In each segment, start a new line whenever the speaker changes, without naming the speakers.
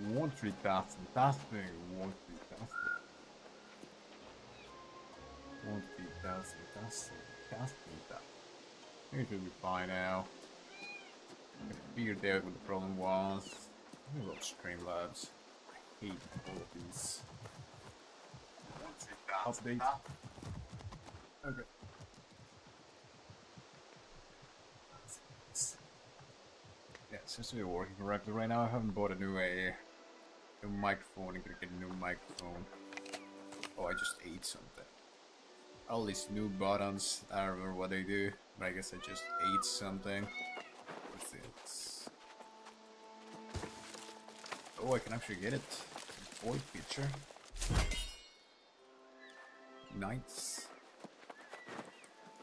Won't 3000. That's the thing. Won't 3000. Won't 3000. That's that. I think it should be fine now. I figured out what the problem was. I love Streamlabs. I hate all of these. Update. Okay. Yeah, it seems to be working correctly right now. I haven't bought a new microphone. I'm gonna get a new microphone. Oh, I just ate something. All these new buttons. I don't remember what they do, but I guess I just ate something. What's this? Oh, I can actually get it. Void feature. Nice.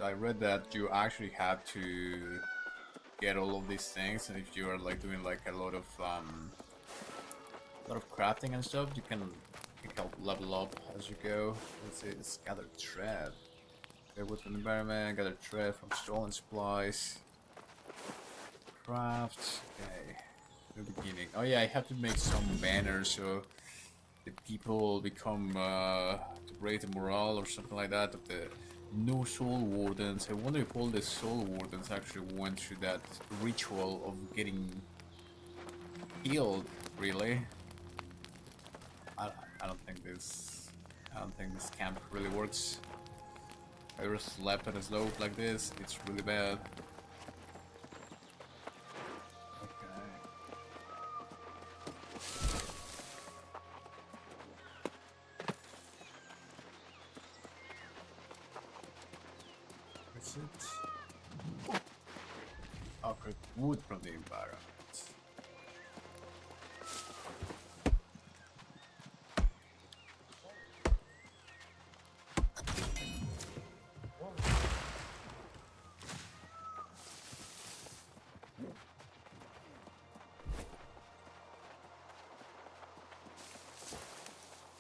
I read that you actually have to get all of these things, and if you are like doing like a lot of crafting and stuff, you can help level up as you go. Let's see, it's gather thread. Okay, with an environment, gather thread from stolen supplies. Craft. Okay. The beginning. Oh yeah, I have to make some banners so the people become to raise the morale or something like that of the no soul wardens. I wonder if all the soul wardens actually went through that ritual of getting healed. Really, I don't think this camp really works. If I ever slept on a slope like this, it's really bad. Okay, wood from the environment.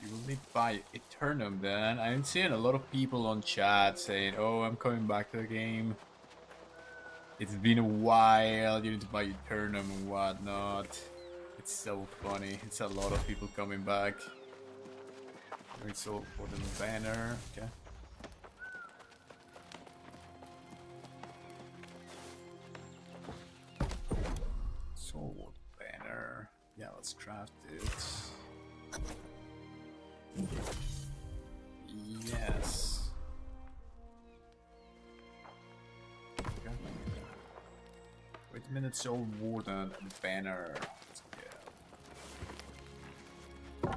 You will need to buy Aeternum then. I'm seeing a lot of people on chat saying, oh, I'm coming back to the game. It's been a while, you need to buy Aeternum and whatnot. It's so funny. It's a lot of people coming back. It's all for the banner. Okay. Sword banner. Yeah, let's craft it. Yes. Okay. Wait a minute, Soul Warden and banner. Let's go.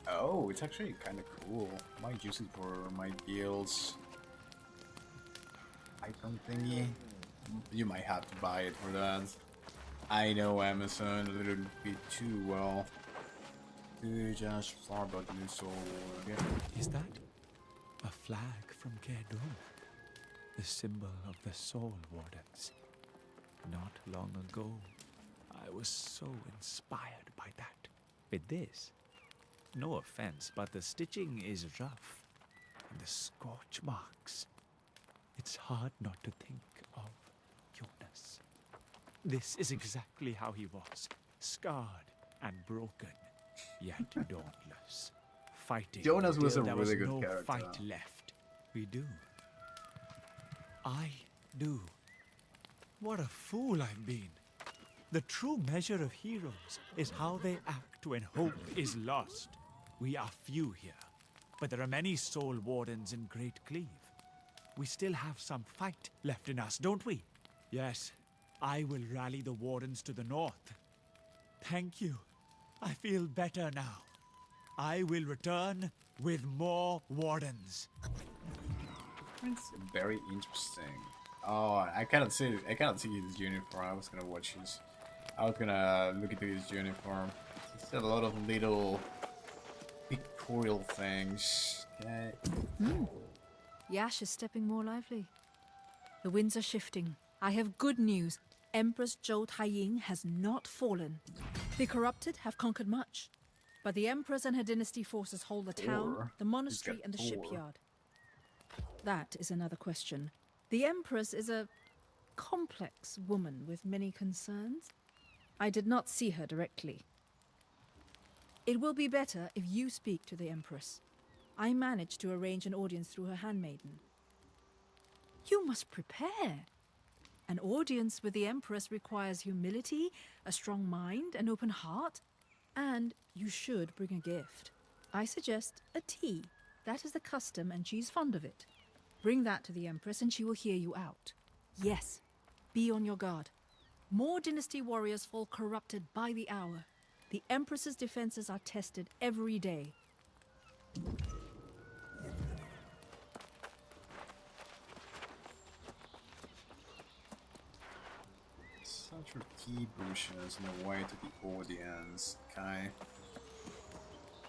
Oh, it's actually kind of cool. I might use it for my guild's icon thingy. You might have to buy it for that. I know Amazon a little bit too well. To just far about the new Soul Warden.
Is that a flag from Aeternum? The symbol of the Soul Wardens. Not long ago, I was so inspired by that. With this, no offense, but the stitching is rough. And the scorch marks. It's hard not to think of Jonas. This is exactly how he was. Scarred and broken, yet dauntless. Fighting
Jonas was a
till there
really good
no
character.
fight left. We do. I do. What a fool I've been. The true measure of heroes is how they act when hope is lost. We are few here, but there are many soul wardens in Great Cleave. We still have some fight left in us, don't we? Yes, I will rally the wardens to the north. Thank you. I feel better now. I will return with more wardens.
It's very interesting. Oh, I cannot see his uniform. I was gonna watch his. I was gonna look into his uniform. It's a lot of little pictorial things. Okay.
Yash is stepping more lively. The winds are shifting. I have good news. Empress Zhou Taiying has not fallen. The corrupted have conquered much, but the Empress and her dynasty forces hold the town, the monastery, and the shipyard. That is another question. The Empress is a complex woman with many concerns. I did not see her directly. It will be better if you speak to the Empress. I managed to arrange an audience through her handmaiden. You must prepare. An audience with the Empress requires humility, a strong mind, an open heart, and you should bring a gift. I suggest a tea. That is the custom, and she's fond of it. Bring that to the Empress, and she will hear you out. Yes, be on your guard. More dynasty warriors fall corrupted by the hour. The Empress's defenses are tested every day.
Such are key bushes in the way to the audience. Okay.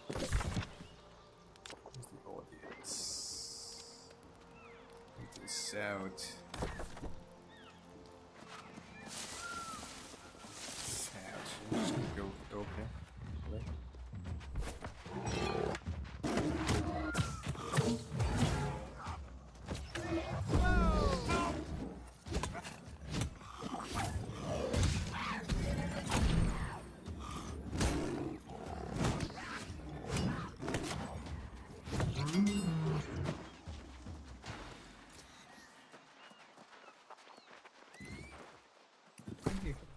Where's the audience? It is south. South. I'm just gonna go with okay.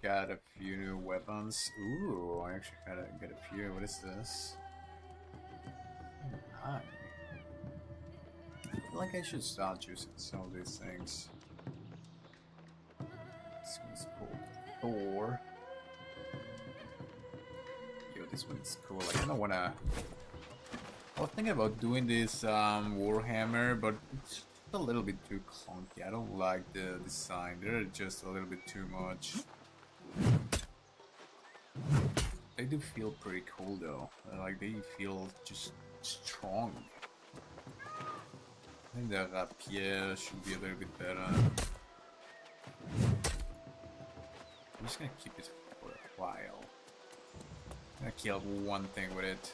Got a few new weapons. Ooh, I actually got a few. What is this? Hi. I feel like I should start using some of these things. This one's called Thor. Yo, this one's cool. I kinda wanna... I was thinking about doing this Warhammer, but it's a little bit too clunky. I don't like the design. They're just a little bit too much. They do feel pretty cool though. Like they feel just strong. I think the rapier should be a little bit better. I'm just gonna keep it for a while. I'm gonna kill one thing with it.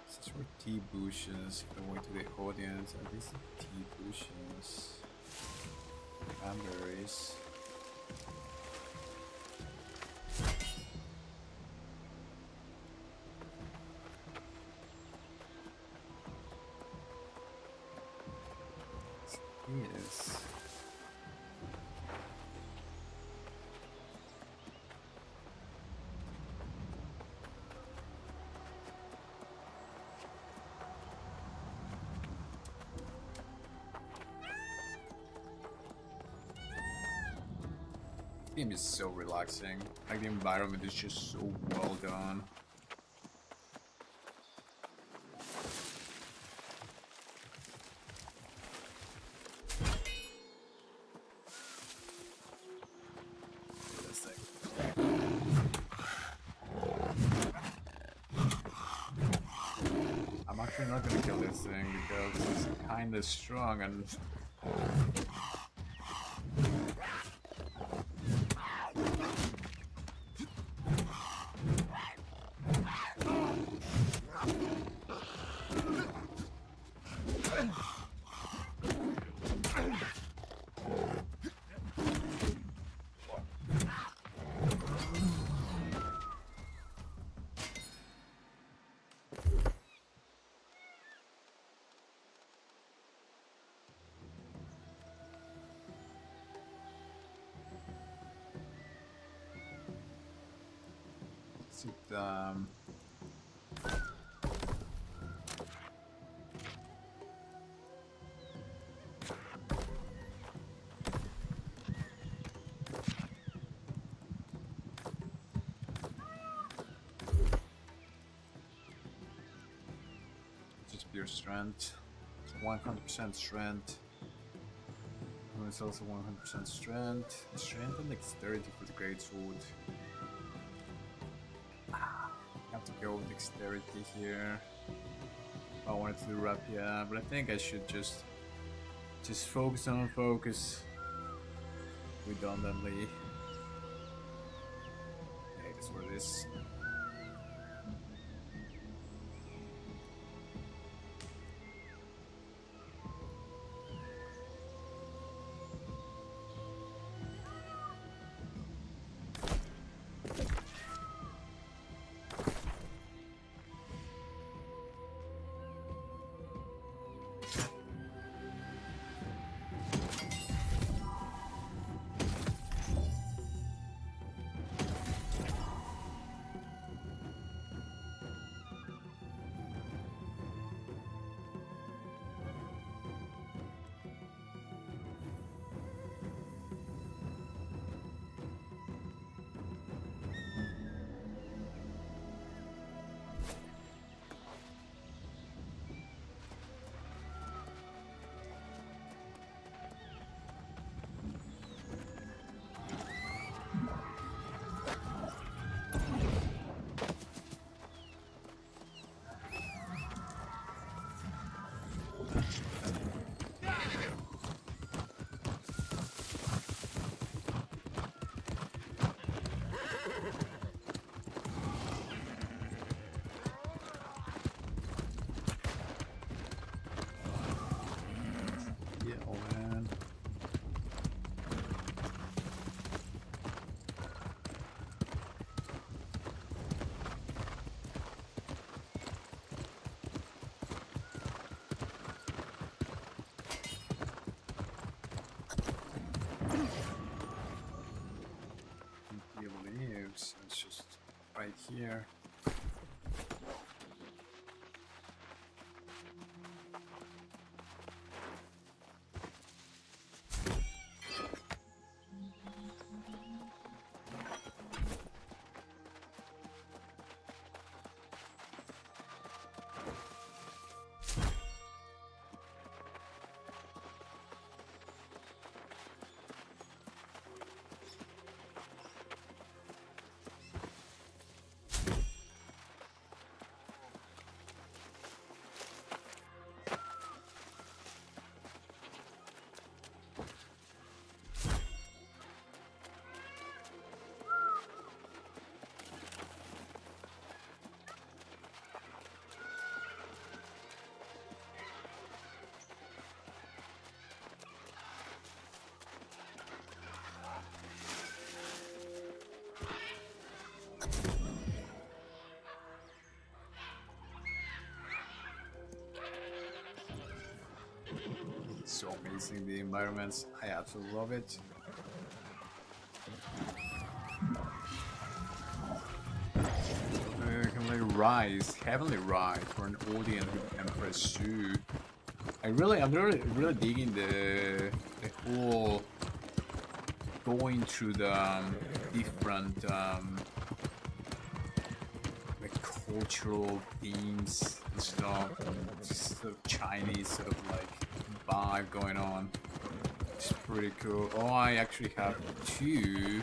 Such were tea bushes. Going to the audience, and these are tea bushes. Cranberries. Yes. This game is so relaxing. Like the environment is just so well done. I'm actually not gonna kill this thing because it's kinda strong and it, just pure strength. It's 100% strength. And it's also 100% strength. Strength and dexterity for the great sword. Have to go with dexterity here. I wanted to do rapier, but I think I should just focus on focus redundantly. Okay, that's what it is. Yeah, man. He lives. It's just right here. So amazing, the environments. I absolutely love it. Heavenly Rise, Heavenly Rise for an audience with Empress Sue. I'm really digging the whole going through the different like cultural themes and stuff, sort of Chinese sort of like vibe going on. It's pretty cool. Oh, I actually have two.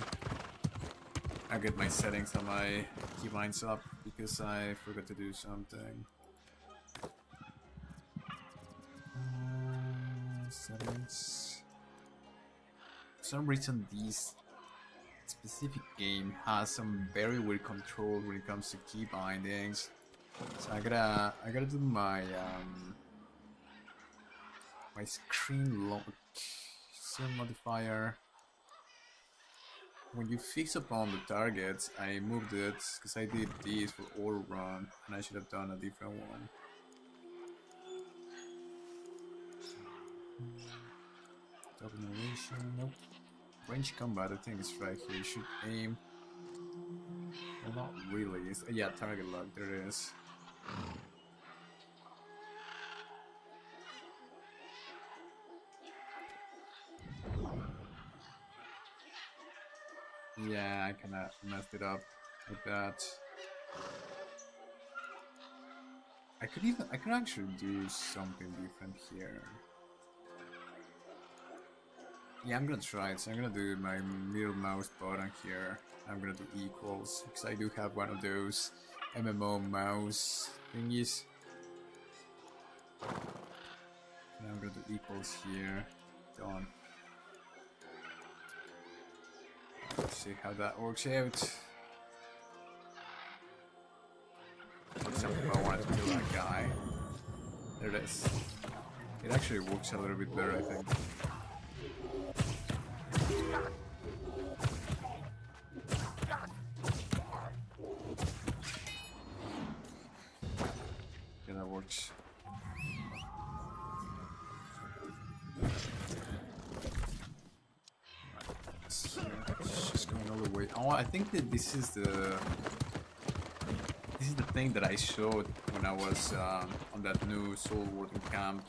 I get my settings on my keybinds up because I forgot to do something. Settings. For some reason, this specific game has some very weird control when it comes to key bindings. So I gotta do my my screen lock zoom modifier. When you fix upon the targets, I moved it because I did this for all run, and I should have done a different one. Double narration, nope. Range combat, I think it's right here. You should aim. Well, not really. Yeah, target lock. There it is. Yeah, I kinda messed it up with that. I could actually do something different here. Yeah, I'm gonna try it. So I'm gonna do my middle mouse button here. I'm gonna do equals because I do have one of those MMO mouse thingies. And I'm gonna do equals here. Done. Let's see how that works out. For example, if I wanted to kill that guy. There it is. It actually works a little bit better, I think. Yeah, that works. wait. Oh, I think that this is the thing that I showed when I was on that new Soul Warden camp.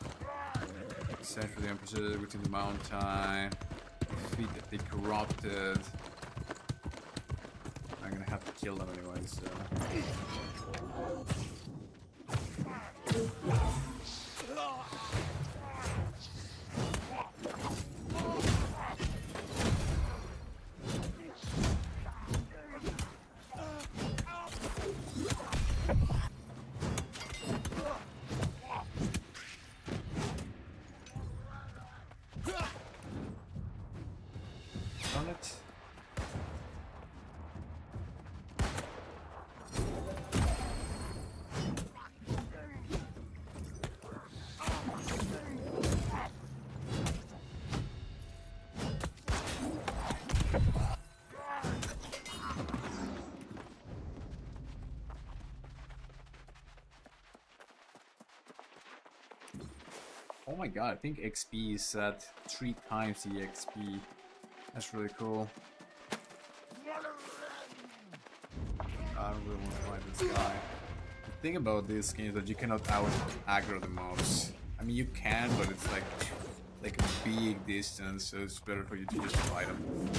Search for the Empress within the mountain. Defeat the corrupted. I'm gonna have to kill them anyways. So. Darn it. Oh my god, I think XP is at 3 times the XP. That's really cool. I don't really want to fight this guy. The thing about this game is that you cannot out aggro the mobs. I mean, you can, but it's like a big distance, so it's better for you to just fight them.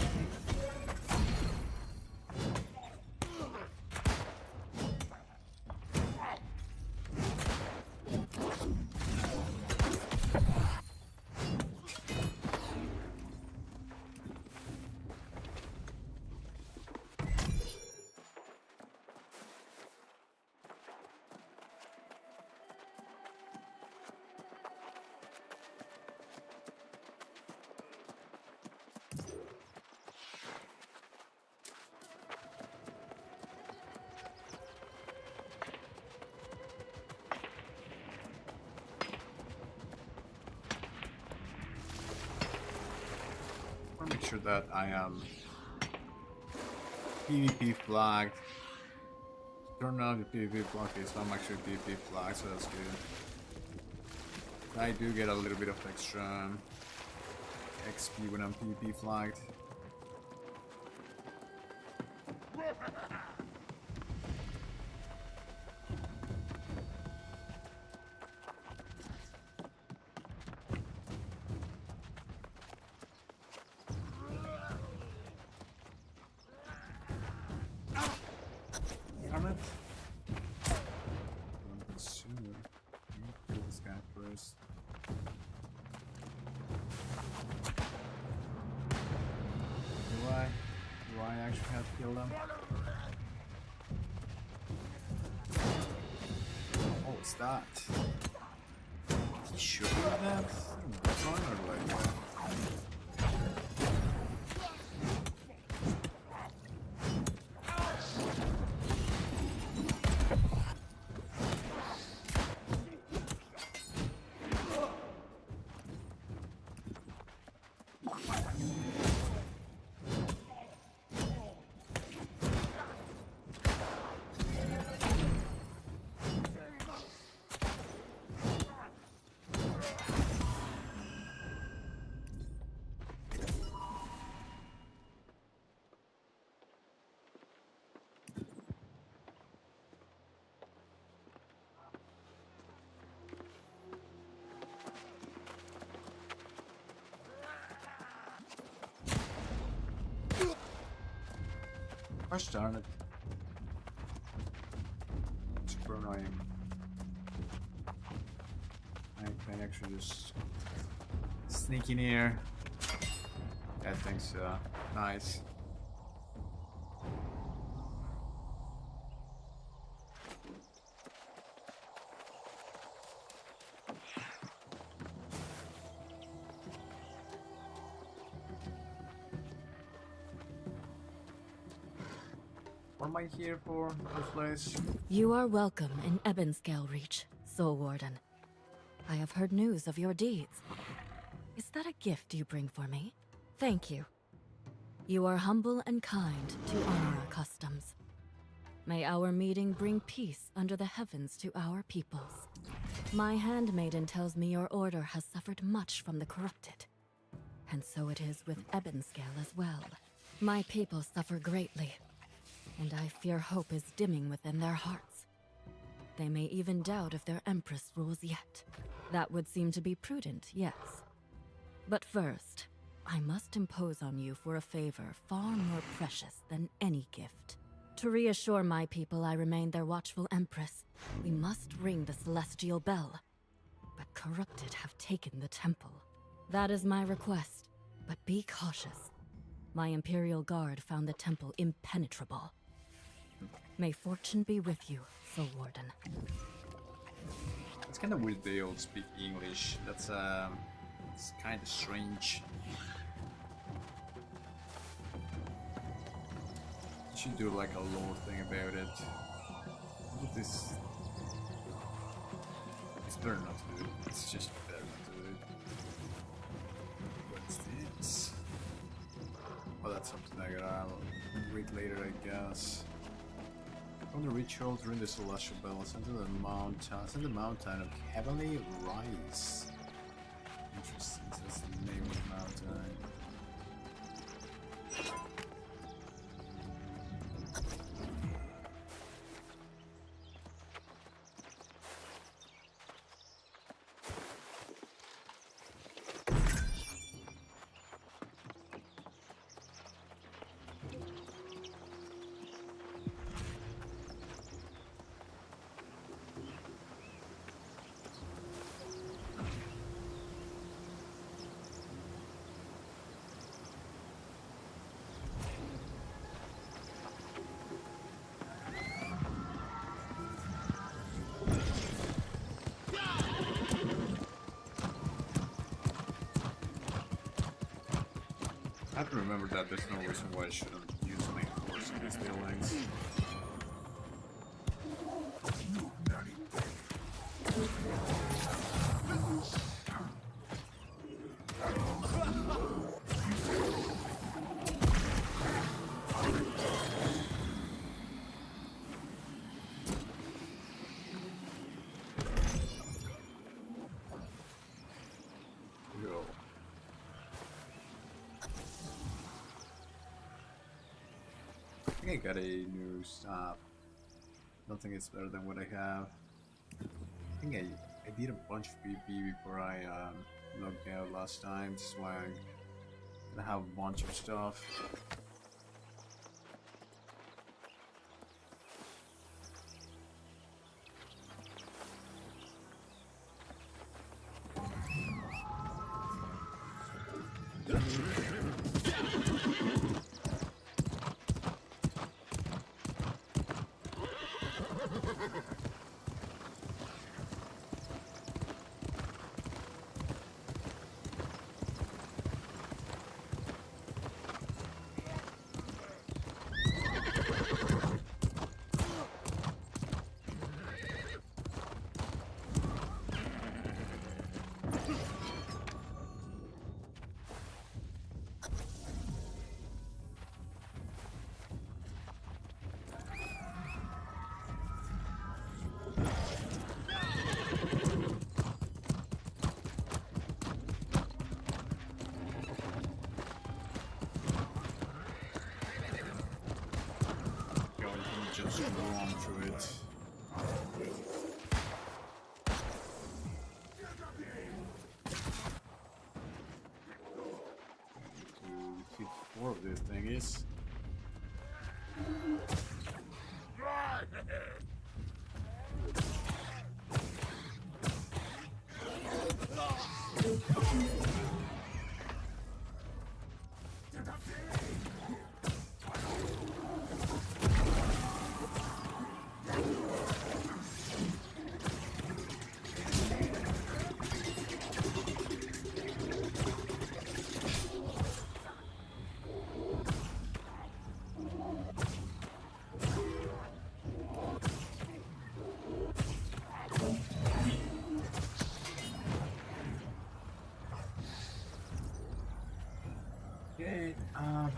Make sure that I am PvP flagged. Turn on the PvP flag. Okay, so I'm actually PvP flagged, so that's good. I do get a little bit of extra XP when I'm PvP flagged. Damn it. Sooner. Kill this guy first. Do I actually have to kill them? Oh, what's that? He should have that? Run or like what? Gosh darn it. Super annoying. I can actually just sneak in here. That thing's nice. What am I here for in this place?
You are welcome in Ebonscale Reach, Soul Warden. I have heard news of your deeds. Is that a gift you bring for me? Thank you. You are humble and kind to honor our customs. May our meeting bring peace under the heavens to our peoples. My handmaiden tells me your order has suffered much from the corrupted. And so it is with Ebonscale as well. My people suffer greatly, and I fear hope is dimming within their hearts. They may even doubt if their Empress rules yet. That would seem to be prudent, yes. But first, I must impose on you for a favor far more precious than any gift. To reassure my people I remain their watchful Empress, we must ring the celestial bell. But corrupted have taken the temple. That is my request, but be cautious. My Imperial Guard found the temple impenetrable. May fortune be with you, Soul Warden.
It's kind of weird they all speak English. That's it's kind of strange. Should do like a lore thing about it. What this? It's better not to do it. It's just better not to do it. What's this? Oh, that's something I gotta read later, I guess. From the ritual during the celestial bell, ascend to the mountain of heavenly rise. Interesting. So that's the name of the mountain. I have to remember that there's no reason why I shouldn't use main force in these buildings. I think I got a new stop. Don't think it's better than what I have. I think I did a bunch of PP before I logged out last time. This is why I'm gonna have a bunch of stuff. Just run through it. To hit 4 of this thing is.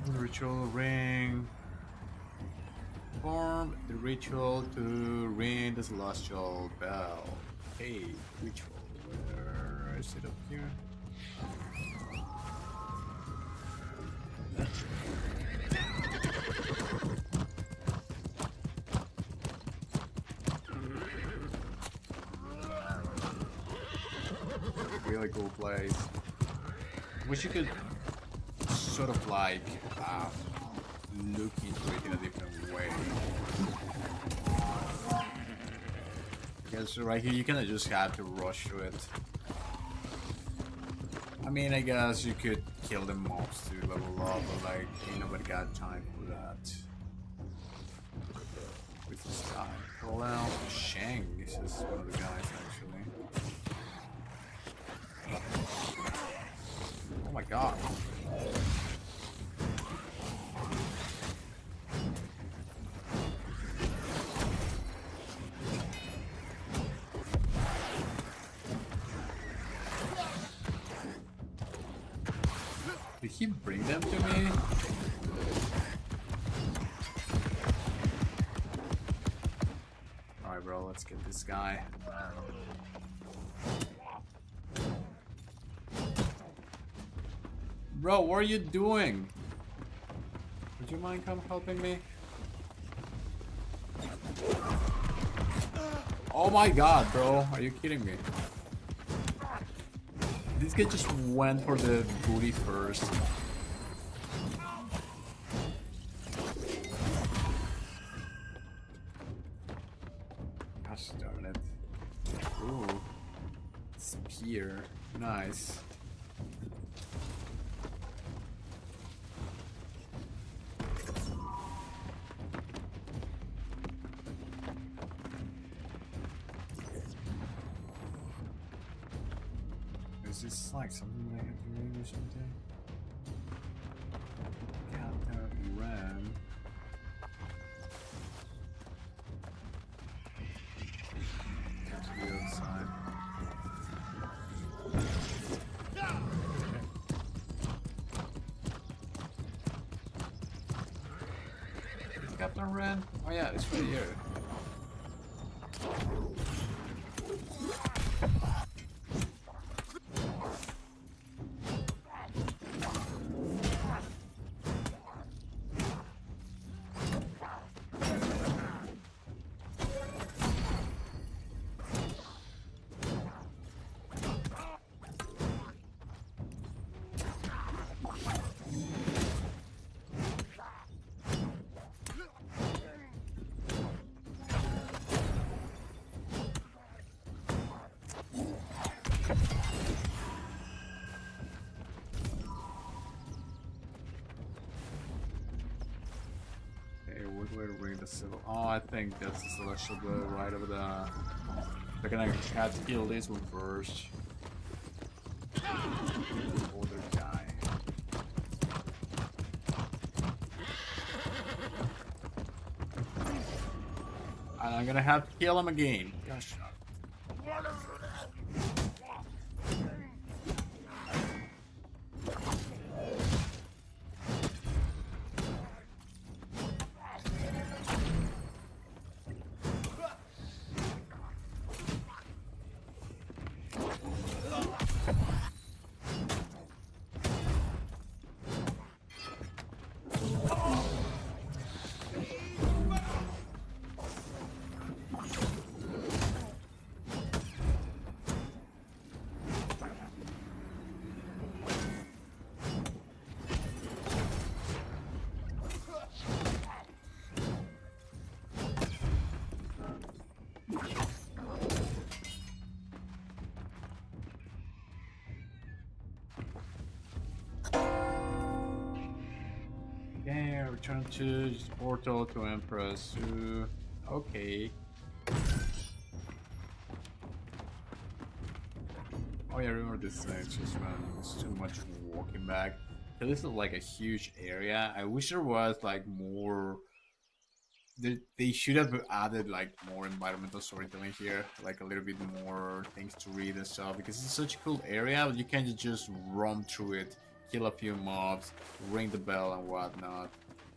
The ritual ring. Perform the ritual to ring the celestial bell. Hey, ritual. Where is it up here? really cool place. Wish you could sort of like look into it in a different way. Because right here you kind of just have to rush through it. I mean, I guess you could kill the mobs to level up, but like, ain't nobody got time for that. With this guy. Call out Shang. This is one of the guys actually. Oh my god. Did he bring them to me? Alright bro, let's get this guy. Bro, what are you doing? Would you mind come helping me? Oh my god, bro. Are you kidding me? This guy just went for the booty first. Gosh darn it. Ooh. Spear. Nice. Is this like something that I have to read or something? Captain Ram. Have to be outside. Captain Ram? Oh yeah, it's right here. Oh, I think that's the celestial blood right over there. They're gonna have to kill this one first. Older guy. And I'm gonna have to kill him again. Gosh. Okay, return to portal to Empress. Okay. Oh yeah, I remember this just man, it's too much walking back. So this is like a huge area. I wish there was like more. They should have added like more environmental storytelling here, like a little bit more things to read and stuff, because it's such a cool area, but you can't just roam through it, kill a few mobs, ring the bell and whatnot.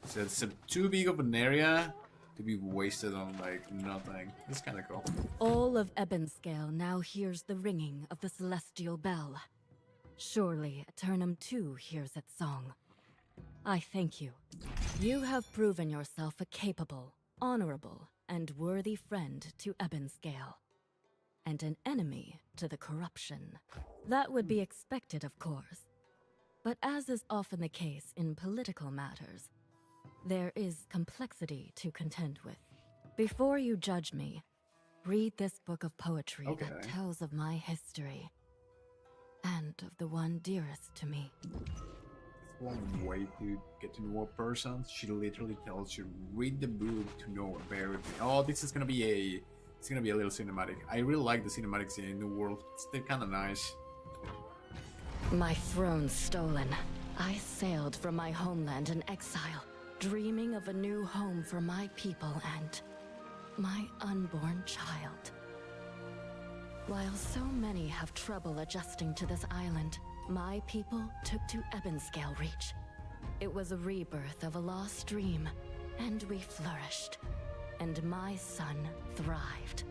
So it's too big of an area to be wasted on like nothing. It's kind of cool.
All of Ebonscale now hears the ringing of the celestial bell. Surely Aeternum too hears its song. I thank you. You have proven yourself a capable, honorable, and worthy friend to Ebonscale. and an enemy to the corruption. That would be expected, of course. But as is often the case in political matters, there is complexity to contend with. Before you judge me, read this book of poetry that
Okay.
tells of my history and of the one dearest to me.
That's one way to get to know a person. She literally tells you, read the book to know about everything. Oh, this is gonna be a... It's gonna be a little cinematic. I really like the cinematics in New World. They're kind of nice.
My throne stolen. I sailed from my homeland in exile, dreaming of a new home for my people and my unborn child. While so many have trouble adjusting to this island, my people took to Ebonscale Reach. It was a rebirth of a lost dream, and we flourished. And my son thrived.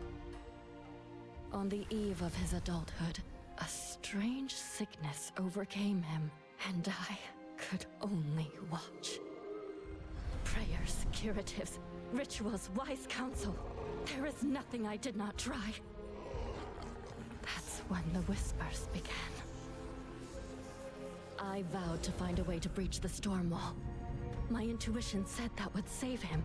On the eve of his adulthood, a strange sickness overcame him, and I could only watch. Prayers, curatives, rituals, wise counsel. There is nothing I did not try. That's when the whispers began. I vowed to find a way to breach the storm wall. My intuition said that would save him.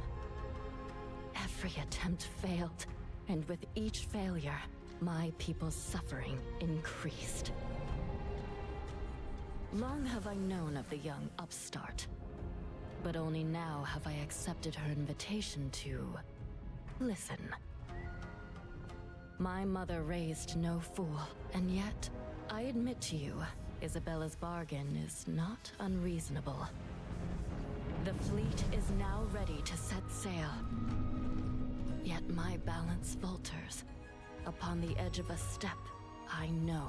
Every attempt failed, and with each failure, my people's suffering increased. Long have I known of the young upstart, but only now have I accepted her invitation to listen. My mother raised no fool, and yet, I admit to you, Isabella's bargain is not unreasonable. The fleet is now ready to set sail. Yet my balance falters. Upon the edge of a step I know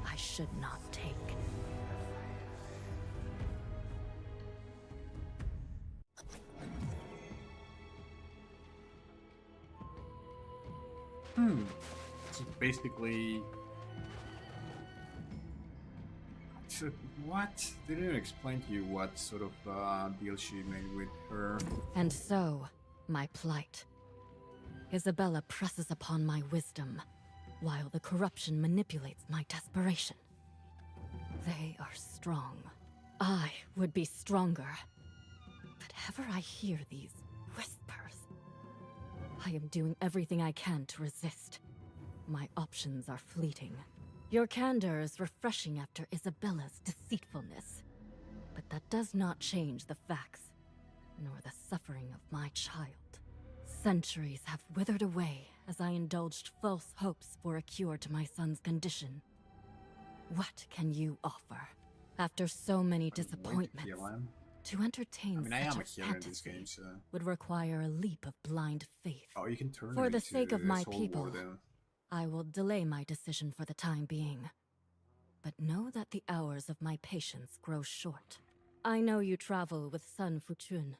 I should not take.
So basically... So what? They didn't explain to you what sort of deal she made with her.
And so, my plight. Isabella presses upon my wisdom, while the corruption manipulates my desperation. They are strong. I would be stronger. But ever I hear these whispers, I am doing everything I can to resist. My options are fleeting. Your candor is refreshing after Isabella's deceitfulness. But that does not change the facts, nor the suffering of my child. Centuries have withered away as I indulged false hopes for a cure to my son's condition. What can you offer? After so many disappointments, to entertain
I am
such
a
a
healer in this
fantasy
game, so...
would require a leap of blind faith.
Oh, you can turn
For
it
the
into
sake of
a
my
soul
people,
warden.
I will delay my decision for the time being. But know that the hours of my patience grow short. I know you travel with Sun Fuchun,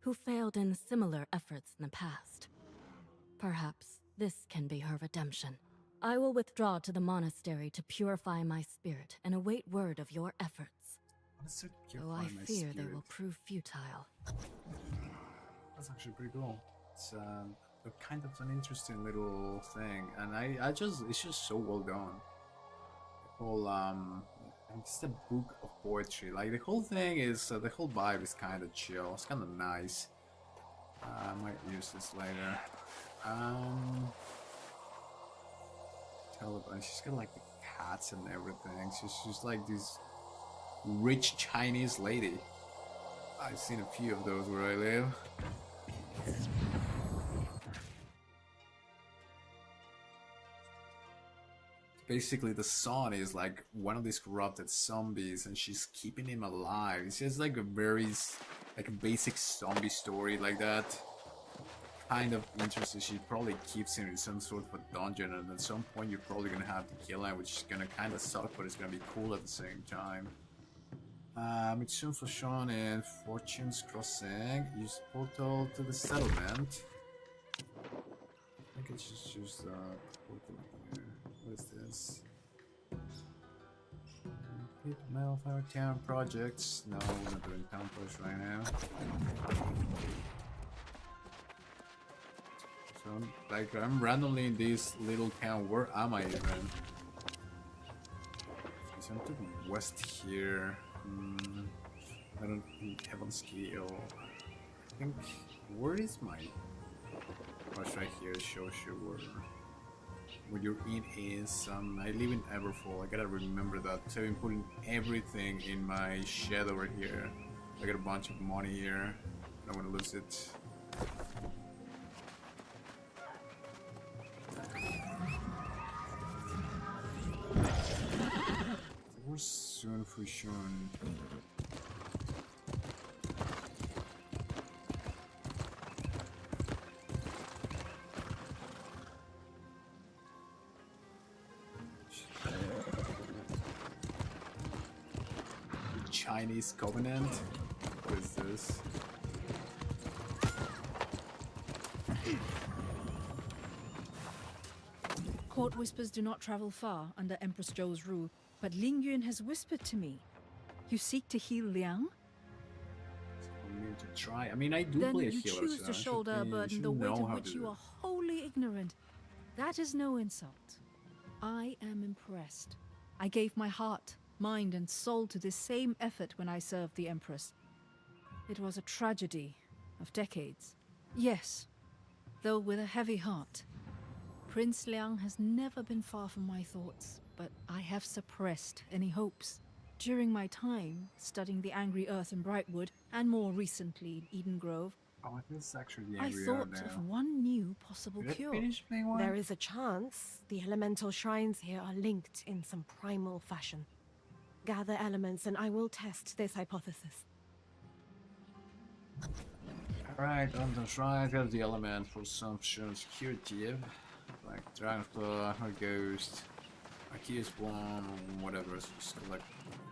who failed in similar efforts in the past. Perhaps this can be her redemption. I will withdraw to the monastery to purify my spirit and await word of your efforts.
Let's
Though I fear they will prove futile.
That's actually pretty cool. It's a kind of an interesting little thing, and it's just so well done. The whole it's a book of poetry. Like the whole thing is, the whole vibe is kind of chill. It's kind of nice. I might use this later. And she's got like the cats and everything. She's like this rich Chinese lady. I've seen a few of those where I live. Basically, the son is like one of these corrupted zombies, and she's keeping him alive. It's just like a very, like a basic zombie story like that. Kind of interesting. She probably keeps him in some sort of a dungeon, and at some point you're probably gonna have to kill him, which is gonna kind of suck, but it's gonna be cool at the same time. It's soon for Sean and Fortune's Crossing. Use portal to the settlement. I think it's just use the portal here. What is this? Complete Malfire Town projects. No, we're not doing town push right now. So Like, I'm randomly in this little town. Where am I even? I'm to the west here. I don't have on scale. I think, where is my... Oh, it's right here. It shows you where your in is. I live in Everfall. I gotta remember that. So I've been putting everything in my shed over here. I got a bunch of money here. I don't want to lose it. We're soon for soon. Chinese Covenant? What is this?
Court whispers do not travel far under Empress Zhou's rule, but Ling Yun has whispered to me. You seek to heal Liang?
I need to try. I mean, I do
Then
play a
you
healer,
choose
so
to
I
shoulder a burden
should
the weight
know
of
how
which
to
you
do
are
it.
wholly ignorant. That is no insult. I am impressed. I gave my heart, mind, and soul to this same effort when I served the Empress. It was a tragedy of decades. Yes, though with a heavy heart. Prince Liang has never been far from my thoughts, but I have suppressed any hopes. During my time studying the Angry Earth in Brightwood, and more recently in Eden Grove,
Oh, this is actually the
I
angry
thought
now.
of one new possible
Did it
cure.
finish being one?
There is a chance the elemental shrines here are linked in some primal fashion. Gather elements and I will test this hypothesis.
Alright, on the shrine, have the element for some security. Like Dragonfly, or Ghost, Aki's Bomb, whatever, so just collect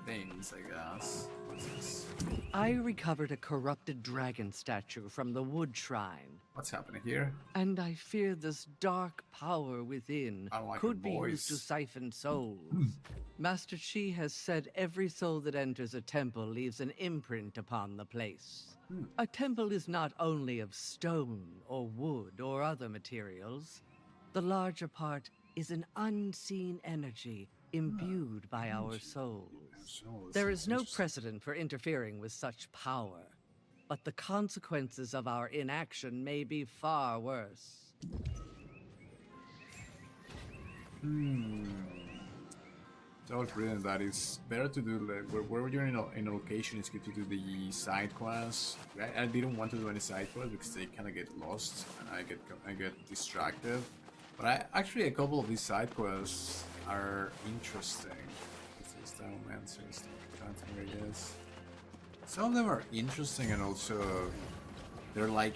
things, I guess. What's this?
I recovered a corrupted dragon statue from the wood shrine,
What's happening here?
and I fear this dark power within
I don't like
could
her
be used to
voice.
siphon souls. Master Chi has said every soul that enters a temple leaves an imprint upon the place. A temple is not only of stone or wood or other materials. The larger part is an unseen energy imbued by our souls.
Souls.
There is no
Interesting.
precedent for interfering with such power, but the consequences of our inaction may be far worse.
So I was reading that it's better to do like where you're in a location, it's good to do the side quests. I didn't want to do any side quests because they kind of get lost and I get distracted. But actually a couple of these side quests are interesting. It's Diamancer's something, I guess. Some of them are interesting and also they're like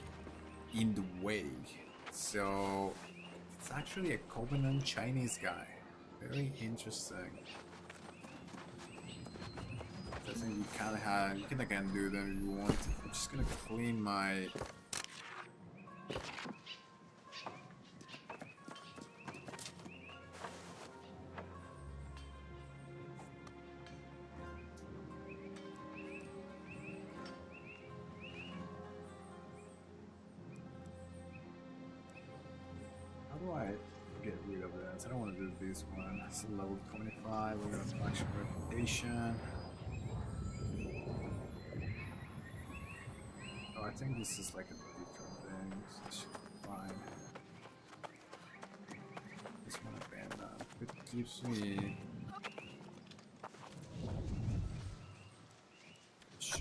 in the way. So it's actually a Covenant Chinese guy. Very interesting. I think you can again do them if you want. I'm just gonna clean my How do I get rid of that? I don't want to do this one. It's a level 25. We're gonna smash reputation. Oh, I think this is like a different thing. So it should be fine. This one abandoned. It gives me. Sure.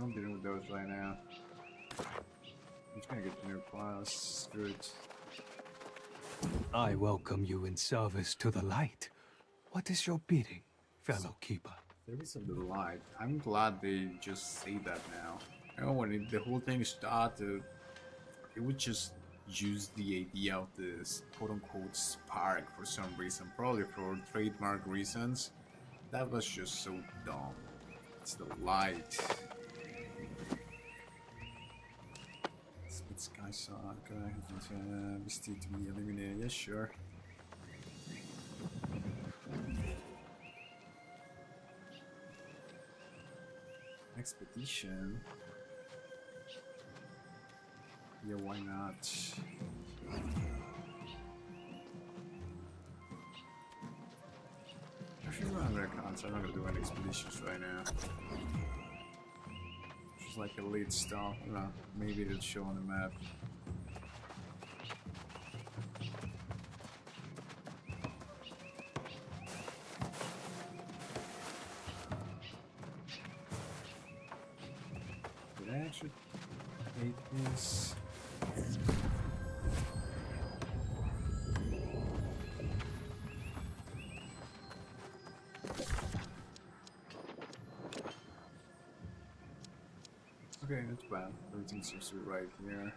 I'm dealing with those right now. I'm just gonna get the new class. Screw it.
I welcome you in service to the light. What is your bidding, fellow keeper?
There is a little light. I'm glad they just say that now. You know, when the whole thing started, it would just use the idea of this quote-unquote spark for some reason, probably for trademark reasons. That was just so dumb. It's the light. Split sky sock. Still to be eliminated. Yeah, sure. Expedition. Yeah, why not? Actually, I'm gonna cancel. I'm not gonna do any expeditions right now. Just like elite stuff. I don't know. Maybe it'll show on the map. Did I actually hate this? Okay, that's bad. Everything seems to be right here.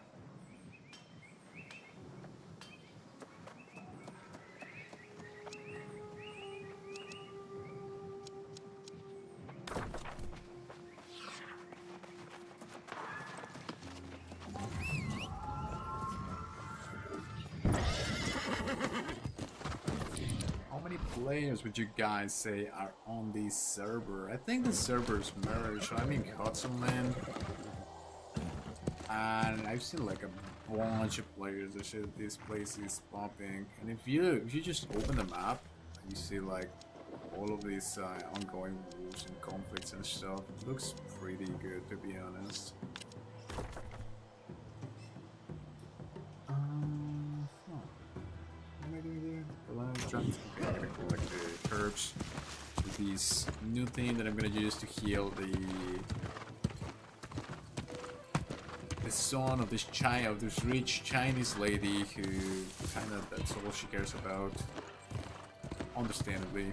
How many players would you guys say are on this server? I think the server is merged. I mean, Hudson, and I've seen like a bunch of players that say this place is popping. And if you just open the map, you see like all of these ongoing wars and conflicts and stuff. It looks pretty good, to be honest. What am I doing there? Well, I'm trying to collect the herbs. This new thing that I'm gonna use to heal the son of this rich Chinese lady who kind of, that's all she cares about, understandably.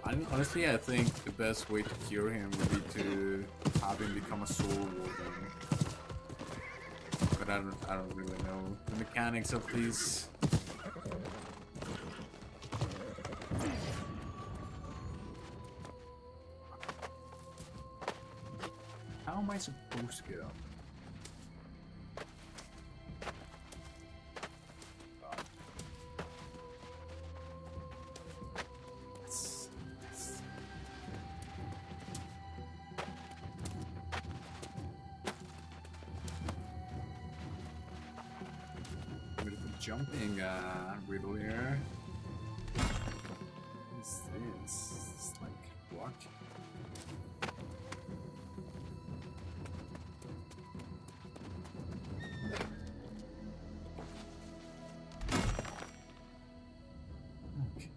Honestly, I think the best way to cure him would be to have him become a soul warden. But I don't really know the mechanics of these. How am I supposed to get up? Jumping riddle here. What is this? It's like what? Okay.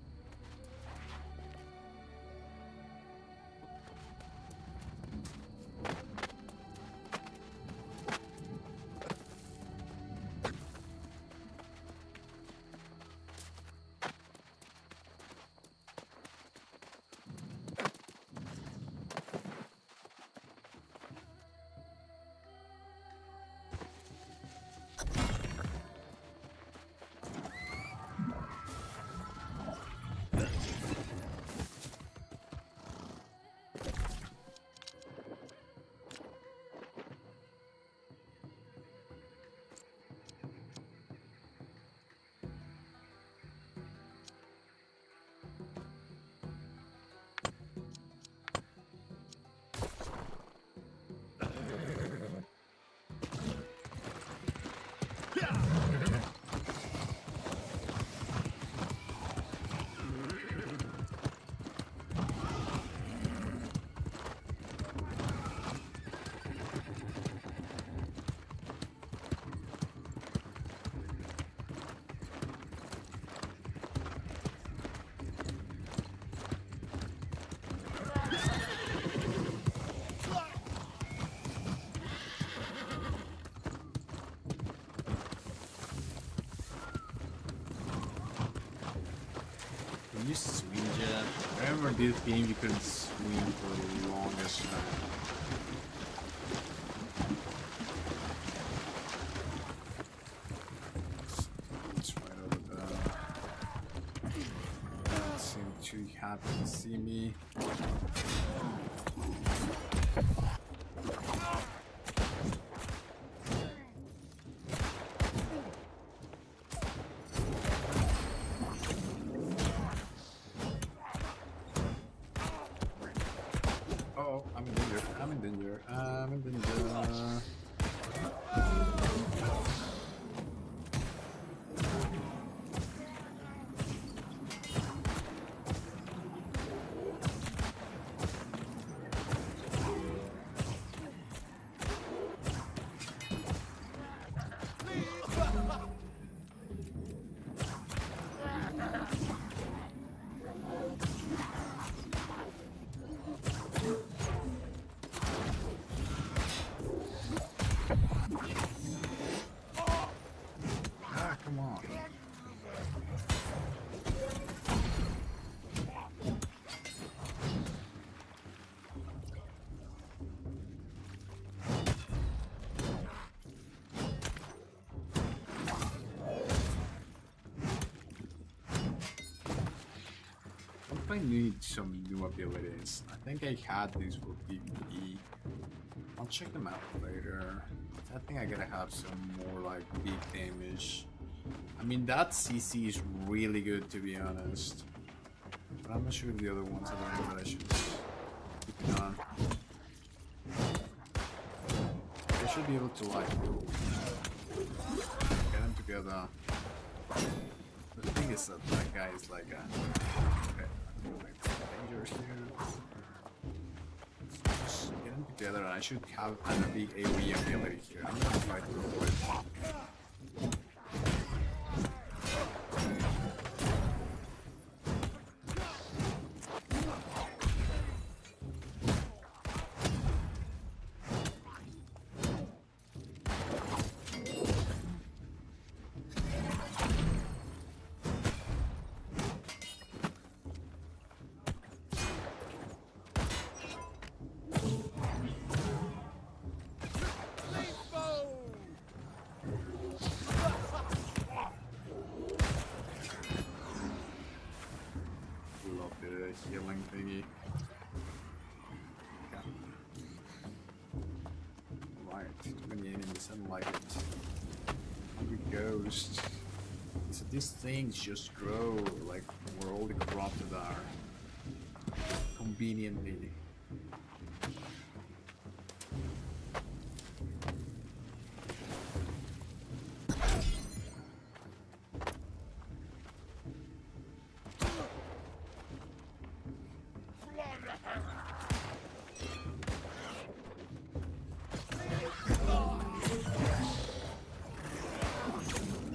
Can you swing jet? I remember this game you couldn't swing for the longest time. It's right over there. Doesn't seem too happy to see me. Oh, I'm in danger. I'm in danger. I'm in danger. Ah, come on. I need some new abilities. I think I had these for PvE. I'll check them out later. I think I gotta have some more like big damage. I mean, that CC is really good, to be honest. But I'm not sure if the other ones are the ones that I should keep it on. I should be able to like get them together. The thing is that that guy is like a... Okay, dangerous here. Let's just get them together and I should have a big AoE ability here. I'm gonna try to avoid it. Love the healing thingy. Yeah. Right, too many enemies, I don't like it. Hungry ghost. So these things just grow like where all the corrupted are. Conveniently.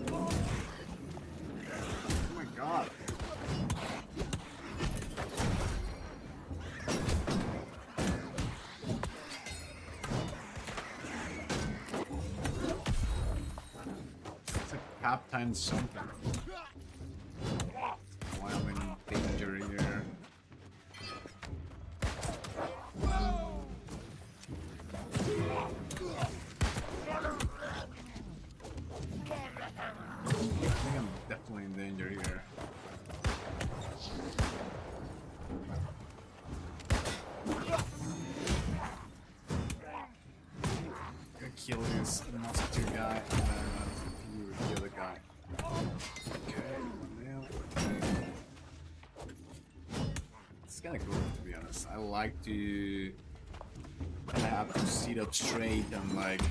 Oh my god. It's a captain something. Why am I in danger here? I think I'm definitely in danger here. Gonna kill this monster guy and then you the other guy. Okay, nail. It's kinda cool to be honest. I like to have to sit up straight and like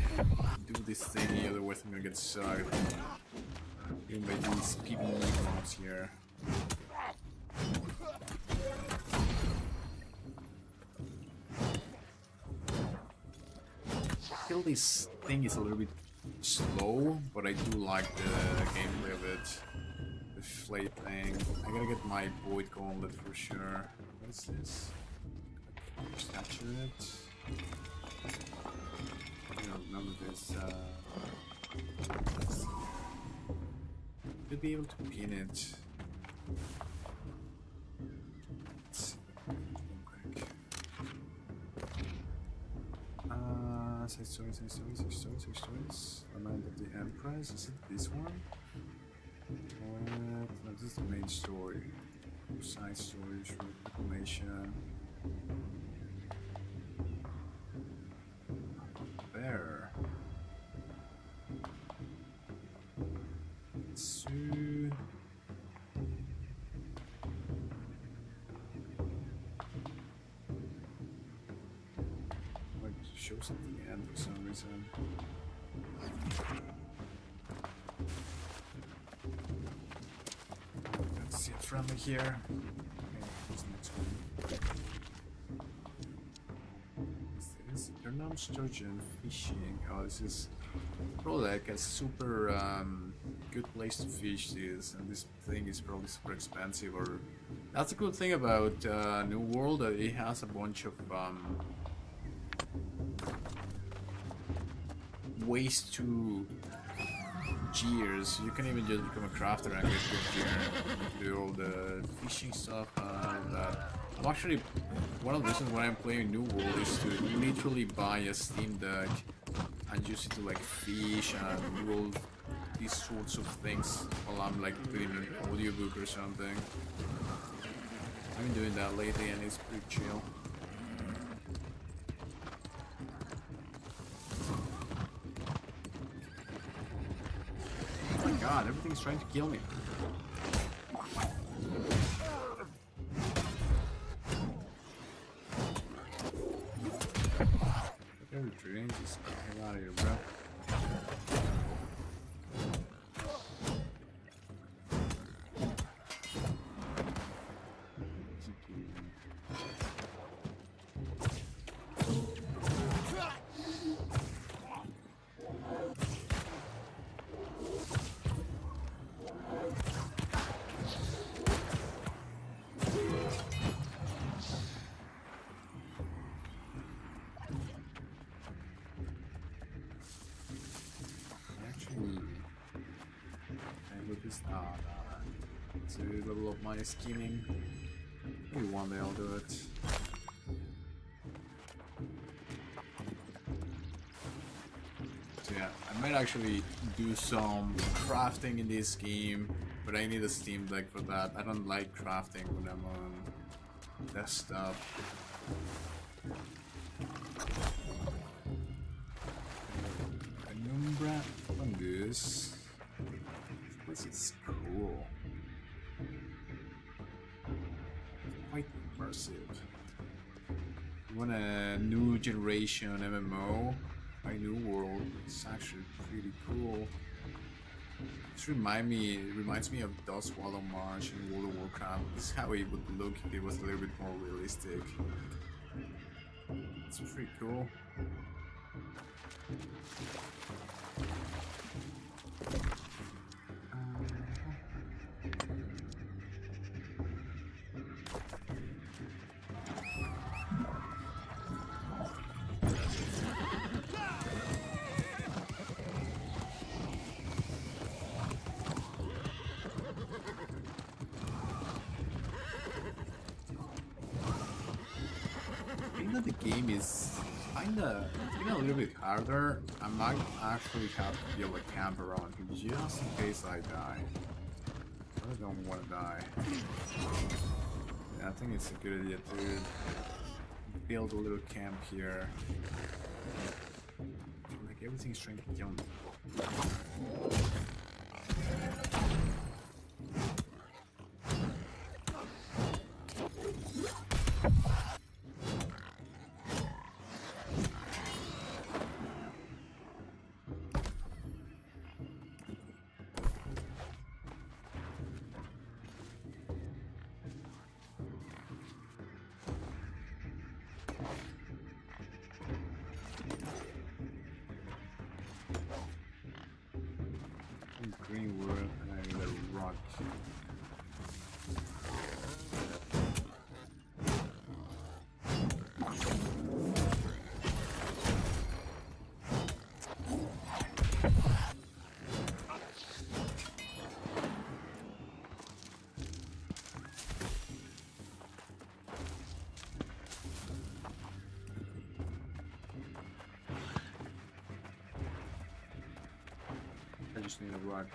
do this thing, otherwise I'm gonna get sucked. Even by these PvE mobs here. I feel this thing is a little bit slow, but I do like the gameplay of it. The flame thing. I gotta get my Void Gauntlet for sure. What is this? Statue it. I don't remember this. Should be able to pin it. Let's see. Quick. Side stories. Remind of the Empress. Is it this one? No, this is the main story. Side storage, information. There. So. Like show something end for some reason. Let's see it friendly here. Okay, what's the next one? This is Aeternum Sturgeon Fishing. Oh, this is probably like a super good place to fish this, and this thing is probably super expensive. Or that's a good thing about New World, that it has a bunch of ways to gears. You can even just become a crafter and get good gear. Do all the fishing stuff and all that. I'm actually, one of the reasons why I'm playing New World is to literally buy a Steam Deck and use it to like fish and do all these sorts of things while I'm like doing an audiobook or something. I've been doing that lately and it's pretty chill. Oh my god, everything's trying to kill me. They're retreating, just get the hell out of here, bro. To level up my scheming. Maybe one day I'll do it. So yeah, I might actually do some crafting in this game, but I need a Steam Deck for that. I don't like crafting when I'm on desktop. Penumbra fungus. This is cool. Quite immersive. You want a new generation MMO? My New World. It's actually pretty cool. This reminds me of Dust Wallow March in World of Warcraft. This is how it would look if it was a little bit more realistic. It's pretty cool. The game is kinda a little bit harder. I might actually have to be able to camp around here just in case I die. I really don't want to die. Yeah, I think it's a good idea to build a little camp here. Like everything's trying to kill me. Green wood and I need a rock. I just need a rock.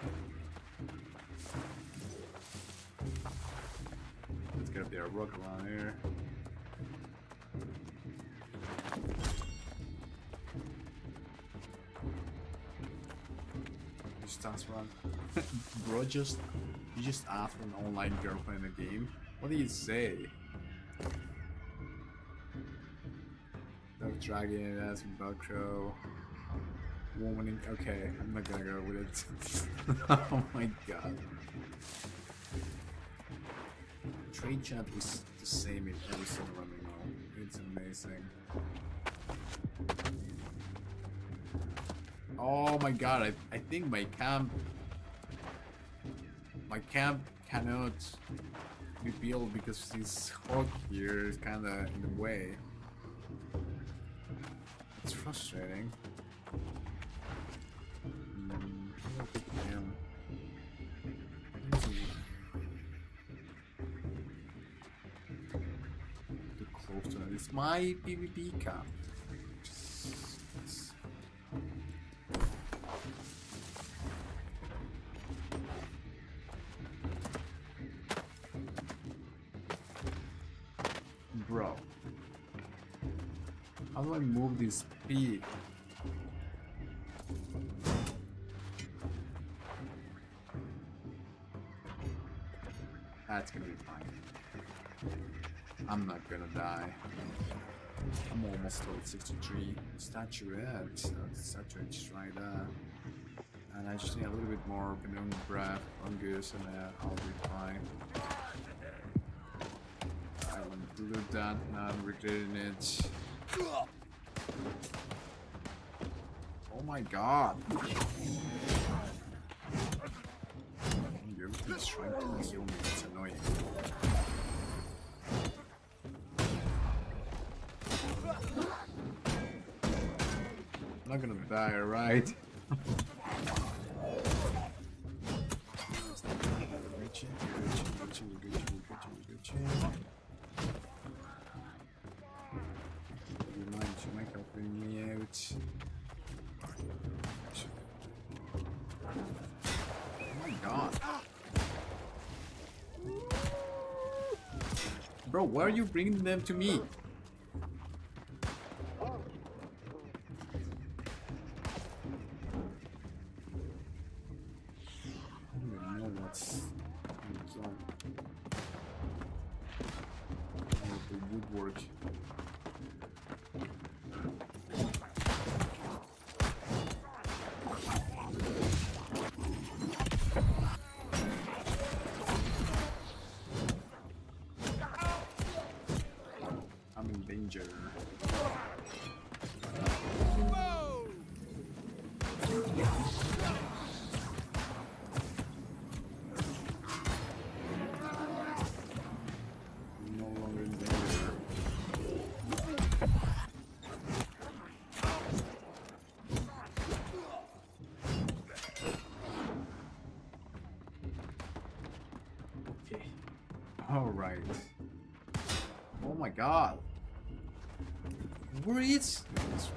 There's gotta be a rock around here. That's one. Bro, you just asked for an online girlfriend in a game? What do you say? Dog dragon, that's Velcro. Woman in, okay, I'm not gonna go with it. Oh my god. Trade chat was the same in every single MMO. It's amazing. Oh my god, I think my camp cannot be built because this hog here is kinda in the way. It's frustrating. Too close to it. It's my PvP camp. Bro, how do I move this pig? That's gonna be fine. I'm not gonna die. I'm almost level 63. Statuette. Statuette is right there. And I just need a little bit more Benung breath, fungus, and I'll be fine. I went to do that, now I'm regretting it. Oh my god! Everything's trying to kill me, it's annoying. I'm not gonna die, right? You might help me out. Oh my god. Bro, why are you bringing them to me? Woodwork. I'm in danger. No longer in danger. Okay. All right. Oh my god. Where is this?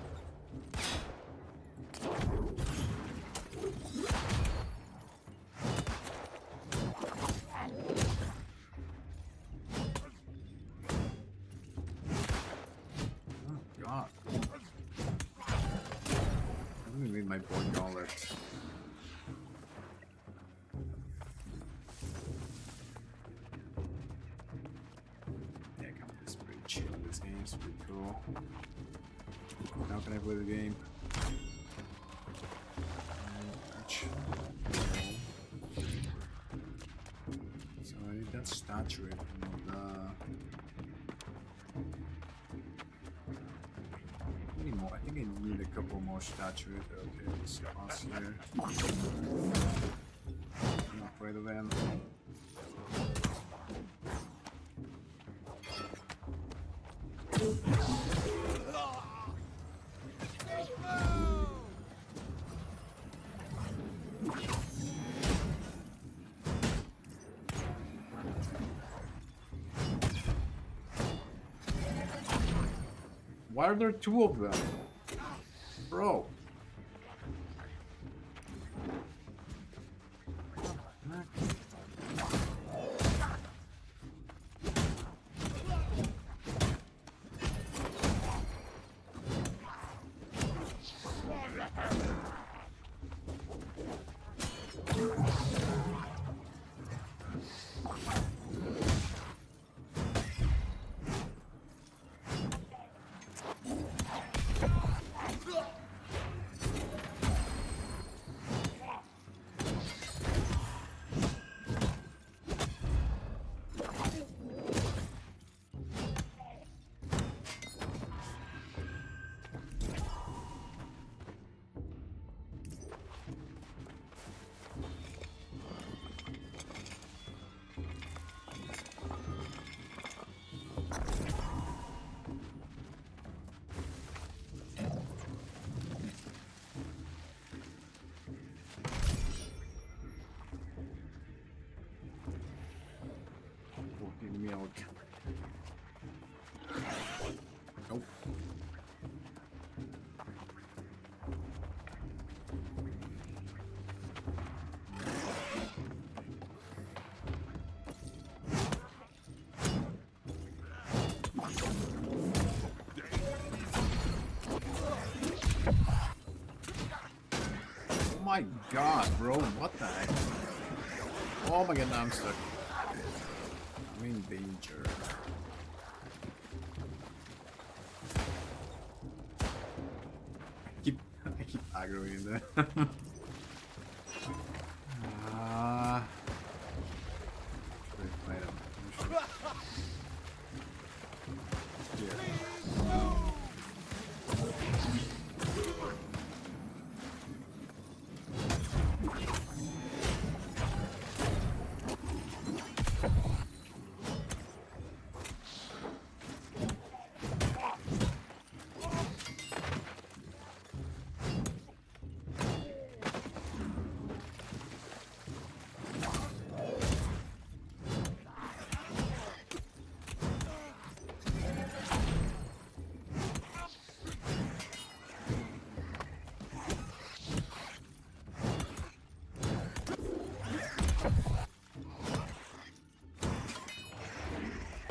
Oh god. I'm gonna need my boy gauntlet. Yeah, come on, it's pretty chill. This game's pretty cool. How can I play the game? So I need that statue. Any more? I think I need a couple more statues. Okay, let's pass here. I'm not afraid of them. Why are there two of them? Bro. my god, bro, what the heck? Oh my god, now I'm stuck. I'm in danger. I keep aggroing there.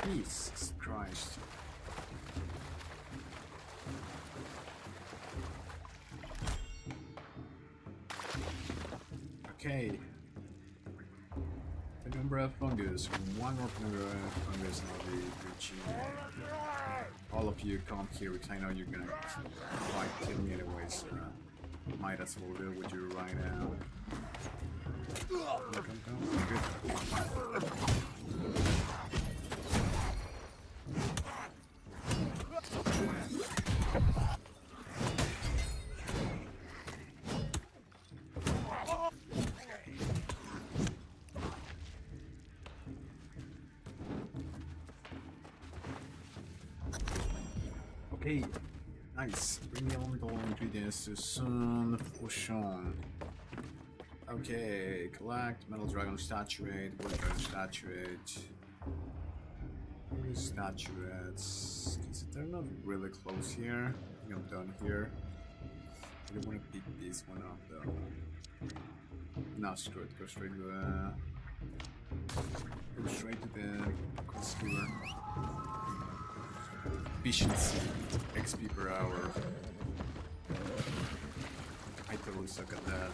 Jesus Christ. Okay. The number of fungus. One more number of fungus and I'll be reaching. All of you come here because I know you're gonna kill me anyways. Might as well deal with you right now. Good. Okay, nice. Bring me on the ingredients to soon potion. Okay, collect metal dragon statuette, wood dragon statuette. Statuettes. They're not really close here. I think I'm done here. I don't want to pick this one up though. No, screw it. Go straight to the consumer. Efficiency, XP per hour. I totally suck at that.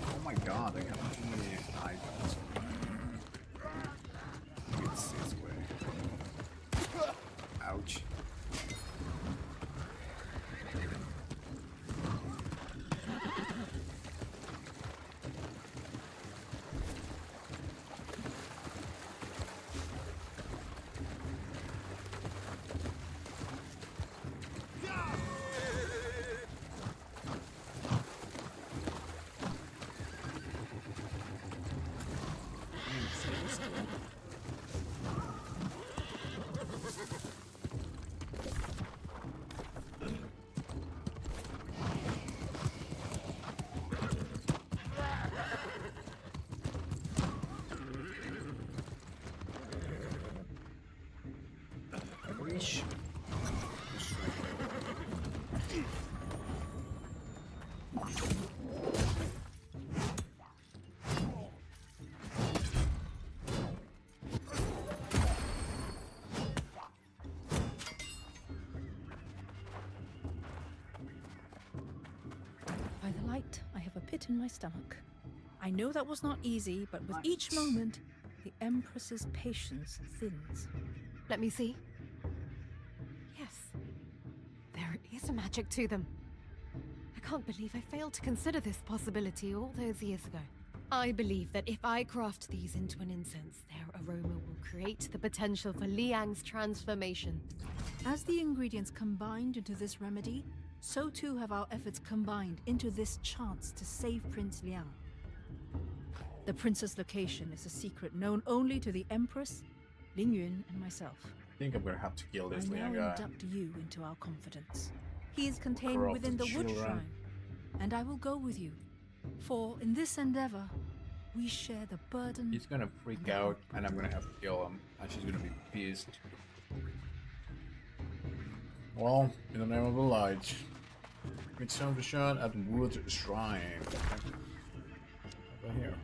Oh my god, I got too many items. It's this way. Ouch.
By the light, I have a pit in my stomach. I know that was not easy, but with each moment, the Empress's patience thins.
Let me see. Yes. There is a magic to them. I can't believe I failed to consider this possibility all those years ago. I believe that if I craft these into an incense, their aroma will create the potential for Liang's transformation.
As the ingredients combined into this remedy, so too have our efforts combined into this chance to save Prince Liang. The prince's location is a secret known only to the Empress, Ling Yun, and myself.
I think I'm gonna have to kill this
I now
Liang guy.
induct you into our confidence. He is contained
Corrupted
within the wood
children.
shrine, and I will go with you. For in this endeavor, we share the burden.
He's gonna freak out, and I'm gonna have to kill him, and she's gonna be pissed. Well, in the name of the light, it's time to shine at Wood Shrine. Right here.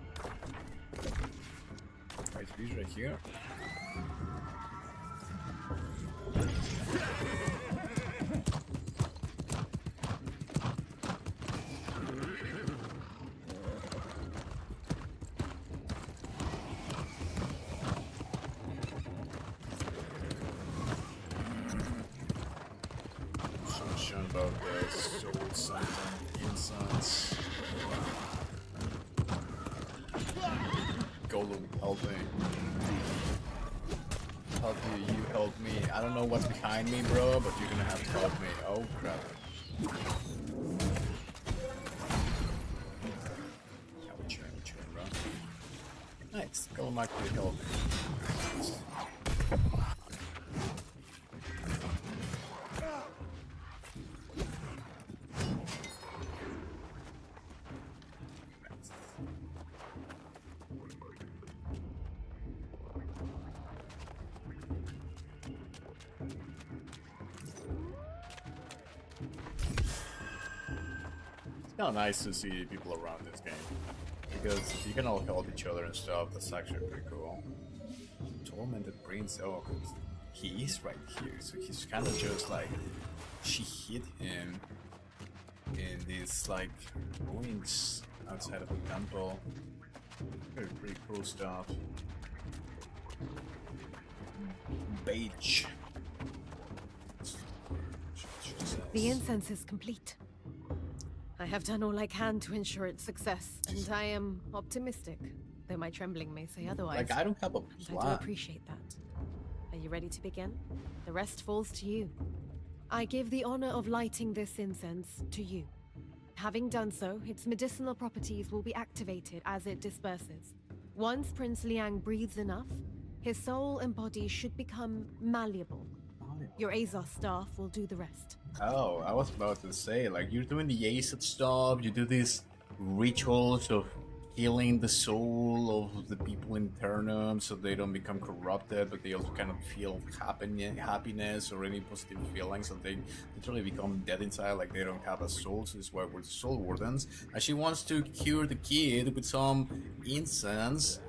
Right, he's right here. about the soul something incense. Golem, help me. How do you help me? I don't know what's behind me, bro, but you're gonna have to help me. Oh crap. Ouch, bro. Nice. Golem actually helped me. It's kind of nice to see people around this game because you can all help each other and stuff. That's actually pretty cool. Tormented Prince. Oh, he is right here, so he's kind of just like she hit him in these like ruins outside of the temple. Pretty cool stuff. Beige.
The incense is complete. I have done all I can to ensure its success, and I am optimistic, though my trembling may say otherwise.
Like, I don't have a
And I do
plan.
appreciate that. Are you ready to begin? The rest falls to you. I give the honor of lighting this incense to you. Having done so, its medicinal properties will be activated as it disperses. Once Prince Liang breathes enough, his soul and body should become malleable. Your Azos staff will do the rest.
Oh, I was about to say, like, you're doing the acid stuff, you do these rituals of healing the soul of the people in Aeternum so they don't become corrupted, but they also kind of feel happiness or any positive feelings, so they literally become dead inside, like they don't have a soul. So this is why we're the soul wardens. And she wants to cure the kid with some incense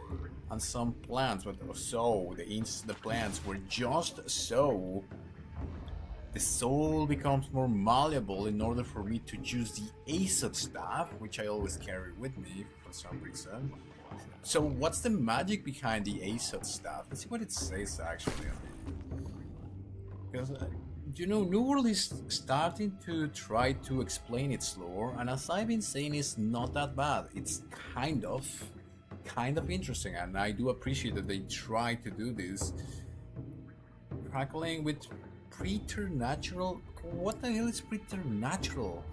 and some plants, but so the plants were just so the soul becomes more malleable in order for me to use the Aesop staff, which I always carry with me for some reason. So what's the magic behind the Aesop staff? Let's see what it says actually. Because you know, New World is starting to try to explain its lore, and as I've been saying, it's not that bad. It's kind of interesting, and I do appreciate that they try to do this. Crackling with preternatural. What the hell is preternatural?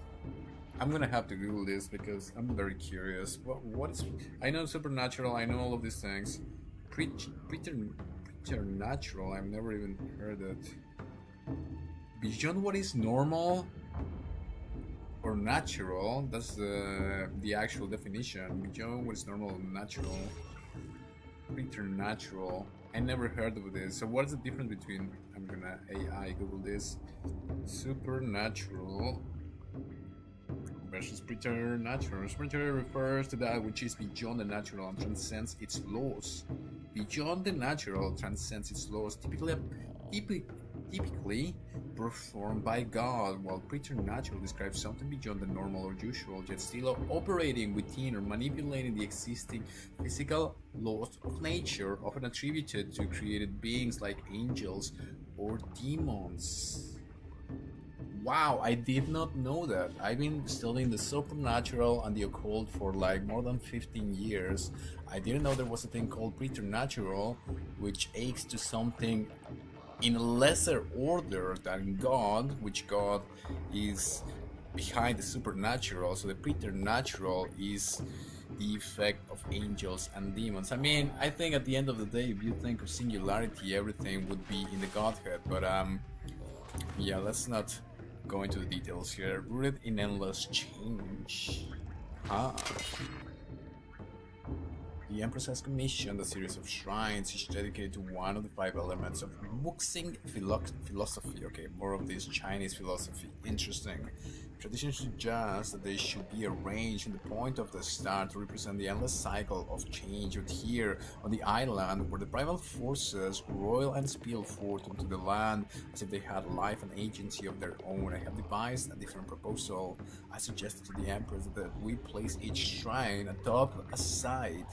I'm gonna have to Google this because I'm very curious. What is? I know supernatural. I know all of these things. Preternatural. I've never even heard it. Beyond what is normal or natural. That's the actual definition. Beyond what is normal and natural. Preternatural. I never heard of this. So what is the difference between, I'm gonna AI Google this, supernatural versus preternatural? Supernatural refers to that which is beyond the natural and transcends its laws. Beyond the natural transcends its laws, typically performed by God, while preternatural describes something beyond the normal or usual, yet still operating within or manipulating the existing physical laws of nature, often attributed to created beings like angels or demons. Wow, I did not know that. I've been studying the supernatural and the occult for like more than 15 years. I didn't know there was a thing called preternatural, which aches to something in a lesser order than God, which God is behind the supernatural, so the preternatural is the effect of angels and demons. I mean, I think at the end of the day, if you think of singularity, everything would be in the Godhead, but yeah, let's not go into the details here. Rooted in endless change. The Empress has commissioned a series of shrines each dedicated to one of the 5 elements of Wuxing philosophy. Okay, more of this Chinese philosophy. Interesting. Tradition suggests that they should be arranged in the point of the start to represent the endless cycle of change. But here, on the island, where the primal forces roil and spill forth onto the land as if they had life and agency of their own, I have devised a different proposal. I suggested to the Empress that we place each shrine atop a site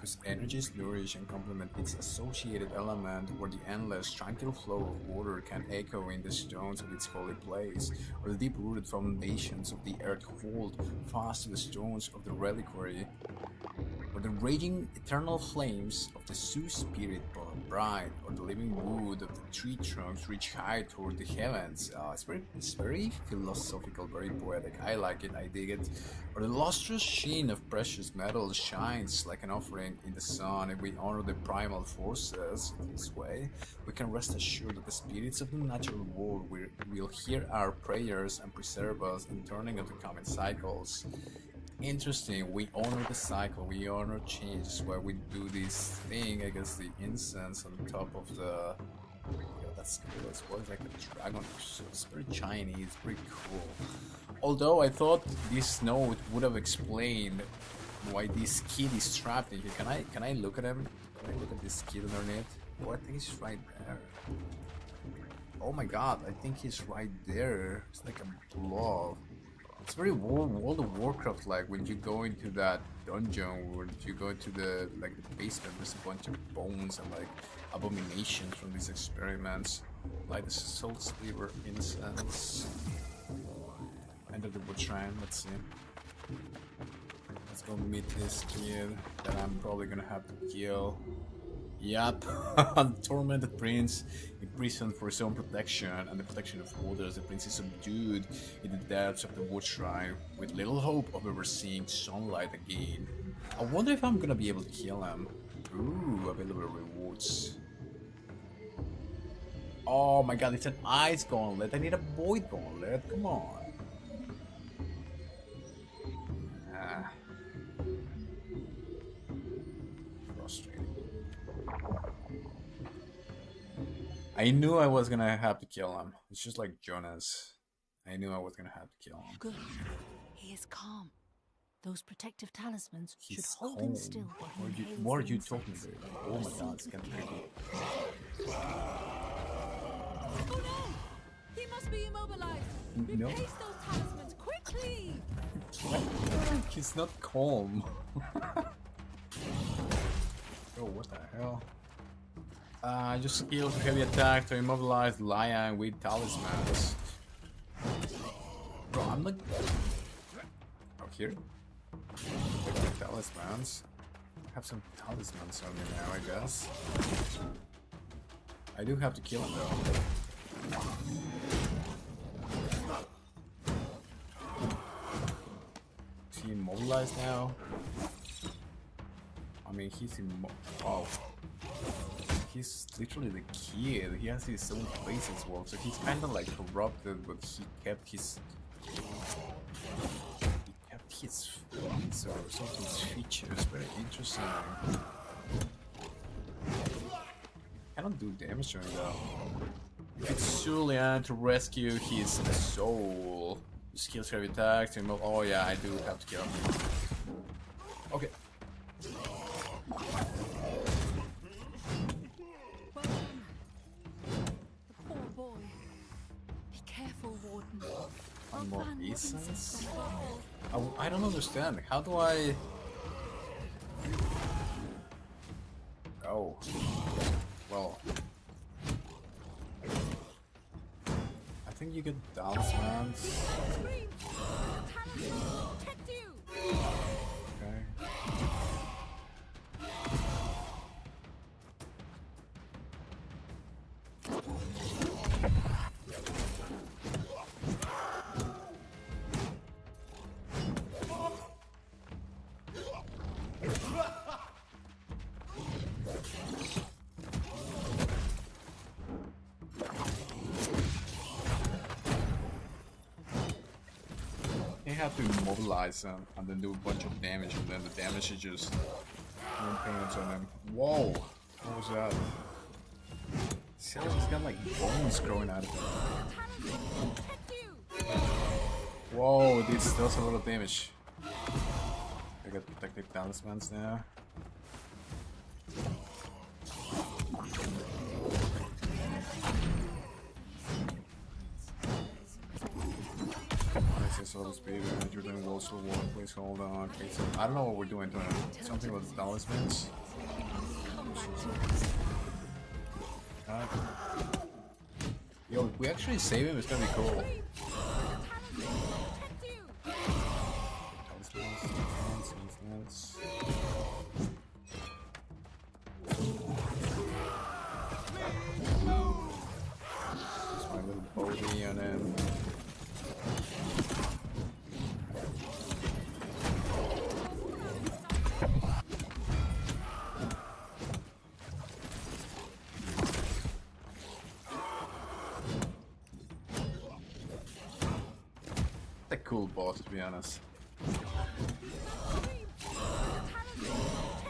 whose energies nourish and complement its associated element, where the endless, tranquil flow of water can echo in the stones of its holy place, or the deep-rooted foundations of the earth hold fast to the stones of the reliquary, or the raging eternal flames of the Sioux spirit bride, or the living wood of the tree trunks reach high toward the heavens. It's very philosophical, very poetic. I like it, I dig it. Or the lustrous sheen of precious metals shines like an offering in the sun. If we honor the primal forces in this way, we can rest assured that the spirits of the natural world will hear our prayers and preserve us in turning of the coming cycles. Interesting, we honor the cycle, we honor change. That's why we do this thing. I guess the incense on top of the... Yeah, that's cool. It's like a dragon or so. It's very Chinese, very cool. Although I thought this note would have explained why this kid is trapped in here. Can I look at him? Can I look at this kid underneath? Oh, I think he's right there. Oh my god, I think he's right there. It's like a blob. It's very World of Warcraft like when you go into that dungeon, or you go into the the basement. There's a bunch of bones and like abominations from these experiments. Light the soul sliver incense. Enter the wood shrine. Let's see. Let's go meet this kid that I'm probably gonna have to kill. Yup, tormented prince, imprisoned for his own protection and the protection of others. The prince is subdued in the depths of the wood shrine, with little hope of ever seeing sunlight again. I wonder if I'm gonna be able to kill him. Ooh, available rewards. Oh my god, it's an ice gauntlet. I need a void gauntlet. Come on. Frustrating. I knew I was gonna have to kill him. It's just like Jonas. I knew I was gonna have to kill him.
Good. He is calm. Those protective talismans should
He's
hold
calm.
him still while he inhales
What are
the
you
incense.
talking about? Oh my god, it's getting creepy.
Oh no! He must be immobilized!
No.
Replace those talismans quickly!
He's not calm. Oh, what the hell? Just skills heavy attack to immobilize lion with talismans. Bro, I'm like... Oh, here? Talismans. I have some talismans on me now, I guess. I do have to kill him though. Is he immobilized now? I mean, he's oh. He's literally the kid. He has his own face as well, so he's kind of like corrupted, but he kept his face or some of his features. Very interesting. Cannot do damage to him though. It's Julian to rescue his soul. Skills heavy attack to remove. Oh yeah, I do have to kill him. Okay.
Well done. The poor boy. Be careful, Warden.
One more
Van
essence?
Woodens's fall.
I don't understand. How do I... Oh. Well. I think you get talismans.
Scream! The talisman will protect you!
Okay. They have to immobilize them and then do a bunch of damage, and then the damage is just one payments on them. Whoa! What was that? He's got like bones growing out of him.
The talisman will protect you!
Whoa, this does a lot of damage. I got protected talismans now. Level speed, you're doing wall to wall, please hold on. Okay, so I don't know what we're doing. Something with the talismans. Yo, if we actually save him, it's gonna be cool. Talismans. Just my little bogey on him. A cool boss, to be honest.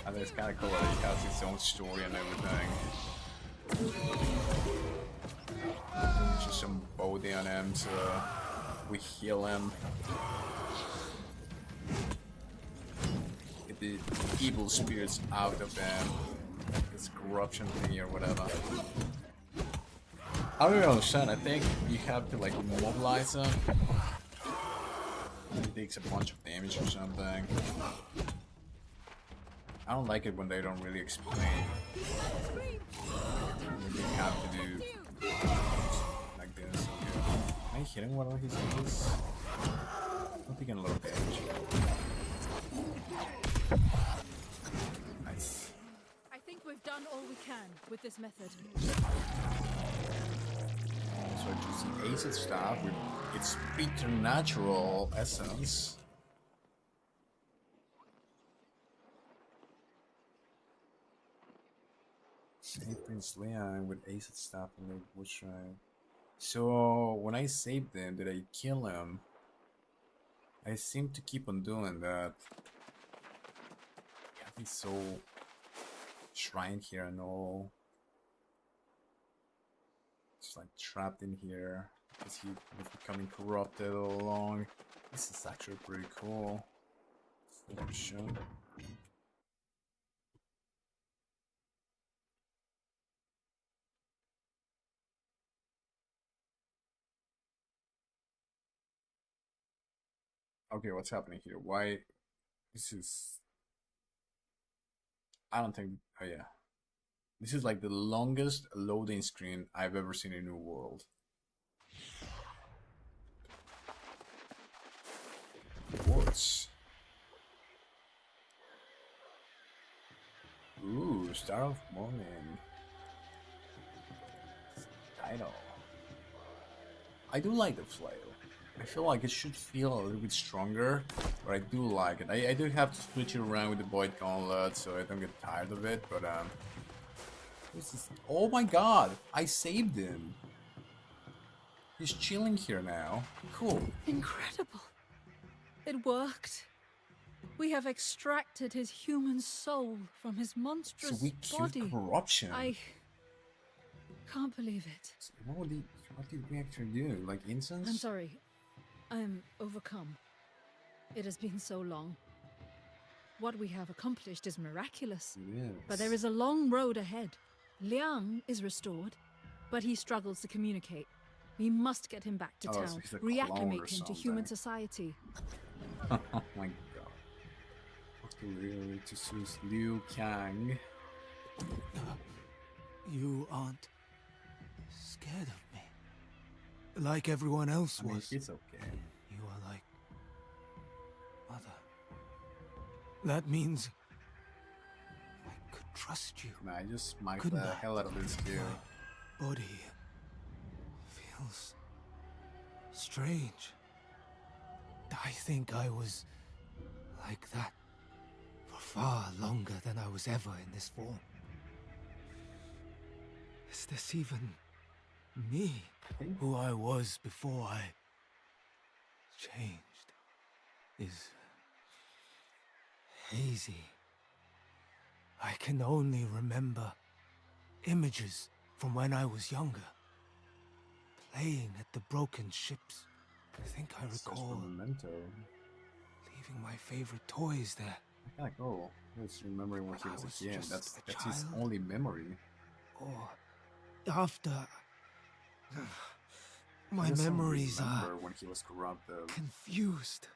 I think it's kind of cool that he has his own story and everything. Just some body on him, so we heal him. Get the evil spirits out of them. This corruption thingy or whatever. I don't really understand. I think you have to like immobilize them. He takes a bunch of damage or something. I don't like it when they don't really explain what you have to do like this. Okay. Am I hitting one of his things? I'm taking a little damage. Nice.
I think we've done all we can with this method.
So just acid staff with its preternatural essence. Save Prince Leon with acid staff and the bush shrine. So when I saved him, did I kill him? I seem to keep on doing that. Yeah, he's so shrine here and all. It's like trapped in here because he was becoming corrupted all along. This is actually pretty cool. Sure. Okay, what's happening here? Why? This is... I don't think... Oh yeah. This is like the longest loading screen I've ever seen in New World. Rewards. Ooh, Star of Morning. Title. I do like the flail. I feel like it should feel a little bit stronger, but I do like it. I do have to switch it around with the Void Gauntlet so I don't get tired of it, but this is... Oh my god! I saved him! He's chilling here now. Cool.
Incredible. It worked. We have extracted his human soul from his monstrous
So we killed
body.
corruption.
I can't believe it.
So what did we actually do? Like incense?
I'm sorry. I'm overcome. It has been so long. What we have accomplished is miraculous.
It is.
But there is a long road ahead. Liang is restored, but he struggles to communicate. We must get him back to
So
town,
he's a clone or
reacclimate him to human
something.
society.
Oh my god. Talk to choose Liu Kang.
You aren't scared of me. Like everyone else
I mean,
was.
it's okay.
You are like mother. That means I could trust you.
Nah, I just smite
Couldn't
the
I?
hell out of this dude.
My body feels strange. I think I was like that for far longer than I was ever in this form. Is this even me? Who I was before I changed is hazy. I can only remember images from when I was younger, playing at the broken ships I think I
Search for
recall
memento.
leaving my favorite toys there.
I gotta go. He's remembering when he
I
was
was
a kid.
just
That's
a
his
child.
only memory.
Or after. My
He doesn't
memories are
remember when he was corrupted.
confused.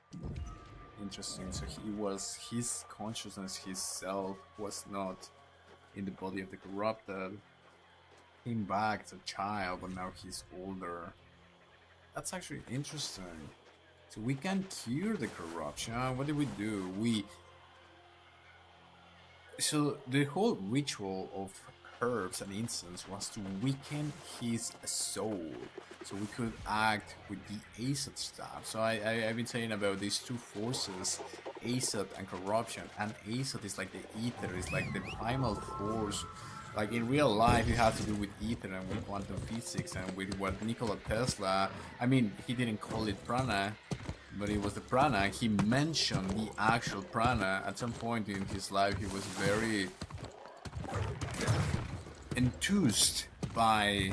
Interesting. So he was, his consciousness, his self was not in the body of the corrupted. Came back as a child, but now he's older. That's actually interesting. So we can cure the corruption. What did we do? So the whole ritual of herbs and incense was to weaken his soul, so we could act with the Acid staff. So I've been saying about these two forces, Acid and corruption, and Acid is like the ether, is like the primal force. Like in real life, you have to do with ether and with quantum physics and with what Nikola Tesla, I mean, he didn't call it prana, but it was the prana. He mentioned the actual prana. At some point in his life, he was very enthused by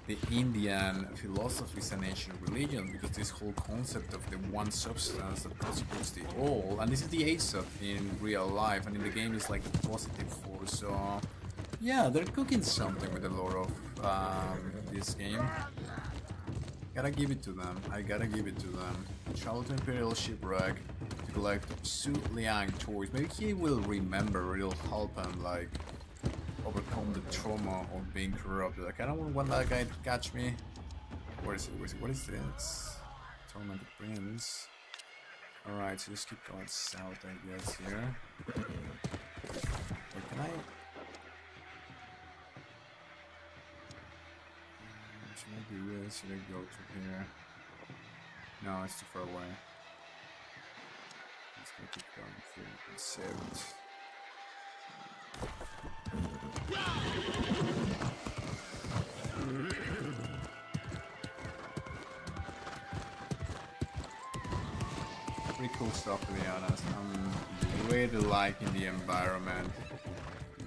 the Indian philosophies and ancient religion, because this whole concept of the one substance that constitutes the all, and this is the Acid in real life, and in the game is like the positive force. So yeah, they're cooking something with the lore of this game. Gotta give it to them. I gotta give it to them. Travel to Imperial Shipwreck to collect Su Liang toys. Maybe he will remember. It'll help him like overcome the trauma of being corrupted. Like, I don't want that guy to catch me. Where is it? Where is it? What is this? Tormented Prince. Alright, so just keep going south, I guess, here. Wait, can I... Should I do this? Should I go to here? No, it's too far away. Let's go keep going through and south. Pretty cool stuff, to be honest. I'm really liking the environment.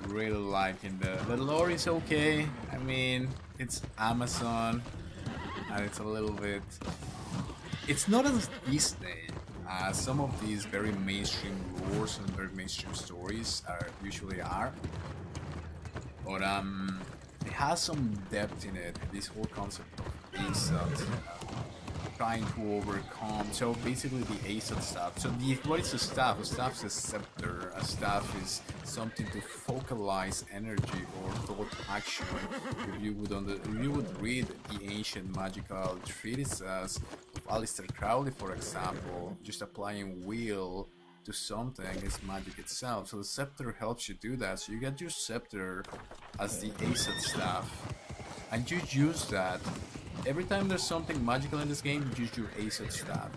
Really liking the lore is okay. I mean, it's Amazon, and it's a little bit. It's not as Disney as some of these very mainstream lores and very mainstream stories usually are. But it has some depth in it. This whole concept of Acid, trying to overcome. So basically, the Acid staff. So what is a staff? A staff is a scepter. A staff is something to focalize energy or thought action. If you would read the ancient magical treatises of Aleister Crowley, for example, just applying will to something is magic itself. So the scepter helps you do that. So you get your scepter as the Acid staff, and you use that every time there's something magical in this game. You use your Acid staff.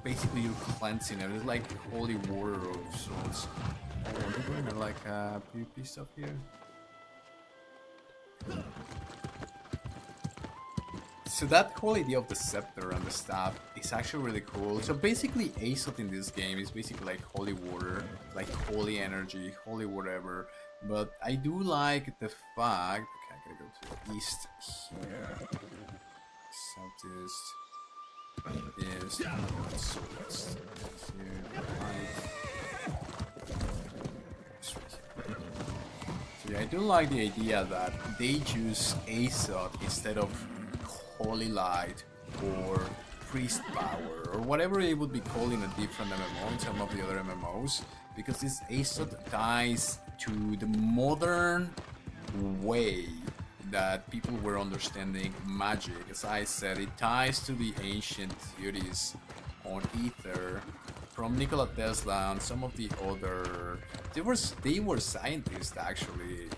Basically, you're cleansing it. It's like holy water of sorts. Oh, we're going to like PvP stuff here. So that whole idea of the scepter and the staff is actually really cool. So basically, Acid in this game is basically like holy water, like holy energy, holy whatever. But I do like the fact. Okay, I gotta go to the east here, southeast, east, southwest here, right. So yeah, I do like the idea that they use Acid instead of holy light or priest power or whatever it would be called in a different MMO, in some of the other MMOs, because this Acid ties to the modern way that people were understanding magic. As I said, it ties to the ancient theories on ether from Nikola Tesla and some of the other. They were scientists actually,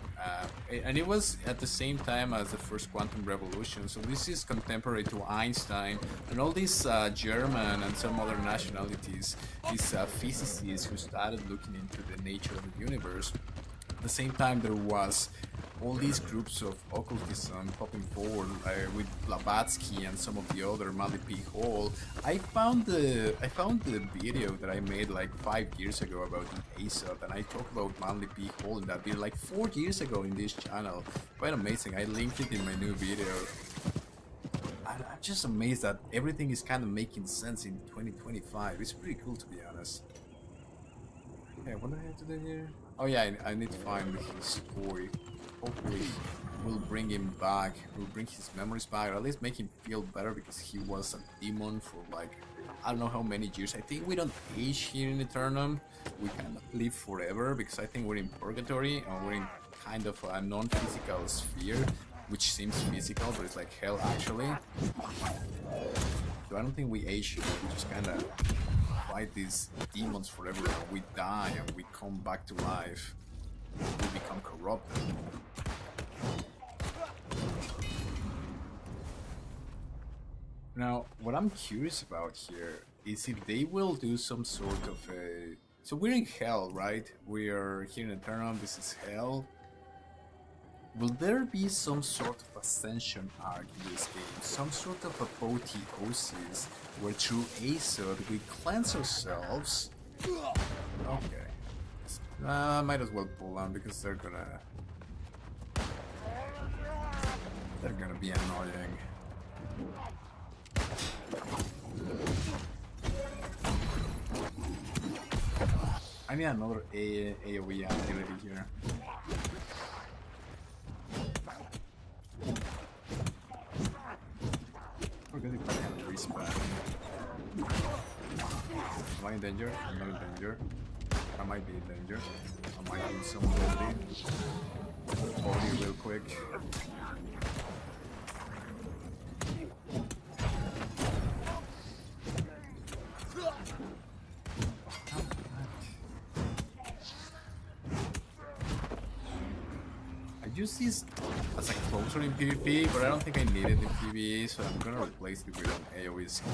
and it was at the same time as the first quantum revolution. So this is contemporary to Einstein and all these German and some other nationalities, these physicists who started looking into the nature of the universe. At the same time, there was all these groups of occultism popping forward with Blavatsky and some of the other Manly P. Hall. I found the video that I made like 5 years ago about the Acid, and I talked about Manly P. Hall in that video like 4 years ago in this channel. Quite amazing. I linked it in my new video. I'm just amazed that everything is kind of making sense in 2025. It's pretty cool, to be honest. Okay, what do I have to do here? Oh yeah, I need to find his boy. Hopefully we'll bring him back. We'll bring his memories back, or at least make him feel better, because he was a demon for like, I don't know how many years. I think we don't age here in Aeternum. We kind of live forever, because I think we're in purgatory, and we're in kind of a non-physical sphere, which seems physical, but it's like hell actually. So I don't think we age here. We just kind of fight these demons forever, and we die and we come back to life. We become corrupted. Now, what I'm curious about here is if they will do some sort of a... So we're in hell, right? We are here in Aeternum, this is hell. Will there be some sort of ascension arc in this game? Some sort of apotheosis where through Aesop we cleanse ourselves? Okay. Might as well pull on, because they're gonna be annoying. I need another AoE ability here. Forget if I have respawn. Am I in danger? I'm not in danger. I might be in danger. I might need some body real quick. I use this as a closer in PvP, but I don't think I need it in PvE, so I'm gonna replace it with an AoE skill.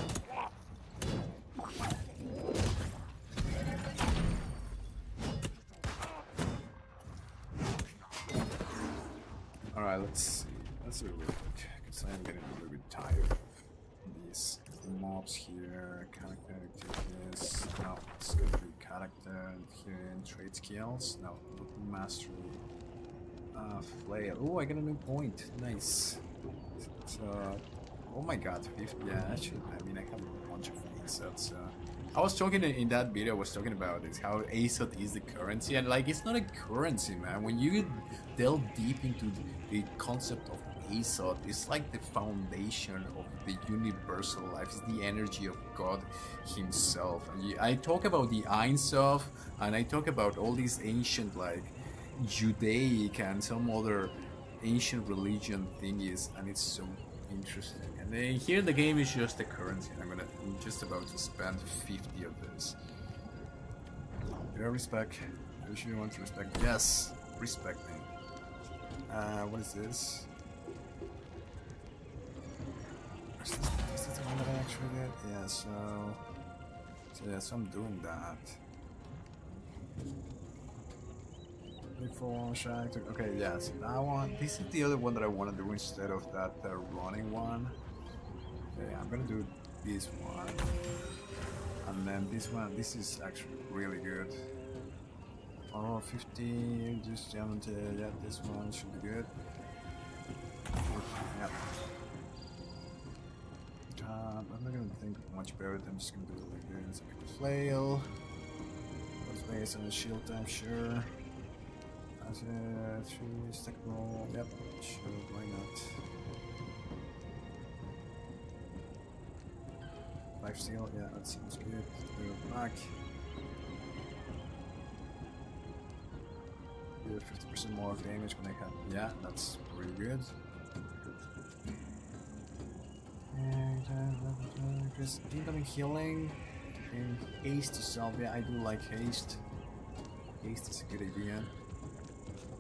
Alright, let's see. Let's do it real quick, because I'm getting a little bit tired of these mobs here. Character activities. No, it's gonna be character here in trade skills. No, mastery. Flail. Oh, I got a new point. Nice. So, oh my god, 50. Yeah, actually, I mean, I have a bunch of ASOTs. I was talking in that video, I was talking about this, how ASOT is the currency, and like, it's not a currency, man. When you delve deep into the concept of ASOT, it's like the foundation of the universal life. It's the energy of God himself. And I talk about the Ein Sof, and I talk about all these ancient, like, Judaic and some other ancient religion thingies, and it's so interesting. And then here the game is just a currency. I'm just about to spend 50 of this. Do I respect? I wish you want to respect. Yes, respect me. What is this? Is this the one that I actually did? Yeah, so I'm doing that. Before okay, yeah, so that one. This is the other one that I want to do instead of that running one. Okay, I'm gonna do this one, and then this one. This is actually really good. Oh, 50, just yeah, this one should be good. Yep. I'm not gonna think much about it. I'm just gonna do it like this. Flail. Let's make it on a shield time, sure. That's a 3 stackable. Yep, sure, why not? Life steal, yeah, that seems good. Do it back. Do 50% more damage when I have. Yeah, that's pretty good. And just incoming healing. And haste to solve. Yeah, I do like haste. Haste is a good idea.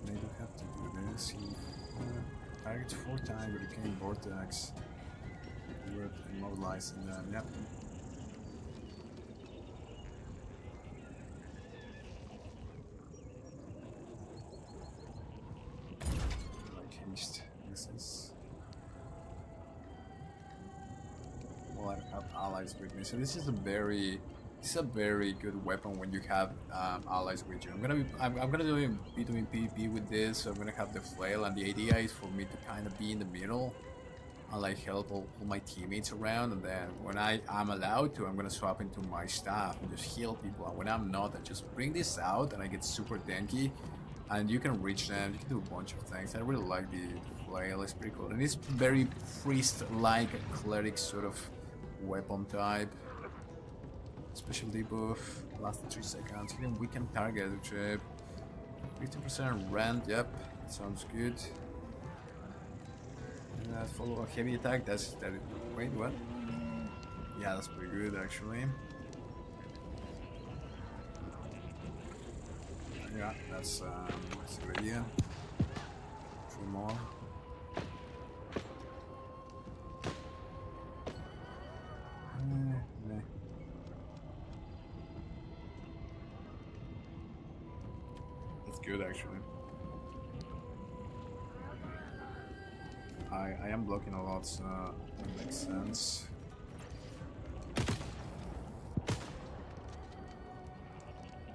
I do have to do this. He targets 4 times with a cane vortex. We're immobilizing them, yep. Like haste. This is. Well, I don't have allies with me, so this is a very good weapon when you have allies with you. I'm gonna be doing PvP with this, so I'm gonna have the flail, and the idea is for me to kind of be in the middle. I'll like help all my teammates around, and then when I'm allowed to, I'm gonna swap into my staff and just heal people. And when I'm not, I just bring this out and I get super tanky, and you can reach them. You can do a bunch of things. I really like the flail. It's pretty cool, and it's very priest-like, a cleric sort of weapon type. Special debuff lasts 3 seconds. You can weaken target. 15% rend. Yep, sounds good. Follow a heavy attack. Wait, what? Yeah, that's pretty good actually. Yeah, that's a good idea. 3 more. Nah. That's good actually. I am blocking a lot, so that makes sense.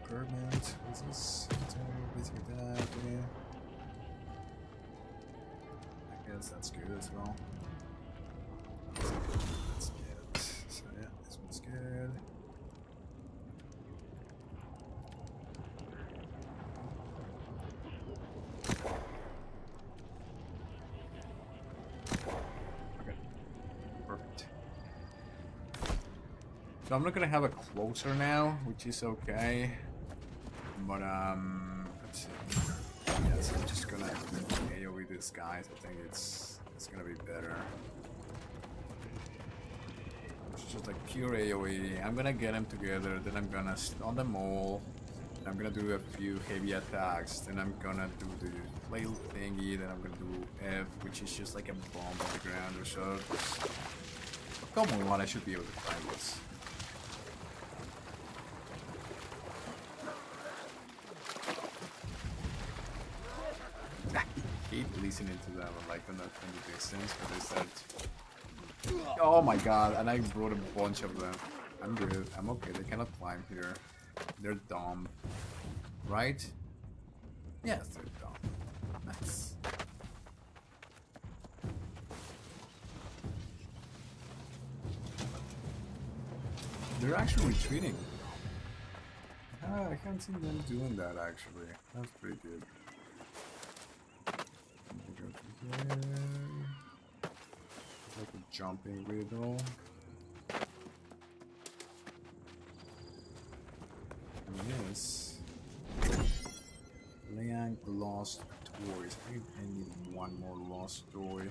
Permit, what is this? Basically that, yeah. I guess that's good as well. Let's get it. So yeah, this one's good. So I'm not gonna have a closer now, which is okay. But let's see. Yeah, so I'm just gonna AoE these guys. I think it's gonna be better. It's just like pure AoE. I'm gonna get them together, then I'm gonna stun them all. Then I'm gonna do a few heavy attacks. Then I'm gonna do the flail thingy. Then I'm gonna do F, which is just like a bomb on the ground or so. Come on, I should be able to find this. Listening to them like on the distance, but they said, oh my god, and I brought a bunch of them. I'm good, I'm okay, they cannot climb here. They're dumb. Right? Yes, they're dumb. Nice. They're actually retreating. I can't see them doing that actually. That's pretty good. Here. It's like a jumping riddle. And this Liang lost toys. I need one more lost toy.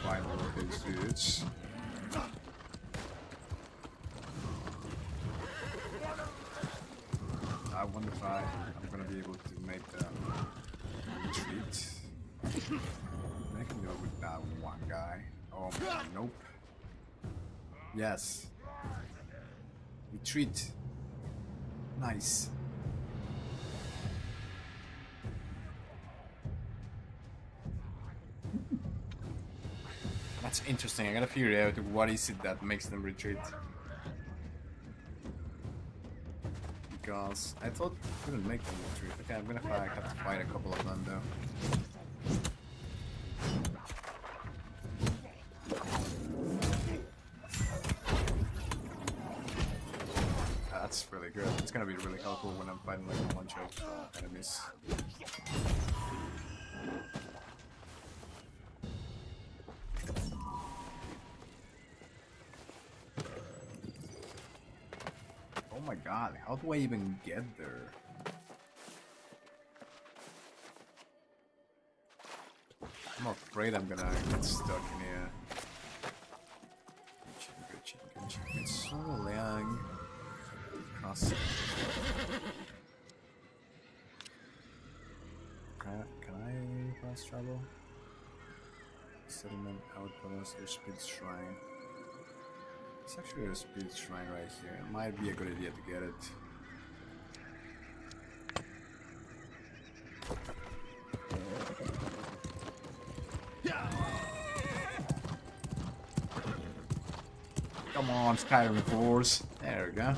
Find all of these dudes. I wonder if I'm gonna be able to make the retreat. I can go with that one guy. Oh, nope. Yes. Retreat. Nice. That's interesting. I gotta figure out what is it that makes them retreat. Because I thought I couldn't make them retreat. Okay, I'm gonna have to fight a couple of them though. That's really good. It's gonna be really helpful when I'm fighting like a bunch of enemies. Oh my god, how do I even get there? I'm afraid I'm gonna get stuck in here. Good chicken. It's so long. Cross. Can I cross travel? Settlement outpost or speed shrine. It's actually a speed shrine right here. It might be a good idea to get it. Come on, Skyrim Force. There we go.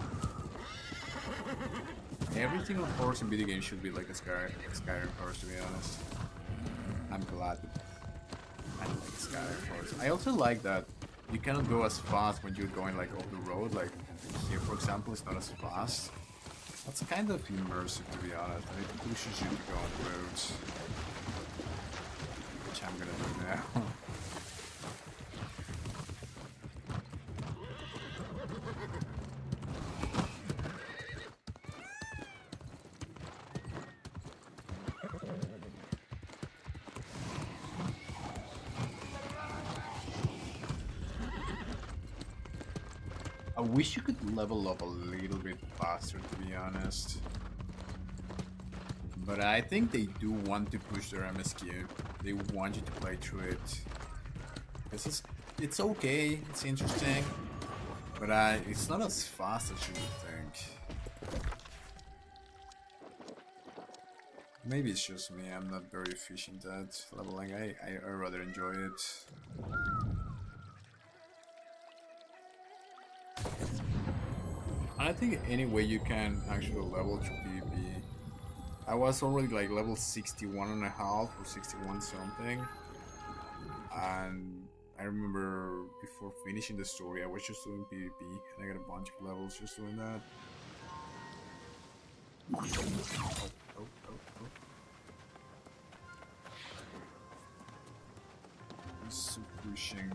every single horse in video games should be like a Skyrim horse, to be honest. I'm glad that I like Skyrim horse. I also like that you cannot go as fast when you're going like off the road. Like here, for example, it's not as fast. That's kind of immersive, to be honest. And it pushes you to go on roads, which I'm gonna do now. I wish you could level up a little bit faster, to be honest. But I think they do want to push their MSQ. They want you to play through it. It's okay, it's interesting, but it's not as fast as you would think. Maybe it's just me, I'm not very efficient at leveling. I rather enjoy it. I think any way you can actually level through PvP. I was already like level 61 and a half or 61 something, and I remember before finishing the story I was just doing PvP and I got a bunch of levels just doing that. Oh. So pushing.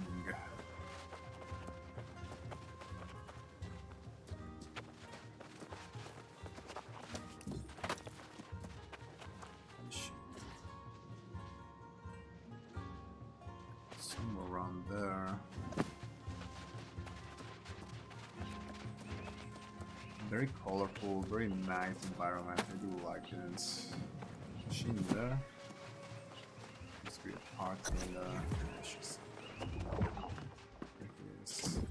Somewhere around there. Very colorful, very nice environment. I do like this. Machine there. Must be a party in there.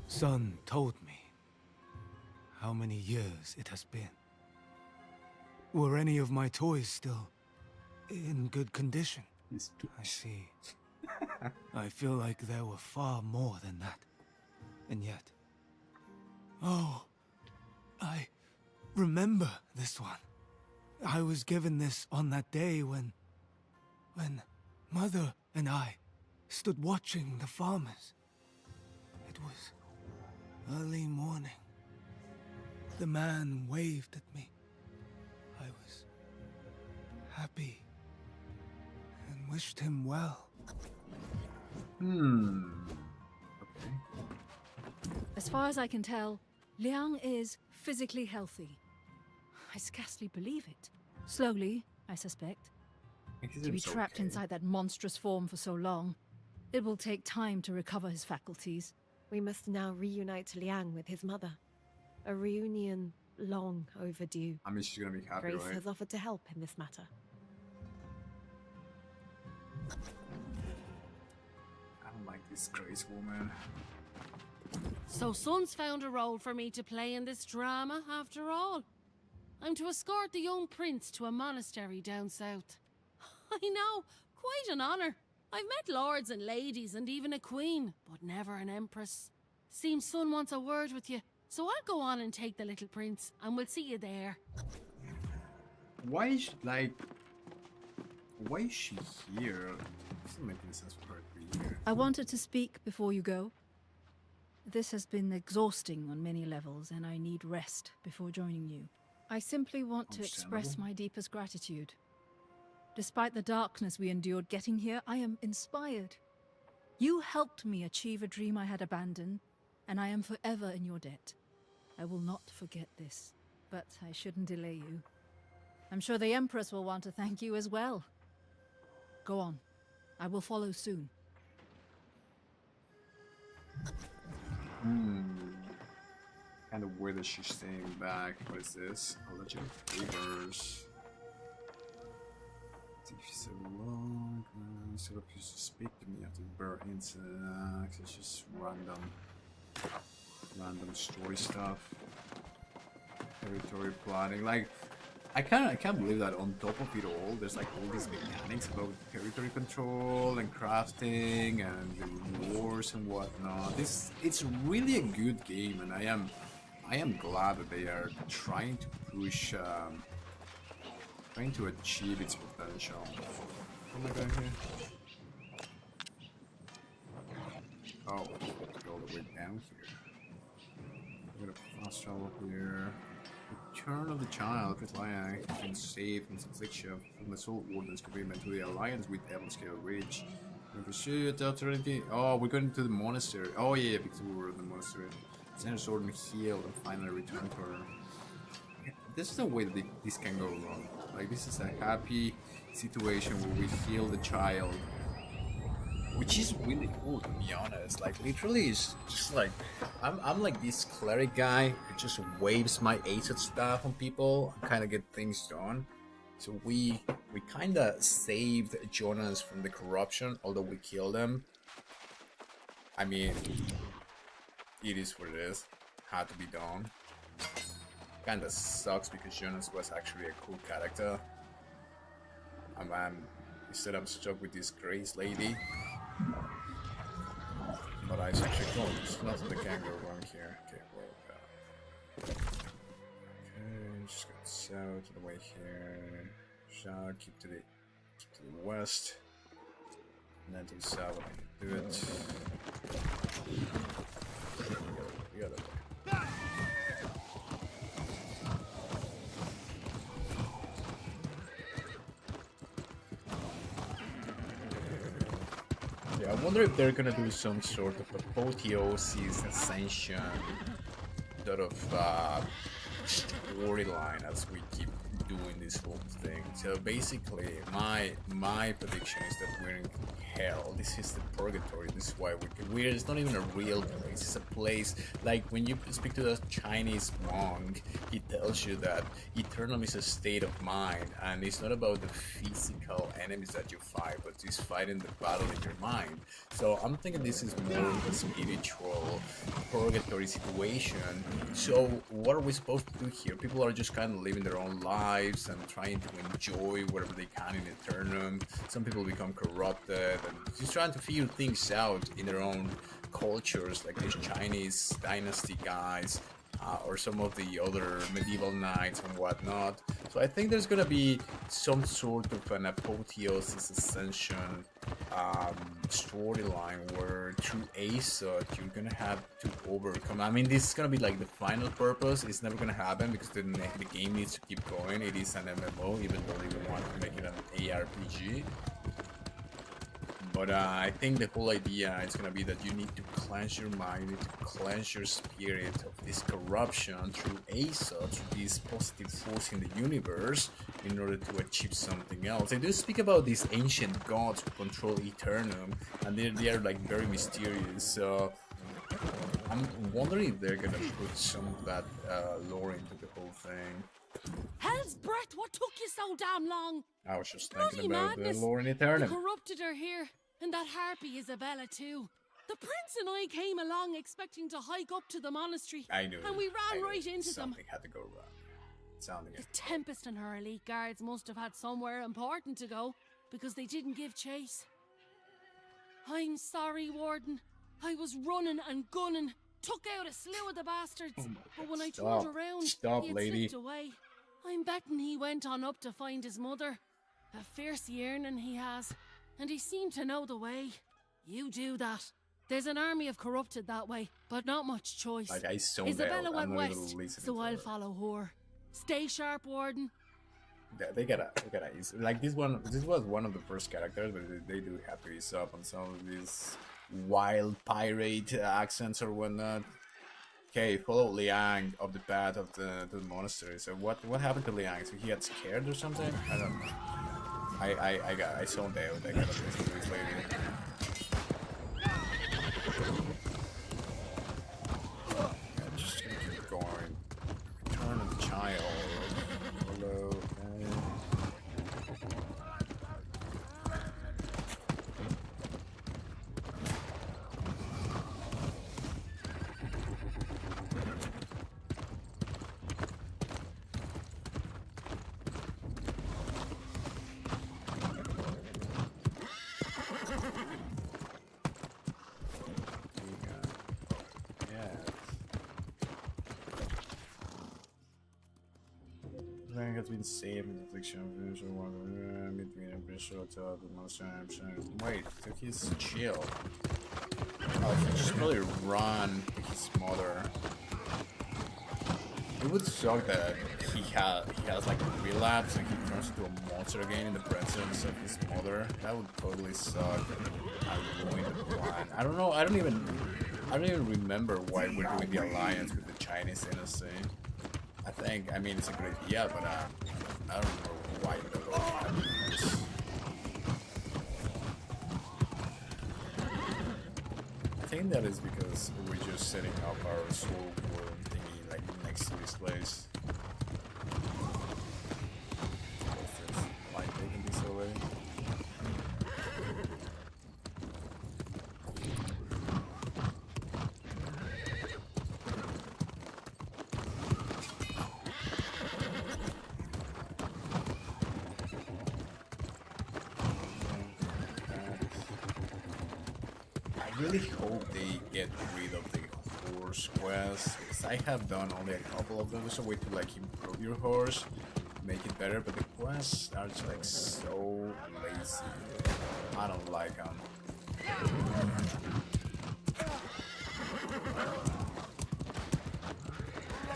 Son told me how many years it has been. Were any of my toys still in good condition? I see. I feel like there were far more than that. And yet... Oh, I remember this one. I was given this on that day when Mother and I stood watching the farmers. It was early morning. The man waved at me. I was happy and wished him well.
Okay.
As far as I can tell, Liang is physically healthy. I scarcely believe it. Slowly, I suspect. To be trapped inside that monstrous form for so long, it will take time to recover his faculties.
We must now reunite Liang with his mother. A reunion long overdue.
I mean, she's gonna be happy,
Grace
right?
has offered to help in this matter.
I don't like this Grace woman.
So Son's found a role for me to play in this drama, after all. I'm to escort the young prince to a monastery down south. I know, quite an honor. I've met lords and ladies and even a queen, but never an empress. Seems Son wants a word with you, so I'll go on and take the little prince, and we'll see you there.
Why is she here? It doesn't make any sense for her to be here.
I wanted to speak before you go. This has been exhausting on many levels, and I need rest before joining you. I simply want to express
Understandable.
my deepest gratitude. Despite the darkness we endured getting here, I am inspired. You helped me achieve a dream I had abandoned, and I am forever in your debt. I will not forget this, but I shouldn't delay you. I'm sure the Empress will want to thank you as well. Go on. I will follow soon.
Kind of weird that she's staying back. What is this? Alleged favors. If you so long, instead of used to speak to me after birth incident, it's just random story stuff. Territory plotting, like I can't believe that on top of it all, there's like all these mechanics about territory control and crafting and the wars and whatnot. It's really a good game, and I am glad that they are trying to push trying to achieve its potential. What am I going here? Oh, I have to go all the way down here. I'm gonna fast travel here. Return of the child, Chris Liang, has been saved from affliction from the Soul Warden's commitment to the alliance with Ebonscale Ridge. We pursue the eternity. Oh, we're going to the monastery. Oh yeah, because we were in the monastery. Send her sword and heal and finally return to her. There's no way that this can go wrong. Like, this is a happy situation where we heal the child. Which is really cool, to be honest. Like, literally, it's just like I'm like this cleric guy who just waves my acid stuff on people and kind of get things done. So we kind of saved Jonas from the corruption, although we killed him. I mean, it is what it is. Had to be done. Kind of sucks because Jonas was actually a cool character. Instead I'm stuck with this Grace lady. But I actually don't. It's not the kangaroo wrong here. Okay, well, okay, just go south to the way here. Shall keep to the west, and then to the south. I can do it. The other way. Yeah, I wonder if they're gonna do some sort of apotheosis ascension sort of storyline as we keep doing this whole thing. So basically, my prediction is that we're in hell. This is the purgatory. This is why we're. It's not even a real place. It's a place like when you speak to a Chinese monk, he tells you that Aeternum is a state of mind, and it's not about the physical enemies that you fight, but it's fighting the battle in your mind. So I'm thinking this is more of a spiritual purgatory situation. So what are we supposed to do here? People are just kind of living their own lives and trying to enjoy whatever they can in Aeternum. Some people become corrupted and just trying to figure things out in their own cultures, like these Chinese dynasty guys, or some of the other medieval knights and whatnot. So I think there's gonna be some sort of an apotheosis ascension storyline where through Aesop you're gonna have to overcome. I mean, this is gonna be like the final purpose. It's never gonna happen because the game needs to keep going. It is an MMO, even though they want to make it an ARPG. But I think the whole idea is going to be that you need to cleanse your mind, you need to cleanse your spirit of this corruption through Aesop, through this positive force in the universe, in order to achieve something else. They do speak about these ancient gods who control Aeternum, and they are like very mysterious. So I'm wondering if they're going to put some of that lore into the whole thing.
Hell's breath, what took you so damn long?
I was just
Bloody
thinking about
madness.
the lore in
They
Aeternum.
corrupted her here, and that harpy Isabella too. The prince and I came along expecting to hike up to the monastery,
I knew
and we
it.
ran
I knew
right
it.
into them.
Something had to go wrong. Something.
The Tempest and her elite guards must have had somewhere important to go, because they didn't give chase. I'm sorry, Warden. I was running and gunning, took out a slew of the bastards,
Oh my
but
God,
when I
stop.
turned around,
Stop,
he had
lady.
slipped away. I'm betting he went on up to find his mother. A fierce yearning he has, and he seemed to know the way. You do that. There's an army of corrupted that way, but not much choice.
Like, I zoned
Isabella
out.
went
I'm not even
west,
listening
so
to
I'll
her.
follow her. Stay sharp, Warden.
They gotta ease. Like this was one of the first characters, but they do have to ease up on some of these wild pirate accents or whatnot. Okay, follow Liang up the path of the monastery. So what happened to Liang? So he got scared or something? I don't know. I zoned out. I gotta listen to this lady. I'm just gonna keep going. Return of the child. Hello. everything has been saved in the affliction of the one between a British hotel, the monster and wait, took his chill. Oh, he just really run to his mother. It would suck that he has like a relapse and he turns into a monster again in the presence of his mother. That would totally suck. I'm ruin the plan. I don't know. I don't even remember why we're doing the alliance with the Chinese dynasty. I mean, it's a good idea, but I don't know why they're all doing this. I think that is because we're just setting up our soul world thingy like next to this place. Am I taking this already? I really hope they get rid of the horse quest, because I have done only a couple of them. There's a way to like improve your horse, make it better, but the quests are just like so lazy. I don't like them.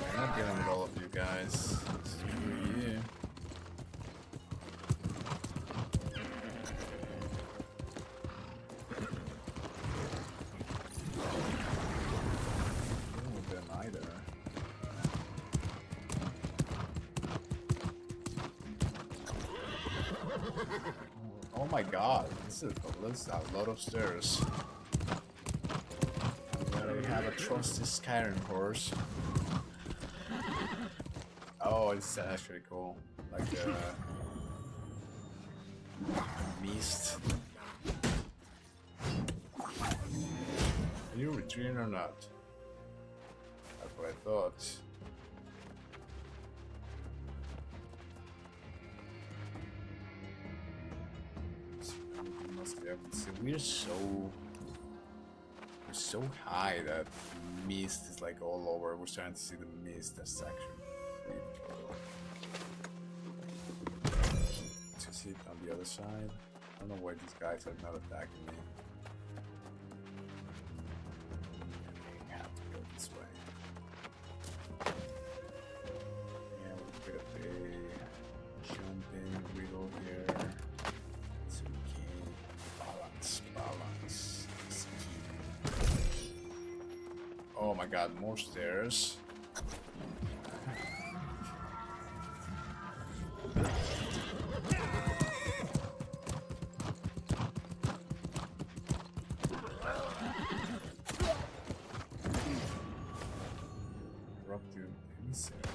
I'm not dealing with all of you guys. This is for you. Oh my god, this is a lot of stairs. We have a trusty Skyrim horse. Oh, it's actually cool. Like mist. Are you retreating or not? That's what I thought. We're so high that mist is like all over. We're starting to see the mist. That's actually really cool. To see it on the other side. I don't know why these guys are not attacking me. I have to go this way. Yeah, we'll put a jumping riddle here. Balance. Oh my god, more stairs. Drop to insect.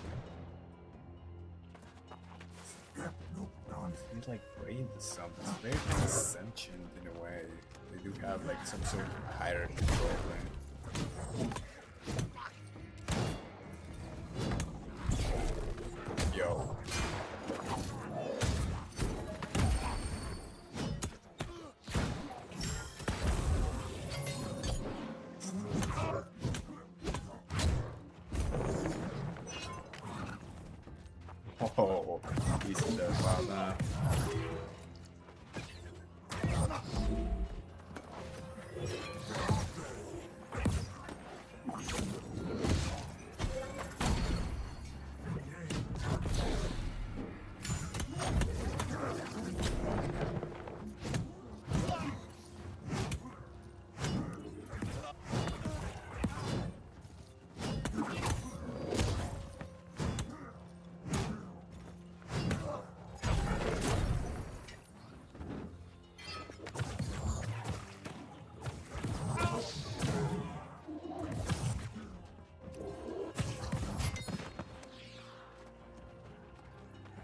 He's like praying to something. It's very kind of sentient in a way. They do have like some sort of hierarchy problem. Yo. Oh, he's there about that.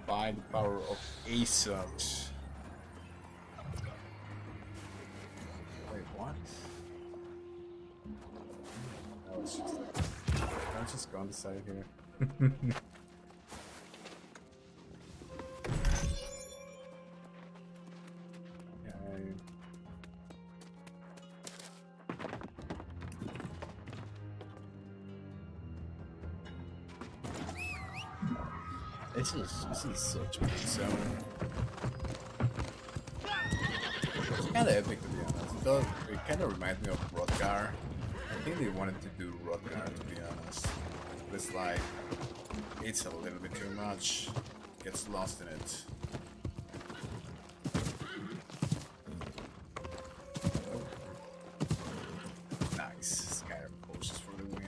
By the power of Aesop. Wait, what? Oh, it's just like... Can I just go on the side here? Okay. This is such a good zone. It's kind of epic to be honest. It kind of reminds me of Rodgar. I think they wanted to do Rodgar to be honest. But it's like, it's a little bit too much. Gets lost in it. Nice. Skyrim poses for the win.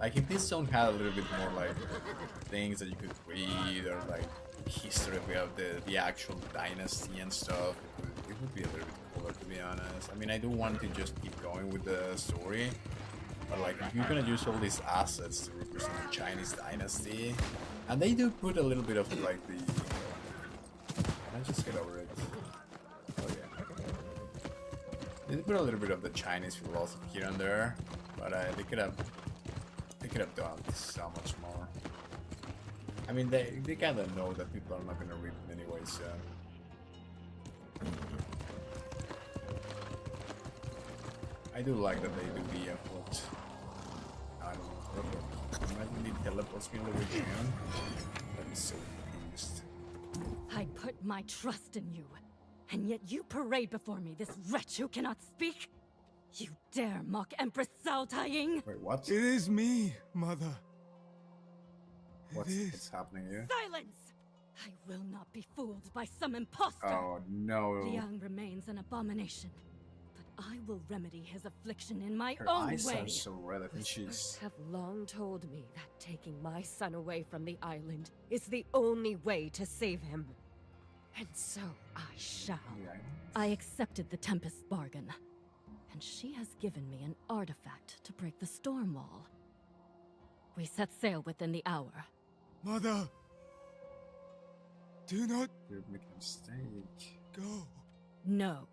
Like if this zone had a little bit more like things that you could read or like history about the actual dynasty and stuff, it would be a little bit cooler to be honest. I mean, I do want to just keep going with the story, but like if you're gonna use all these assets to represent the Chinese dynasty, and they do put a little bit of like the... Can I just get over it? Oh yeah. They put a little bit of the Chinese philosophy here and there, but they could have done so much more. I mean, they kind of know that people are not gonna read it anyway, so... I do like that they do the effort. I don't know, imagine he teleports me in the region. I'd be so pleased.
I put my trust in you, and yet you parade before me this wretch who cannot speak? You dare mock Empress Cao Taiying?
Wait, what?
It is me, Mother.
What's happening here?
Silence! I will not be fooled by some impostor.
Oh no.
Liang remains an abomination, but I will remedy his affliction in my
Her
own
eyes
way.
are so red. I think she's...
Have long told me that taking my son away from the island is the only way to save him. And so I shall.
Yeah.
I accepted the Tempest's bargain, and she has given me an artifact to break the storm wall. We set sail within the hour.
Mother! Do not
You're making a mistake.
go.
No,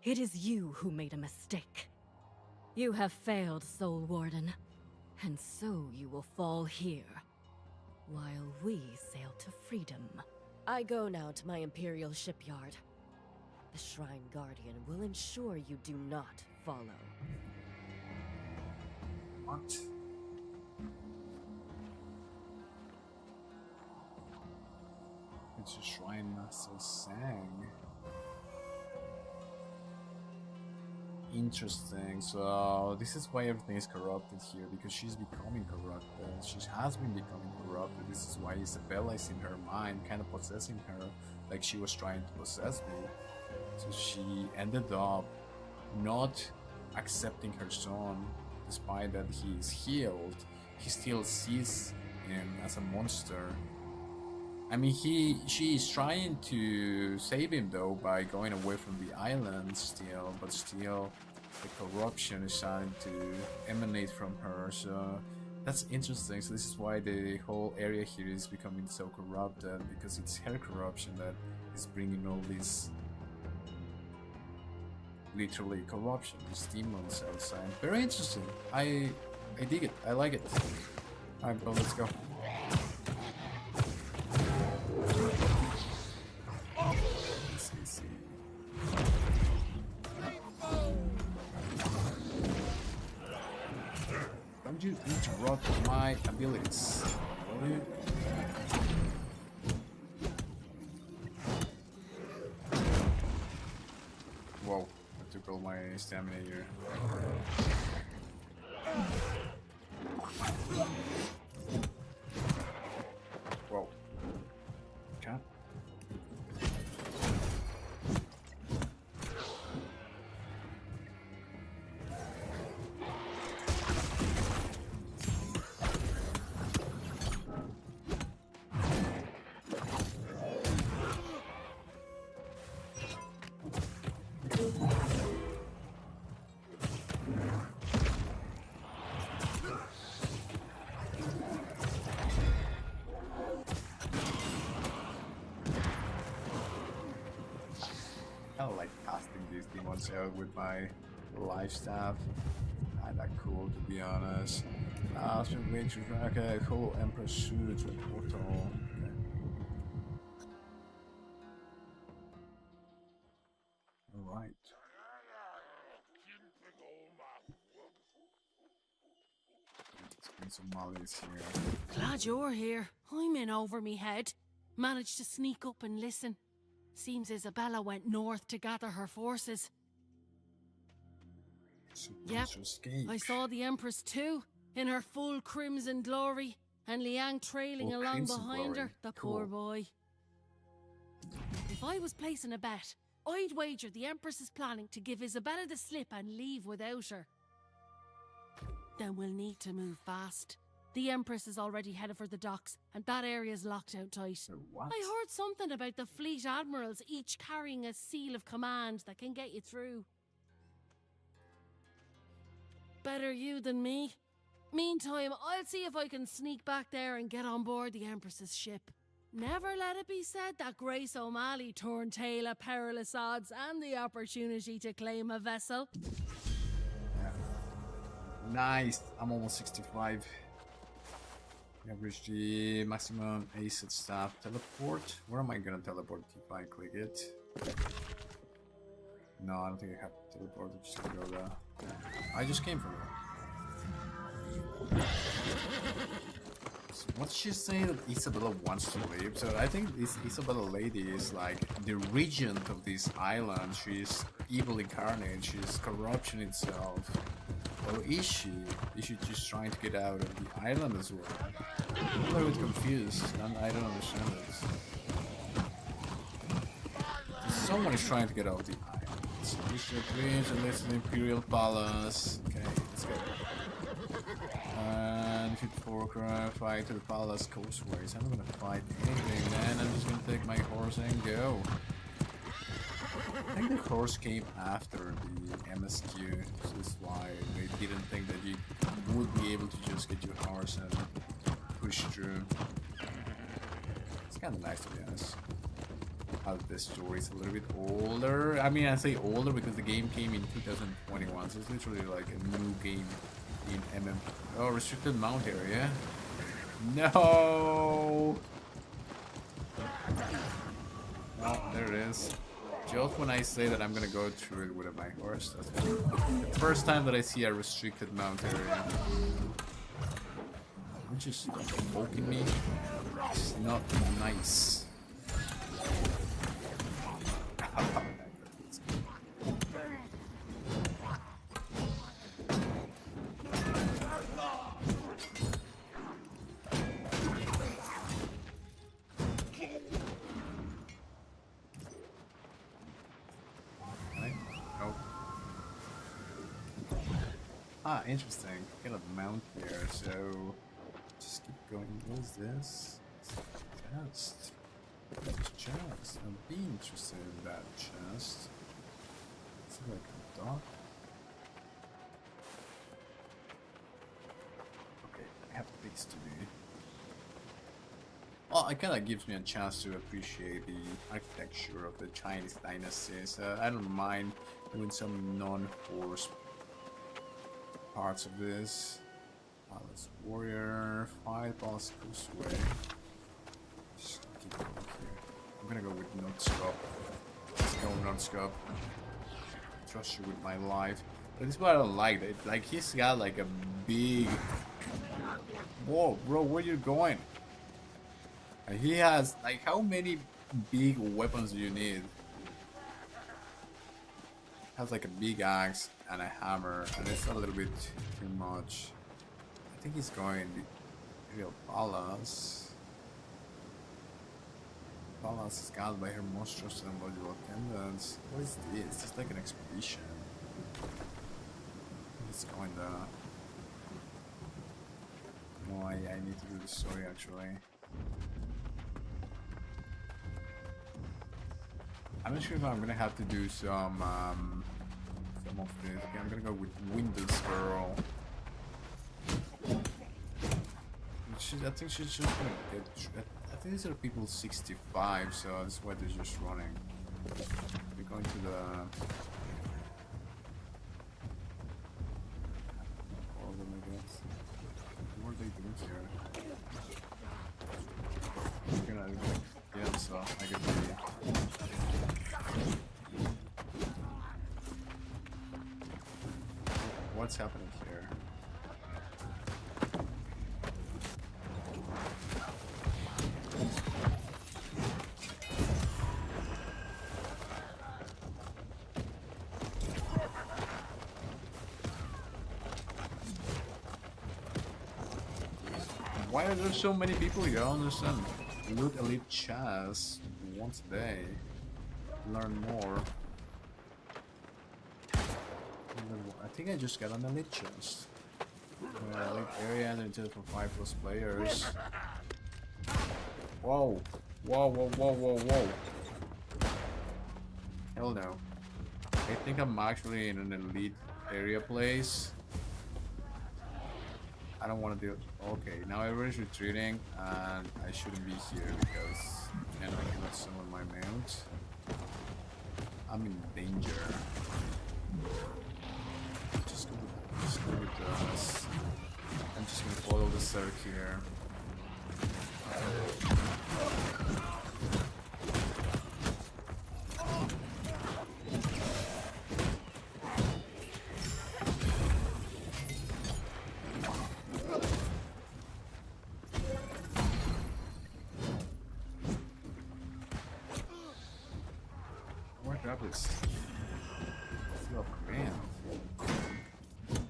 it is you who made a mistake. You have failed, Soul Warden, and so you will fall here, while we sail to freedom.
I go now to my Imperial shipyard. The Shrine Guardian will ensure you do not follow.
What? It's a Shrine Master sang. Interesting. So this is why everything is corrupted here, because she's becoming corrupted. She has been becoming corrupted. This is why Isabella is in her mind, kind of possessing her, like she was trying to possess me. So she ended up not accepting her son, despite that he is healed. He still sees him as a monster. I mean, she is trying to save him though by going away from the island still, but still the corruption is starting to emanate from her. So that's interesting. So this is why the whole area here is becoming so corrupted, because it's her corruption that is bringing all this literally corruption, these demons outside. Very interesting. I dig it. I like it. Alright, well, let's go. Don't you interrupt my abilities, will you? Whoa, I took all my stamina here. Whoa. Okay. I like casting these demons out with my life staff. Kinda cool to be honest. So way to drag a whole Emperor's suit to a portal. Okay. Alright. some mollies here.
Glad you're here. I'm in over me head. Managed to sneak up and listen. Seems Isabella went north to gather her forces. Yep, I saw the Empress too, in her full crimson glory, and Liang trailing along behind her, the poor boy. If I was placing a bet, I'd wager the Empress is planning to give Isabella the slip and leave without her. Then we'll need to move fast. The Empress is already headed for the docks, and that area's locked out tight.
What?
I heard something about the fleet admirals each carrying a seal of command that can get you through. Better you than me. Meantime, I'll see if I can sneak back there and get on board the Empress's ship. Never let it be said that Grace O'Malley turned tail at perilous odds and the opportunity to claim a vessel.
Nice. I'm almost 65. I've reached the maximum acid staff teleport. Where am I gonna teleport if I click it? No, I don't think I have to teleport. I'm just gonna go there. I just came from there. So what's she saying that Isabella wants to leave? So I think this Isabella lady is like the regent of this island. She's evil incarnate. She's corruption itself. Or is she? Is she just trying to get out of the island as well? I'm a little bit confused, and I don't understand this. Someone is trying to get out of the island. So please, and this is the Imperial Palace. Okay, let's go. And if you fight to the palace coastways, I'm not gonna fight anything, man. I'm just gonna take my horse and go. I think the horse came after the MSQ, so that's why they didn't think that you would be able to just get your horse and push through. It's kind of nice to be honest. How this story is a little bit older. I mean, I say older because the game came in 2021, so it's literally like a new game in MM. Oh, restricted mount area. No! Oh, there it is. Just when I say that I'm gonna go through it with my horse, that's the first time that I see a restricted mount area. Which is poking me. It's not nice. Ah, interesting. Got a mount here, so just keep going. What is this? Chest. Chest. I'd be interested in that chest. Is it like a dock? Okay, I have things to do. Well, it kind of gives me a chance to appreciate the architecture of the Chinese dynasties. I don't mind doing some non-force parts of this. Palace warrior, fight boss coastway. Just keep going here. I'm gonna go with Nutscope. Let's go Nutscope. Trust you with my life. But this is what I don't like. Like he's got like a big. Whoa, bro, where you going? And he has like how many big weapons do you need? Has like a big axe and a hammer, and it's a little bit too much. I think he's going the Imperial Palace. Palace is guarded by her most trusted and loyal attendants. What is this? It's like an expedition. It's going there. No, I need to do the story actually. I'm not sure if I'm gonna have to do some of this. Okay, I'm gonna go with Windows Girl. I think she's just gonna get. I think these are people 65, so that's why they're just running. We're going to the. All of them, I guess. What are they doing here? I'm gonna yeah, so I get the. What's happening here? Why are there so many people here? I don't understand. Loot elite chest once a day. Learn more. I think I just got an elite chest. Elite area and until for 5+ players. Whoa. Whoa, whoa, whoa, whoa, whoa. Hell no. I think I'm actually in an elite area place. I don't want to do it. Okay, now everybody's retreating and I shouldn't be here because then I cannot summon my mount. I'm in danger. Just go with us. I'm just gonna follow the circ here.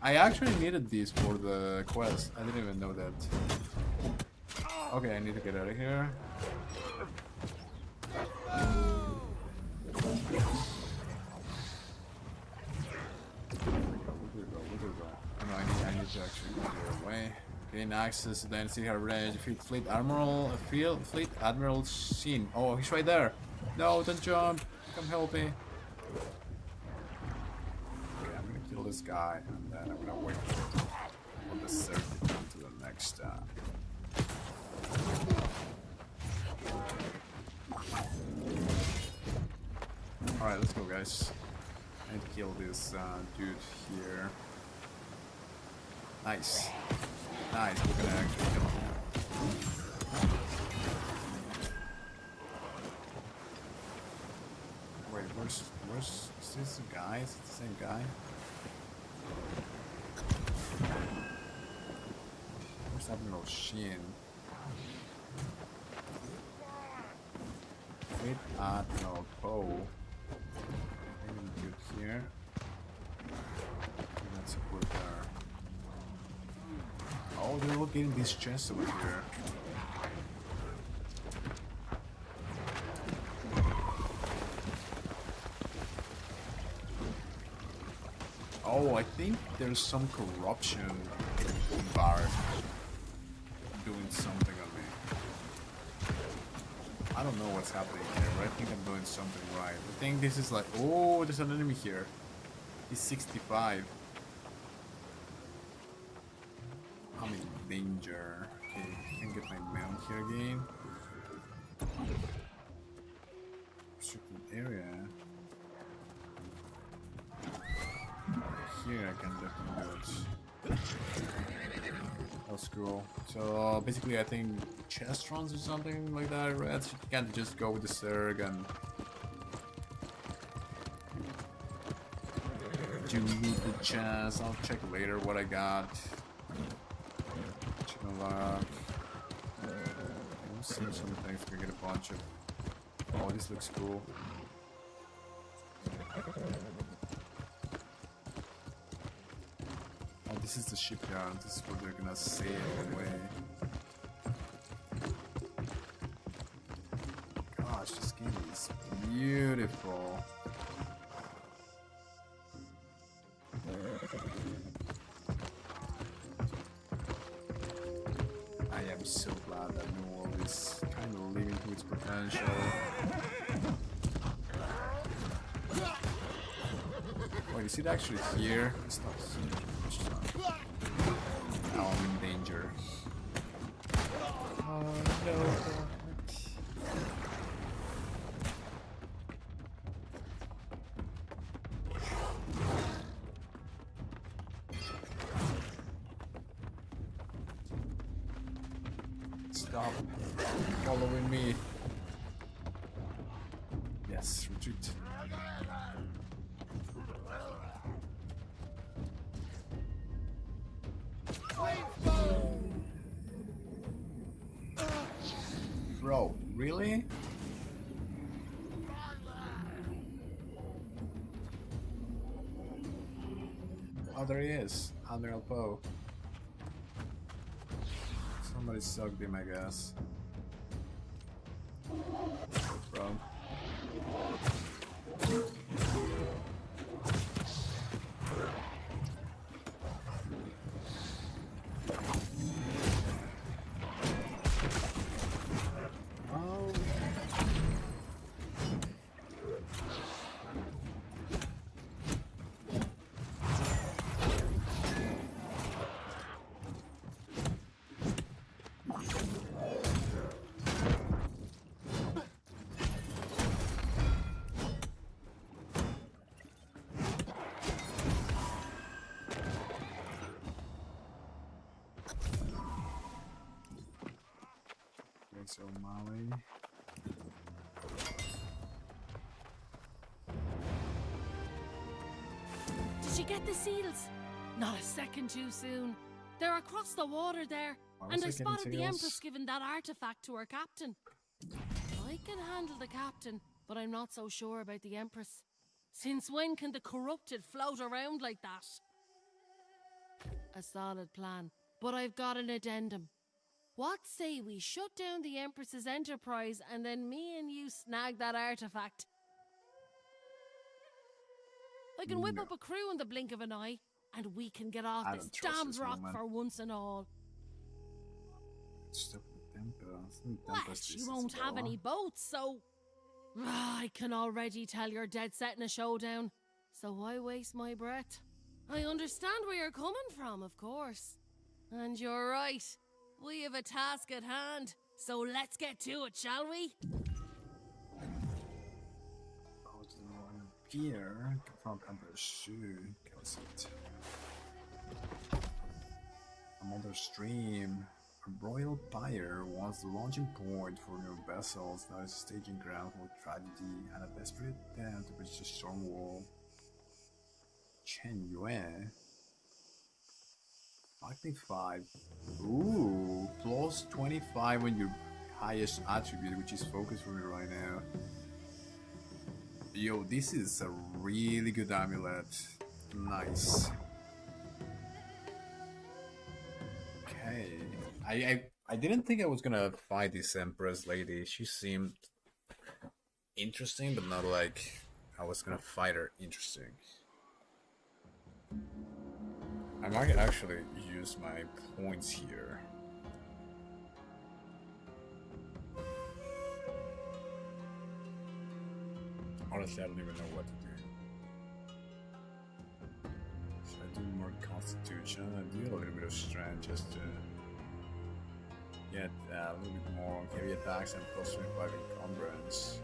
I actually needed these for the quest. I didn't even know that. Okay, I need to get out of here. Where do we go? Oh no, I need to actually go away. Gain access to the NC her range. Fleet Admiral Sheen. Oh, he's right there. No, don't jump. Come help me. Kill this guy, and then I'm gonna wait for the circuit to come to the next Alright, let's go, guys. I need to kill this dude here. Nice. Nice, we're gonna actually kill him. Wait, where's is this the guy? Is it the same guy? Where's Admiral Sheen? Fleet Admiral Poe. Anything good here? Let's put there. Oh, they're all getting these chests over here. Oh, I think there's some corruption bar doing something on me. I don't know what's happening here, but I think I'm doing something right. I think this is like, oh, there's an enemy here. He's 65. I'm in danger. Okay, I can get my mount here again. Certain area. Here I can definitely do it. That's cool. So basically I think chest runs or something like that, right? So you can't just go with the Zerg and do the chest. I'll check later what I got. Check my luck. I'll see some things. We get a bunch of. Oh, this looks cool. Oh, this is the shipyard. This is where they're gonna sail away. Gosh, this game is beautiful. I am so glad that New World is kind of living to its potential. Wait, is it actually here? It's not here. It's not. Now I'm in danger. Oh no. Stop following me. Yes, retreat. Bro, really? Oh, there he is, Admiral Poe. So Somebody sucked him, I guess. Bro. Oh. So Molly.
Did you get the seals? Not a second too soon. They're across the water there,
Why
and
was
I
I getting
spotted the
seals?
Empress giving that artifact to her captain. I can handle the captain, but I'm not so sure about the Empress. Since when can the corrupted float around like that? A solid plan, but I've got an addendum. What say we shut down the Empress's enterprise and then me and you snag that artifact? I can whip
No.
up a crew in the blink of an eye, and we can get off
I
this
don't trust
damned
this
rock
woman.
for once and all.
Stupid Tempest.
Well, she won't have any boats, so... I can already tell you're dead set in a showdown, so why waste my breath? I understand where you're coming from, of course. And you're right. We have a task at hand, so let's get to it, shall we?
Go to the royal pier. Confront Emperor Shu. Kills it. Another stream. A royal pyre was the launching point for new vessels. Now it's a staging ground for tragedy and a desperate attempt to breach the storm wall. Chen Yue. Magnify. Ooh, plus 25 on your highest attribute, which is focus for me right now. Yo, this is a really good amulet. Nice. Okay. I didn't think I was gonna fight this Empress lady. She seemed interesting, but not like I was gonna fight her interesting. I might actually use my points here. Honestly, I don't even know what to do. Should I do more constitution? I do a little bit of strength just to get a little bit more heavy attacks and plus 25 encumbrance.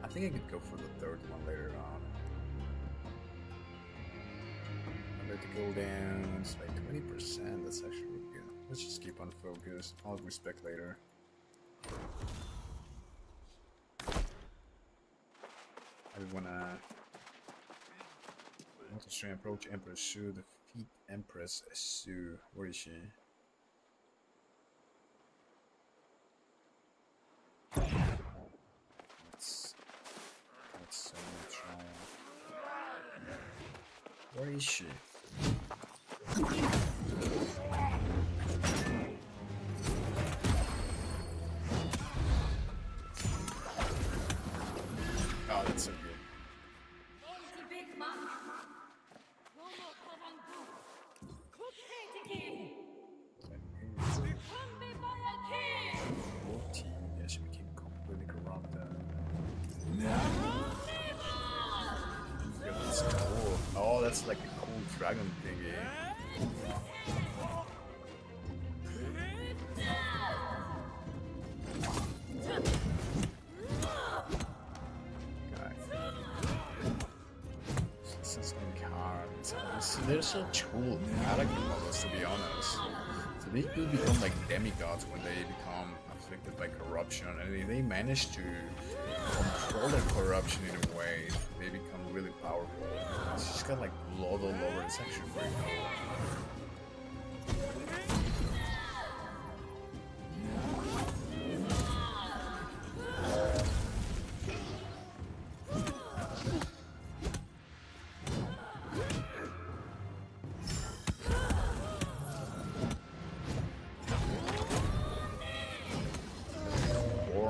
I think I could go for the third one later on. Vertical down, it's like 20%, that's actually really good. Let's just keep on focused. I'll respect later. I want to try and approach Empress Shu, defeat Empress Shu. Where is she? Let's try. Where is she? Oh, that's so good. Yeah, she became completely corrupted. That's cool. Oh, that's like a cool dragon thingy. They're so cool character models, to be honest. So they do become like demigods when they become afflicted by corruption, and they manage to control their corruption in a way. They become really powerful. It's just got like blood all over. It's actually pretty cool.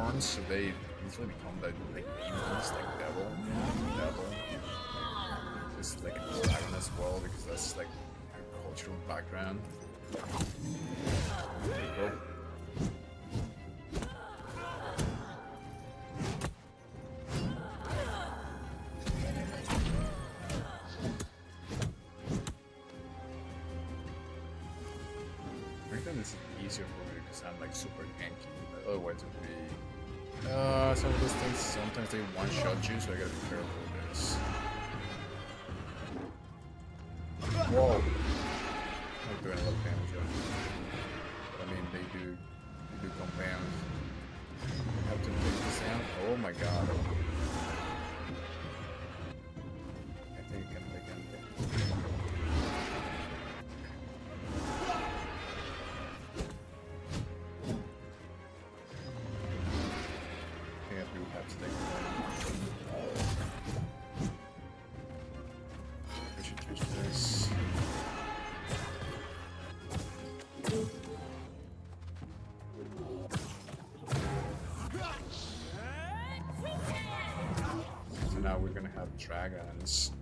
horns, so they easily become like demons, like devil. It's like a dragon as well, because that's like a cultural background. There you go. I think this is easier for me because I'm like super tanky. Otherwise it would be some of these things sometimes they one shot you, so I gotta be careful with this. Whoa! I'm doing a lot of damage on it. But I mean they do compound. I have to take this out. Oh my god. I think I can take it. Now we're gonna have dragons,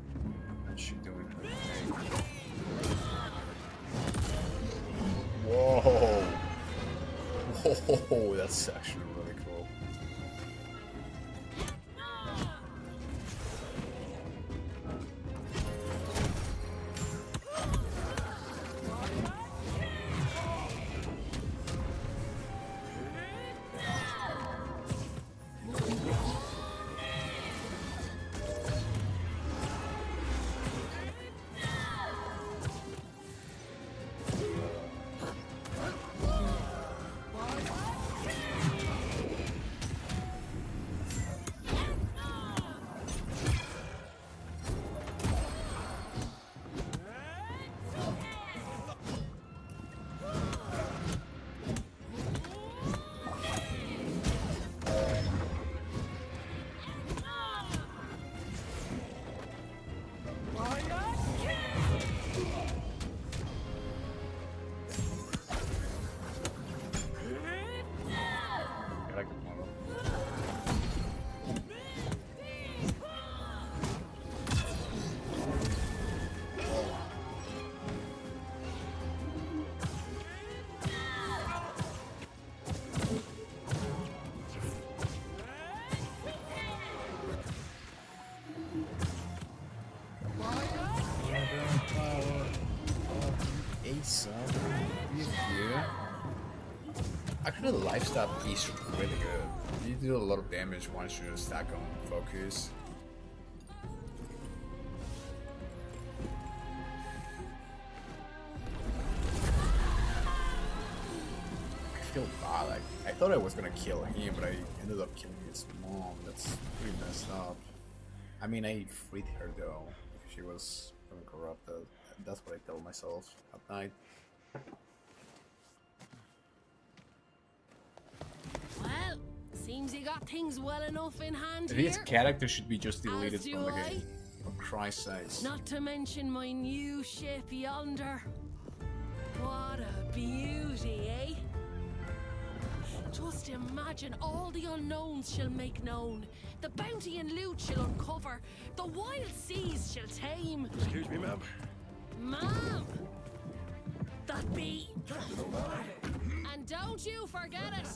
and she doing her thing. Whoa! Whoa! That's actually really cool. Actually, the lifestyle is really good. You do a lot of damage once you stack on focus. I feel bad. Like, I thought I was gonna kill him, but I ended up killing his mom. That's pretty messed up. I mean, I freed her though. She was corrupted. That's what I tell myself at night.
Well, seems you got things well enough in hand here.
His character should be just deleted
As
from the
do I.
game. For Christ's sakes.
Not to mention my new ship yonder. What a beauty, eh? Just imagine all the unknowns she'll make known. The bounty and loot she'll uncover. The wild seas she'll tame.
Excuse me, ma'am.
Ma'am! That be... And don't you forget it!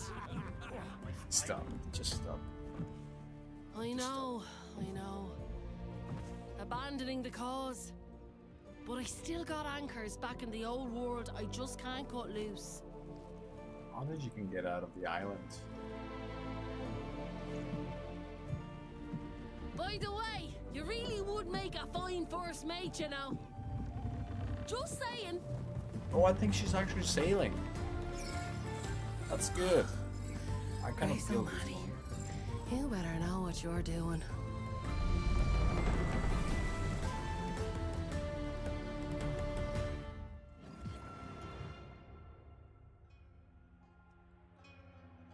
Stop. Just stop.
I know. Abandoning the cause. But I still got anchors back in the old world I just can't cut loose.
How did you can get out of the island?
By the way, you really would make a fine first mate, you know. Just saying.
Oh, I think she's actually sailing. That's good. I kind of
Grace
feel this
Almighty.
one.
You better know what you're doing.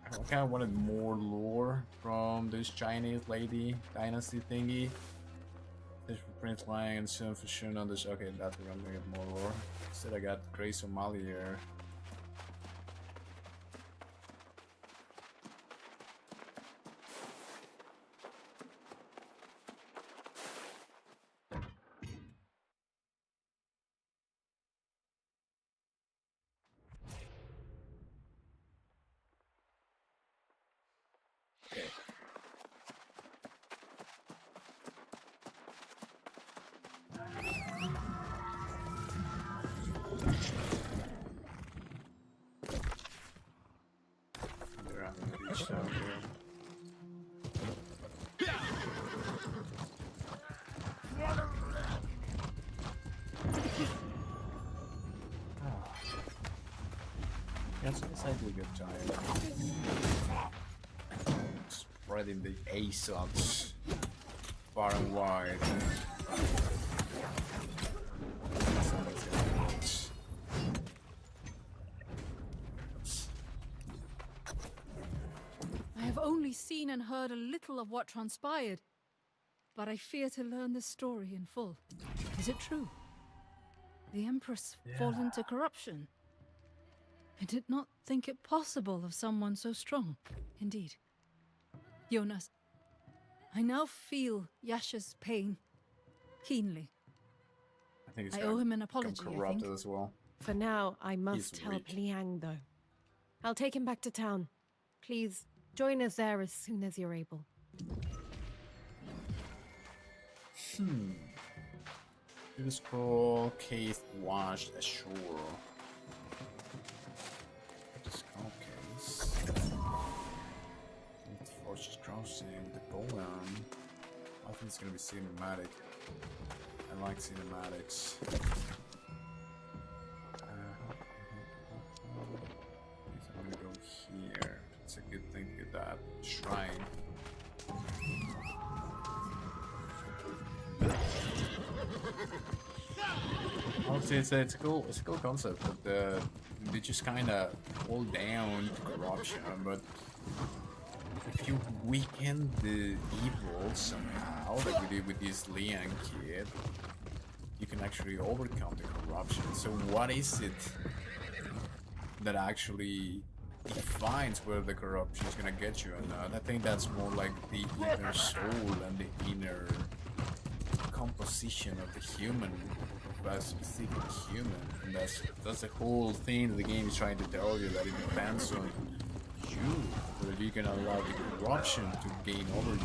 I kind of wanted more lore from this Chinese lady dynasty thingy. This for Prince Lion and Sun for Shun on this. Okay, that's where I'm gonna get more lore. Instead, I got Grace O'Malley here. Yes, I do get tired. Spreading the ASOTs far and wide.
I have only seen and heard a little of what transpired, but I fear to learn the story in full. Is it true? The Empress fallen to corruption? I did not think it possible of someone so strong. Indeed. Jonas, I now feel Yasha's pain keenly.
I think
I owe him an apology, I
corrupted
think.
as well.
For now, I must help
weak.
Liang, though. I'll take him back to town. Please, join us there as soon as you're able.
It is called Cave Washed Ashore. This case. Fortress Crossing, the poem. I think it's gonna be cinematic. I like cinematics. I'm gonna go here. It's a good thing to get that shrine. Honestly, it's a cool concept, but they just kind of hold down corruption. But if you weaken the evil somehow, like we did with this Liang kid, you can actually overcome the corruption. So what is it that actually defines where the corruption is gonna get you? And I think that's more like the inner soul and the inner composition of the human, of a specific human. And that's the whole thing that the game is trying to tell you, that it depends on you, whether you're gonna allow the corruption to gain over you,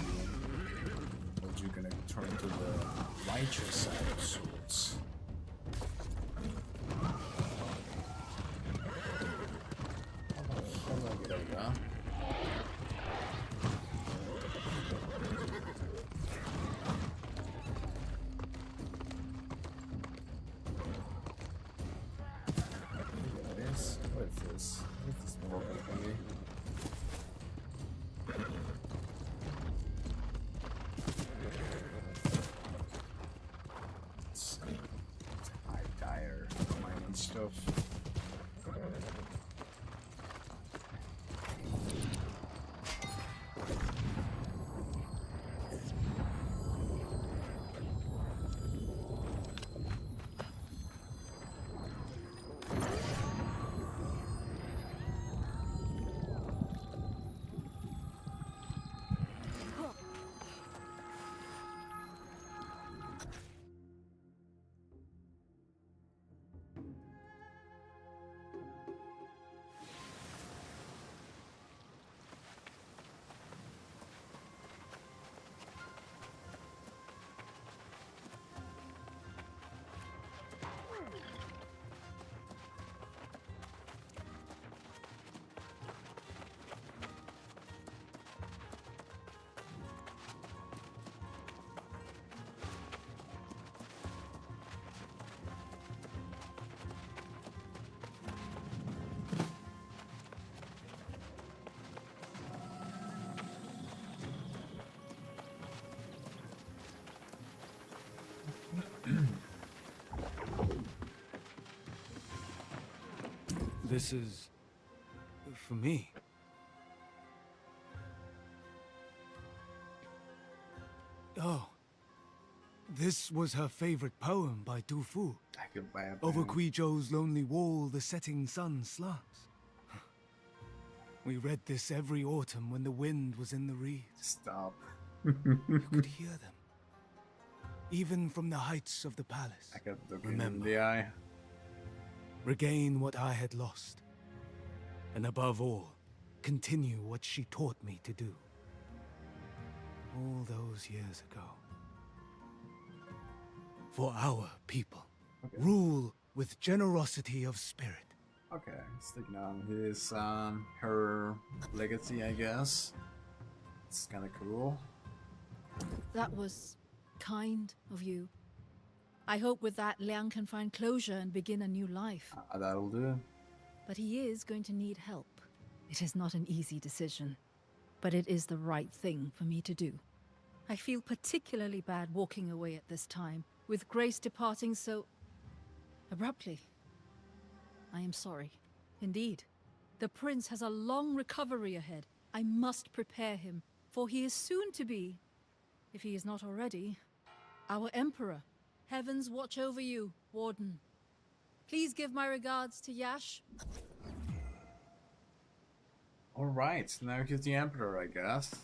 or you're gonna turn to the righteous side of sorts. What is this? What is this more thingy? It's high tire mining stuff.
This is for me. Oh, this was her favorite poem by Du Fu.
I feel bad.
Over
man.
Guizhou's lonely wall, the setting sun slants. We read this every autumn when the wind was in the reeds.
Stop.
You could hear them, even from the heights of the palace.
I got the in
Remember.
the eye.
Regain what I had lost, and above all, continue what she taught me to do. All those years ago. For our people.
Okay.
Rule with generosity of spirit.
Okay, sticking on his her legacy, I guess. It's kind of cool.
That was kind of you. I hope with that Liang can find closure and begin a new life.
That'll do.
But he is going to need help. It is not an easy decision, but it is the right thing for me to do. I feel particularly bad walking away at this time, with Grace departing so abruptly. I am sorry. Indeed. The prince has a long recovery ahead. I must prepare him, for he is soon to be, if he is not already, our emperor. Heavens watch over you, Warden. Please give my regards to Yash.
Alright, now he's the Emperor, I guess.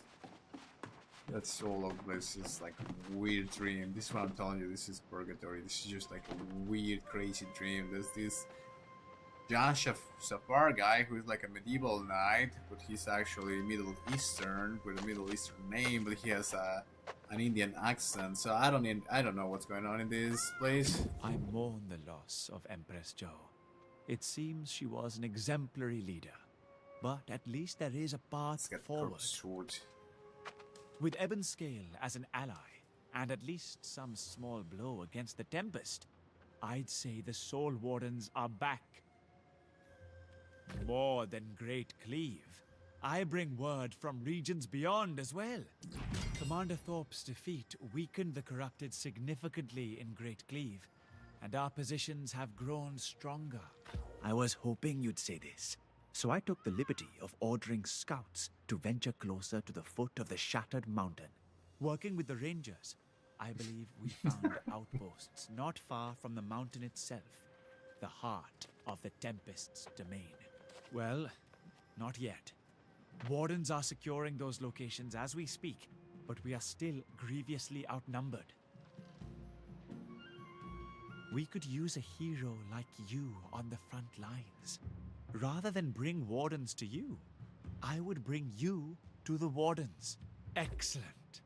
That's all of this is like a weird dream. This is what I'm telling you, this is purgatory. This is just like a weird, crazy dream. There's this John Safar guy who's like a medieval knight, but he's actually Middle Eastern with a Middle Eastern name, but he has an Indian accent. So I don't know what's going on in this place.
I mourn the loss of Empress Jo. It seems she was an exemplary leader, but at least there is a path
Let's get
forward.
sword.
With Ebonscale as an ally, and at least some small blow against the Tempest, I'd say the Soul Wardens are back. More than Great Cleave, I bring word from regions beyond as well. Commander Thorpe's defeat weakened the corrupted significantly in Great Cleave, and our positions have grown stronger. I was hoping you'd say this, so I took the liberty of ordering scouts to venture closer to the foot of the Shattered Mountain. Working with the Rangers, I believe we found outposts not far from the mountain itself, the heart of the Tempest's domain. Well, not yet. Wardens are securing those locations as we speak, but we are still grievously outnumbered. We could use a hero like you on the front lines. Rather than bring Wardens to you, I would bring you to the Wardens. Excellent.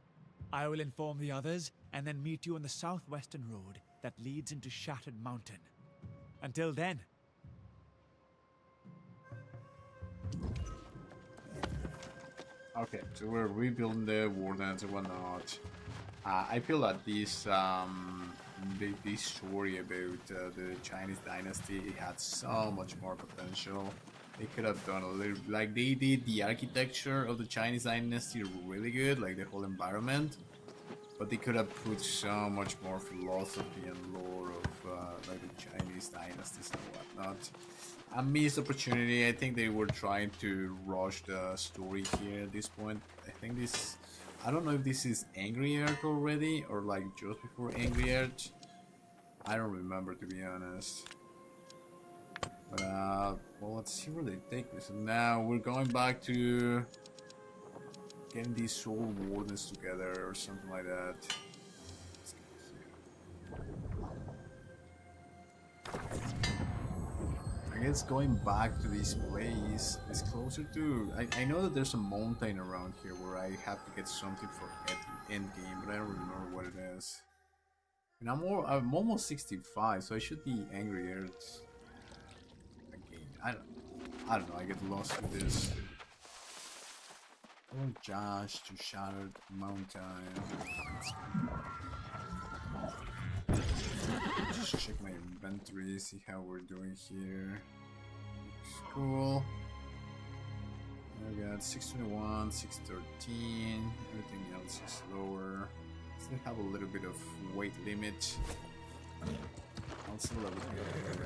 I will inform the others and then meet you on the southwestern road that leads into Shattered Mountain. Until then.
Okay, so we're rebuilding the Wardens and whatnot. I feel that this story about the Chinese dynasty, it had so much more potential. They could have done a little, like they did the architecture of the Chinese dynasty really good, like the whole environment. But they could have put so much more philosophy and lore of like the Chinese dynasties and whatnot. A missed opportunity. I think they were trying to rush the story here at this point. I don't know if this is Angry Earth already or like just before Angry Earth. I don't remember, to be honest. But well, let's see where they take this. And now we're going back to getting these Soul Wardens together or something like that. I guess going back to this place is closer to... I know that there's a mountain around here where I have to get something for the end game, but I don't remember what it is. And I'm almost 65, so I should be Angry Earth again. I don't know, I get lost with this. Oh, Josh to Shattered Mountain. Just check my inventory, see how we're doing here. Looks cool. I got 621, 613. Everything else is lower. Still have a little bit of weight limit. Also a little bit of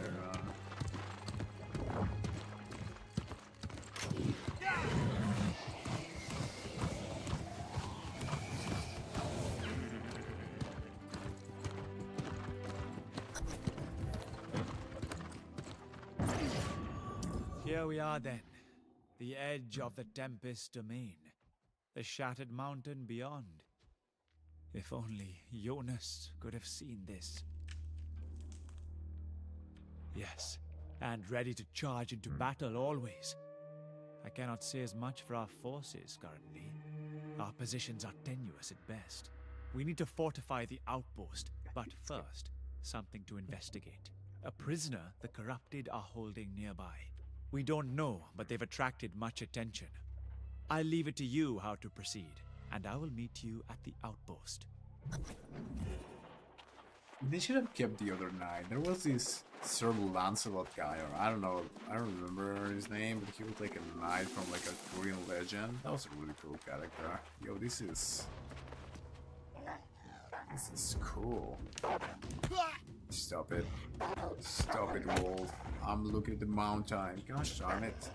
Here we are then, the edge of the Tempest domain, the Shattered Mountain beyond. If only Jonas could have seen this. Yes, and ready to charge into battle always. I cannot say as much for our forces currently. Our positions are tenuous at best. We need to fortify the outpost, but first, something to investigate. A prisoner the corrupted are holding nearby. We don't know, but they've attracted much attention. I'll leave it to you how to proceed, and I will meet you at the outpost.
They should have kept the other knight. There was this Sir Lancelot guy, or I don't know, I don't remember his name, but he was like a knight from like a Korean legend. That was a really cool character. Yo, this is cool. Stop it. Stop it, Wolf. I'm looking at the mountain. Gosh darn it.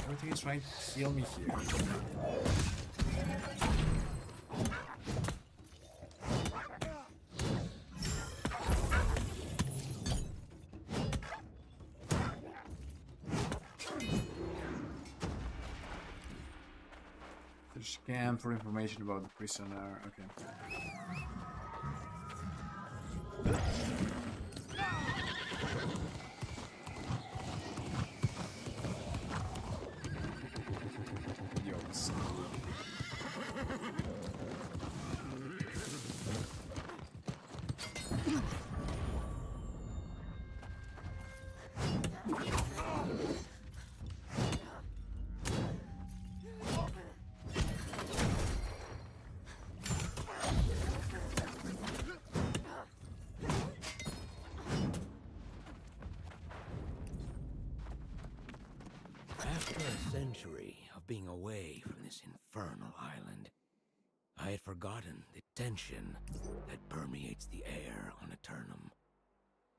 Everything is trying to kill me here. Scan for information about the prisoner. Okay. Yo, this is cool.
After a century of being away from this infernal island, I had forgotten the tension that permeates the air on Aeternum.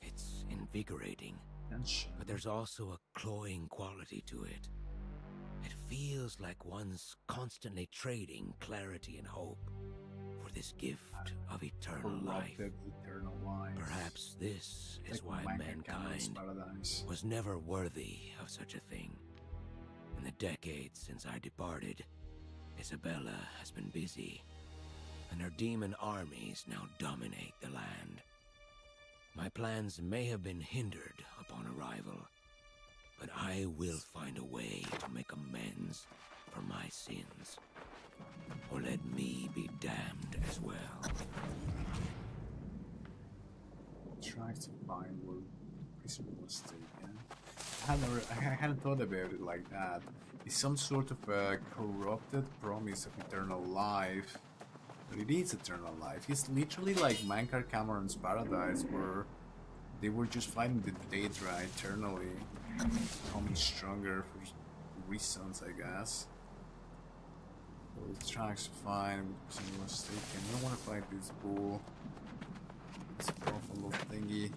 It's invigorating, but there's also a cloying quality to it. It feels like one's constantly trading clarity and hope for this gift of eternal life.
Eternal life.
Perhaps this is why mankind
paradise.
was never worthy of such a thing. In the decades since I departed, Isabella has been busy, and her demon armies now dominate the land. My plans may have been hindered upon arrival, but I will find a way to make amends for my sins, or let me be damned as well.
Try to find where the prisoner was taken. I hadn't thought about it like that. It's some sort of a corrupted promise of eternal life. But it is eternal life. It's literally like Mankar Cameron's Paradise, where they were just fighting the Daedra eternally, becoming stronger for reasons, I guess. All the tracks fine, with the person was taken. I don't want to fight this bull. This powerful little thingy.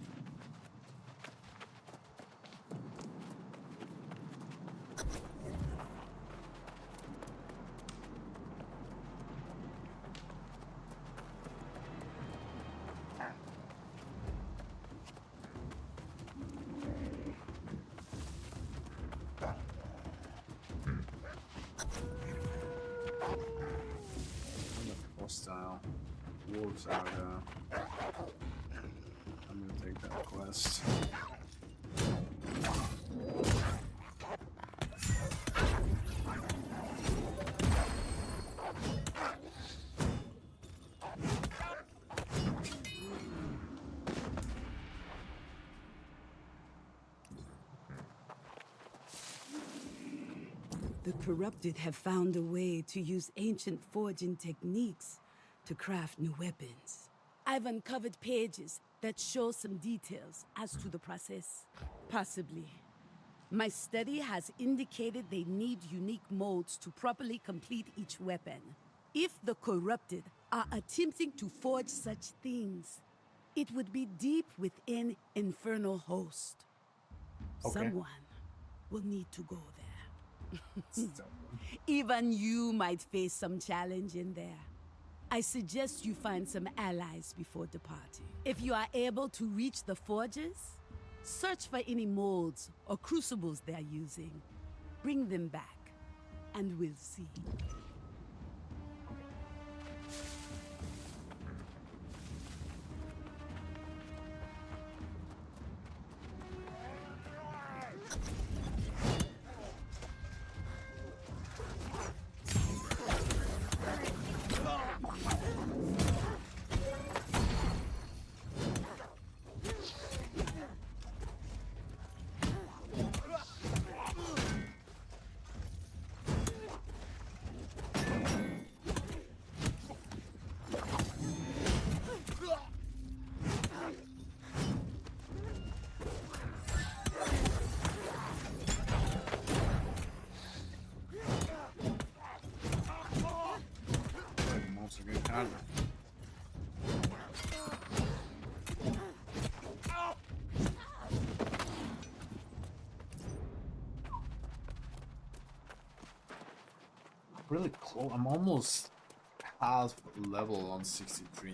Hostile wolves out. I'm gonna take that quest.
The corrupted have found a way to use ancient forging techniques to craft new weapons. I've uncovered pages that show some details as to the process. Possibly. My study has indicated they need unique molds to properly complete each weapon. If the corrupted are attempting to forge such things, it would be deep within Infernal Host.
Okay.
Someone will need to go there. Even you might face some challenge in there. I suggest you find some allies before departing. If you are able to reach the forges, search for any molds or crucibles they're using. Bring them back, and we'll see.
God. Really close. I'm almost half level on 63.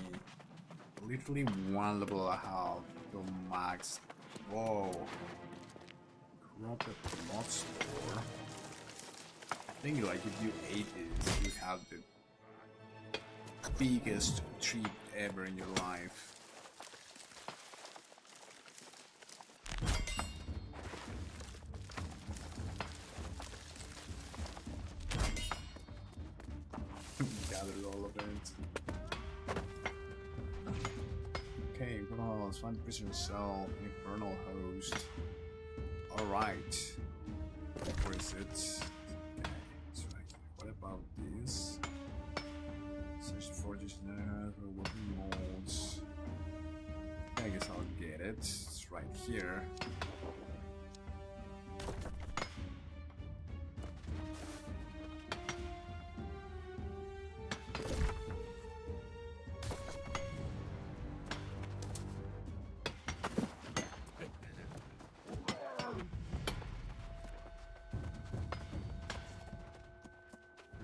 Literally one level and a half to max. Whoa. Corrupted mod store. I think like if you ate this, you have the biggest treat ever in your life. Gathered all of it. Okay, well, let's find the prisoner cell, infernal host. Alright. Where is it? Okay, it's right here. What about this? Search the forges now for working molds. I guess I'll get it. It's right here.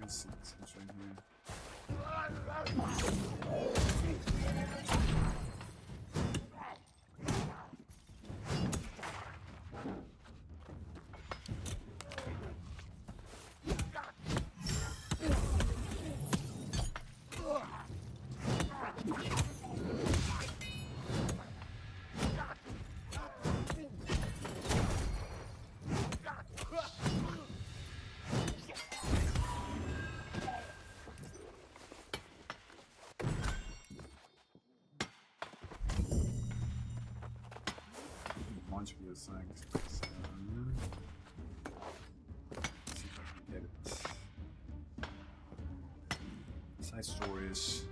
It's right here. Launch me a sec. Let's see if I can get it. Side stories.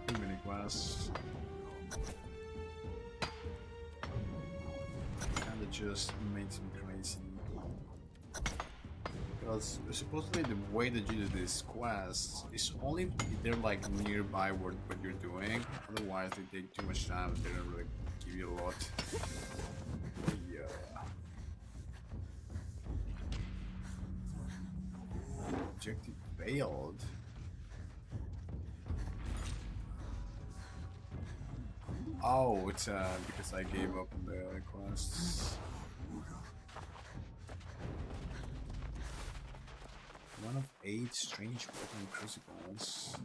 Too many quests. Kinda just makes me crazy. Because supposedly the way that you do these quests is only if they're like nearby what you're doing. Otherwise they take too much time and they don't really give you a lot. Yeah. Objective failed. Oh, it's because I gave up on the quests. One of 8 strange weapon crucibles.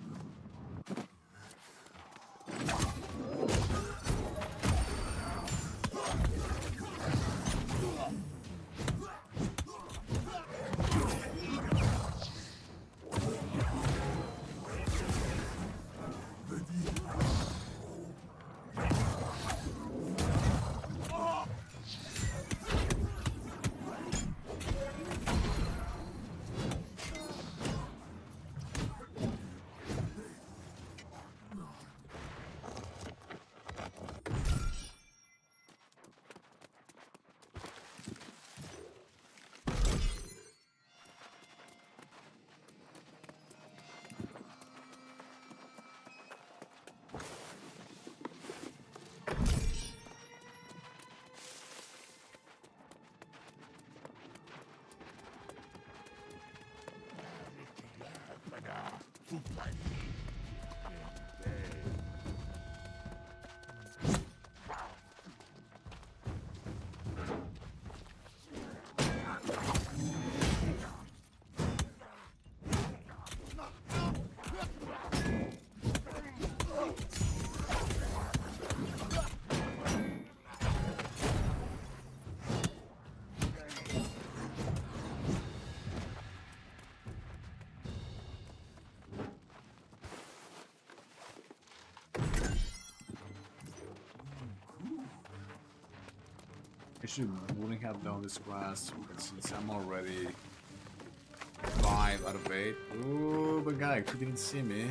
Actually, wouldn't have done this quest, but since I'm already 5 out of 8. Ooh, but guy, he didn't see me.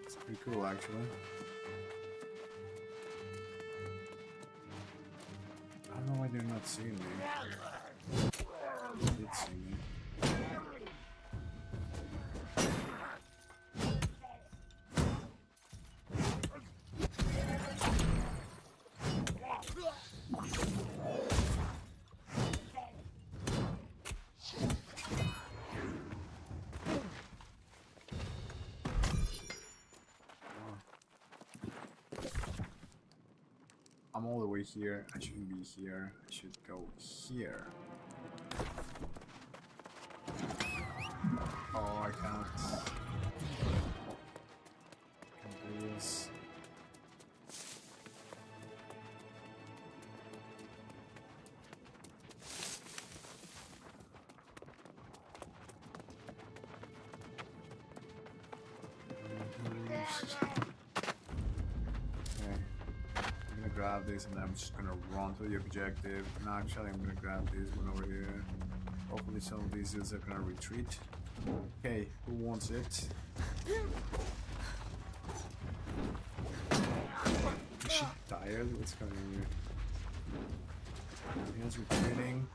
It's pretty cool, actually. I don't know why they're not seeing me. They did see me. I'm all the way here. I shouldn't be here. I should go here. Oh, I can't. Can't do this. Grab this and I'm just gonna run to the objective. And actually I'm gonna grab this one over here. Hopefully some of these dudes are gonna retreat. Okay, who wants it? Is she tired? What's going on here? He's retreating.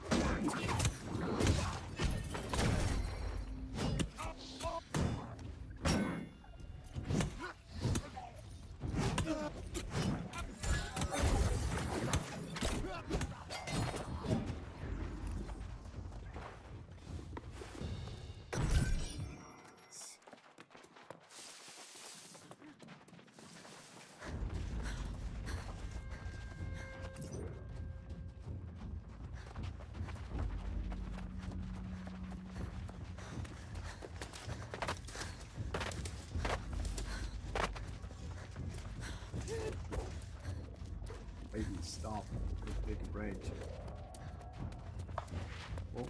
Baby, stop. Take a break. Oh.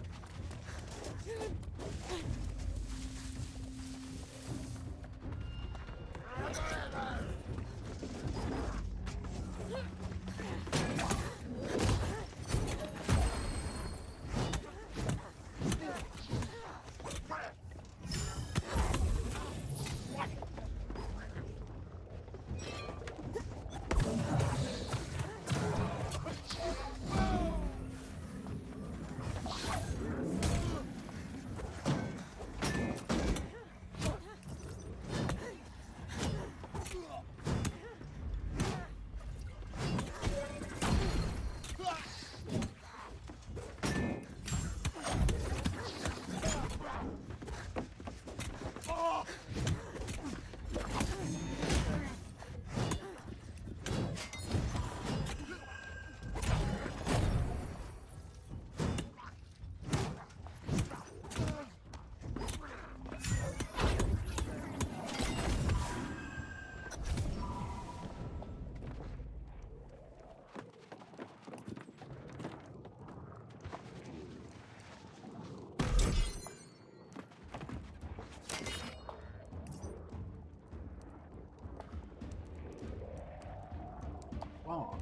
Oh.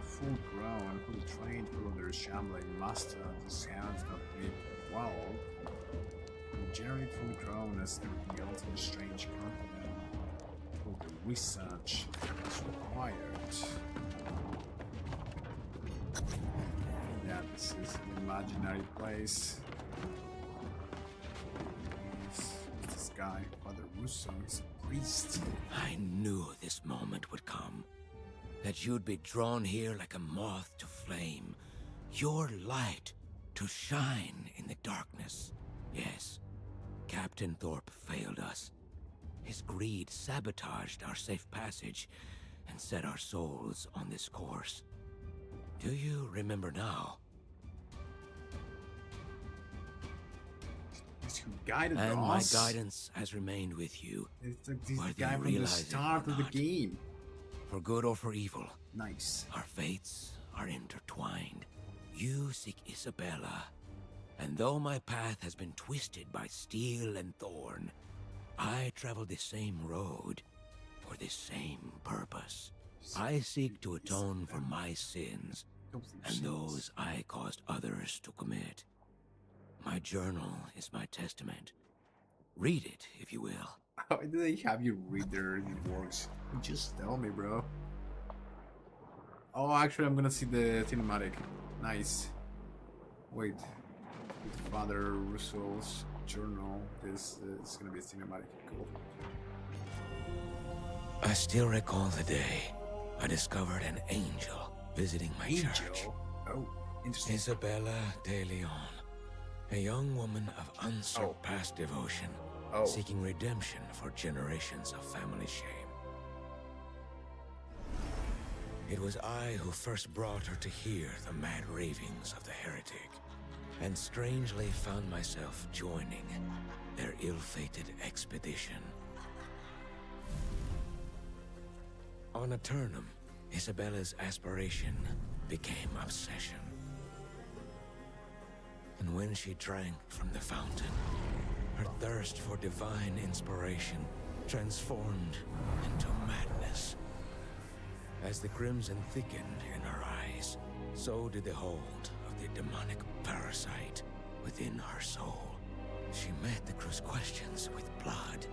Full grown, who trained for their shambling master, the sounds not made well. Generate full grown as everything else in a strange continent. For the research is required. Yeah, this is an imaginary place. This guy, Father Russo, is a priest.
I knew this moment would come. That you'd be drawn here like a moth to flame. Your light to shine in the darkness. Yes, Captain Thorpe failed us. His greed sabotaged our safe passage and set our souls on this course. Do you remember now?
It's who guided
And
us.
my guidance has remained with you.
It's like this
whether
guy
you
from the
realize it
start
or
of the
not.
game.
For good or for evil,
Nice.
our fates are intertwined. You seek Isabella, and though my path has been twisted by steel and thorn, I travel the same road for the same purpose. I seek to atone for my sins and those I caused others to commit. My journal is my testament. Read it, if you will.
How do they have you read their works? Just tell me, bro. Oh, actually, I'm gonna see the cinematic. Nice. Wait. With Father Russo's journal. This is gonna be a cinematic. Cool.
I still recall the day I discovered an angel visiting my church.
Oh, interesting.
Isabella de Leon, a young woman of unsurpassed devotion, seeking redemption for generations of family shame. It was I who first brought her to hear the mad ravings of the heretic, and strangely found myself joining their ill-fated expedition. On Aeternum, Isabella's aspiration became obsession. And when she drank from the fountain, her thirst for divine inspiration transformed into madness. As the crimson thickened in her eyes, so did the hold of the demonic parasite within her soul. She met the crew's questions with blood,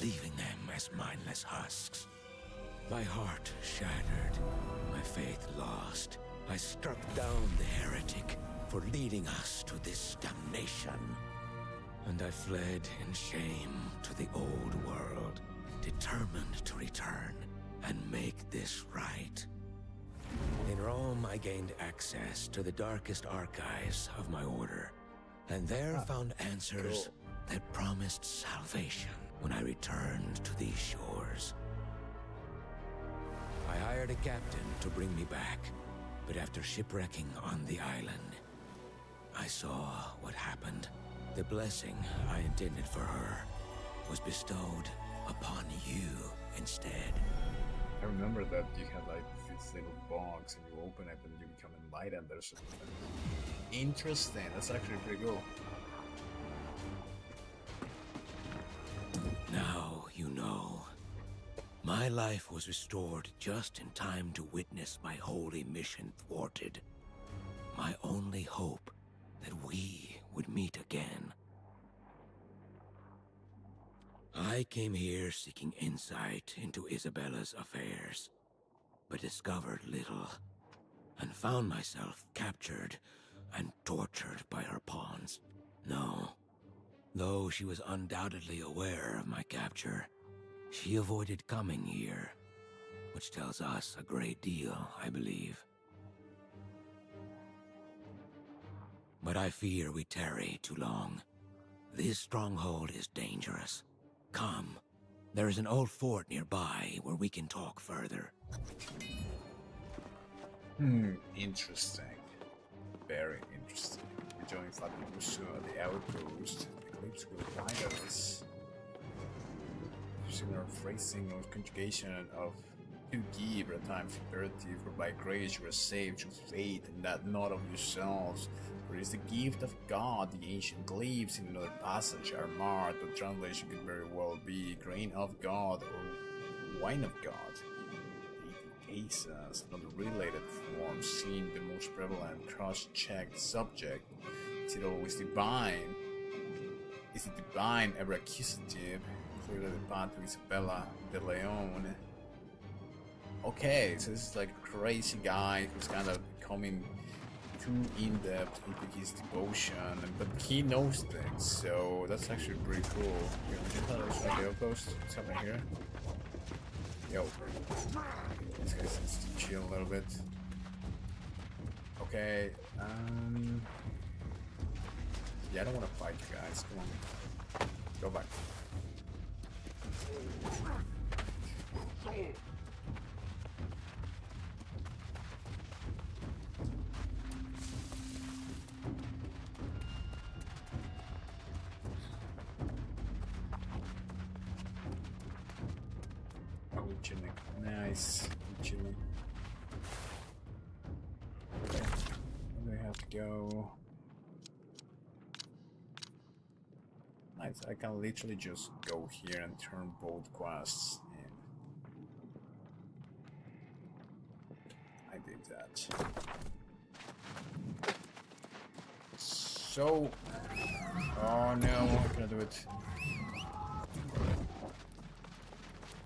leaving them as mindless husks. My heart shattered, my faith lost. I struck down the heretic for leading us to this damnation. And I fled in shame to the old world, determined to return and make this right. In Rome, I gained access to the darkest archives of my order, and there found answers that promised salvation when I returned to these shores. I hired a captain to bring me back, but after shipwrecking on the island, I saw what happened. The blessing I intended for her was bestowed upon you instead.
I remember that you had like this little box and you open it and you become enlightened or something. Interesting, that's actually pretty cool.
Now you know. My life was restored just in time to witness my holy mission thwarted. My only hope that we would meet again. I came here seeking insight into Isabella's affairs, but discovered little, and found myself captured and tortured by her pawns. No, though she was undoubtedly aware of my capture, she avoided coming here, which tells us a great deal, I believe. But I fear we tarry too long. This stronghold is dangerous. Come, there is an old fort nearby where we can talk further.
Interesting. Very interesting. We joined Father Russo at the outpost. The clips will guide us. Similar phrasing or conjugation of to give at times imperative, for by grace you are saved through faith, and that not of yourselves. For it is the gift of God. The ancient glyphs in another passage are marked, but translation could very well be grain of God or wine of God. In cases, another related form seem the most prevalent cross-checked subject. Is it always divine? Is it divine ever accusative? Clearly the path to Isabella de Leon. Okay, so this is like a crazy guy who's kind of becoming too in-depth into his devotion, but he knows things, so that's actually pretty cool. Here, would you tell us about the outpost? What's happening here? Yo. This guy needs to chill a little bit. Okay, yeah, I don't want to fight you guys, come on. Go back. Oh, we're chilling. Nice. We're chilling. Okay. Where do I have to go? Nice. I can literally just go here and turn both quests in. I did that. So, oh no, I cannot do it.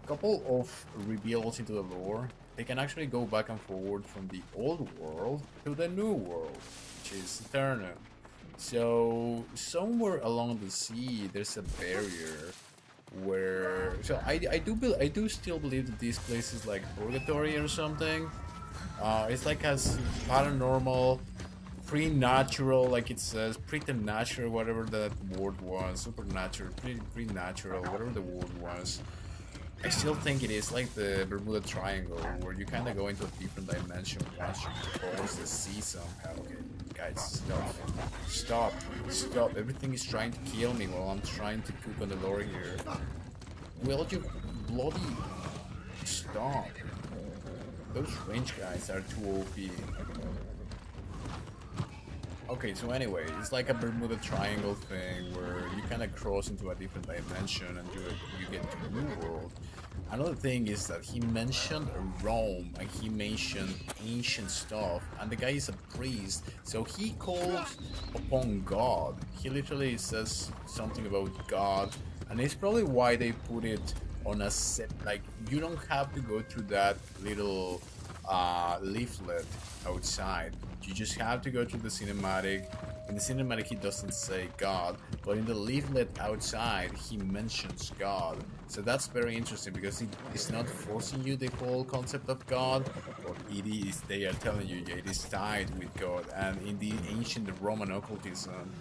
Couple of reveals into the lore. They can actually go back and forward from the old world to the new world, which is Aeternum. So somewhere along the sea, there's a barrier where. So I do still believe that this place is like purgatory or something. It's like as paranormal, preternatural, like it says, preternatural, whatever that word was, supernatural, preternatural, whatever the word was. I still think it is like the Bermuda Triangle, where you kind of go into a different dimension once you cross the sea somehow. Okay, guys, stop. Everything is trying to kill me while I'm trying to cook on the lore here. Will you bloody stop? Those range guys are too OP. Okay, so anyway, it's like a Bermuda Triangle thing where you kind of cross into a different dimension and you get to a new world. Another thing is that he mentioned Rome and he mentioned ancient stuff, and the guy is a priest, so he calls upon God. He literally says something about God, and it's probably why they put it on a set. Like, you don't have to go through that little leaflet outside. You just have to go to the cinematic. In the cinematic, he doesn't say God, but in the leaflet outside, he mentions God. So that's very interesting because it's not forcing you the whole concept of God, but it is. They are telling you, yeah, it is tied with God. And in the ancient Roman occultism,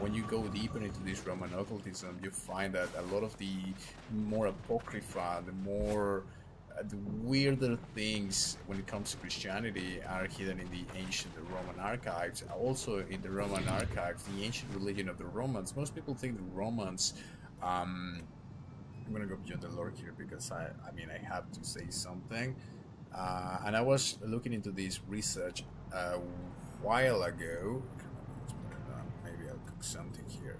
when you go deeper into this Roman occultism, you find that a lot of the more apocrypha, the weirder things when it comes to Christianity are hidden in the ancient Roman archives. Also in the Roman archives, the ancient religion of the Romans. Most people think the Romans, I'm gonna go beyond the lore here because I mean I have to say something. And I was looking into this research a while ago. Maybe I'll cook something here.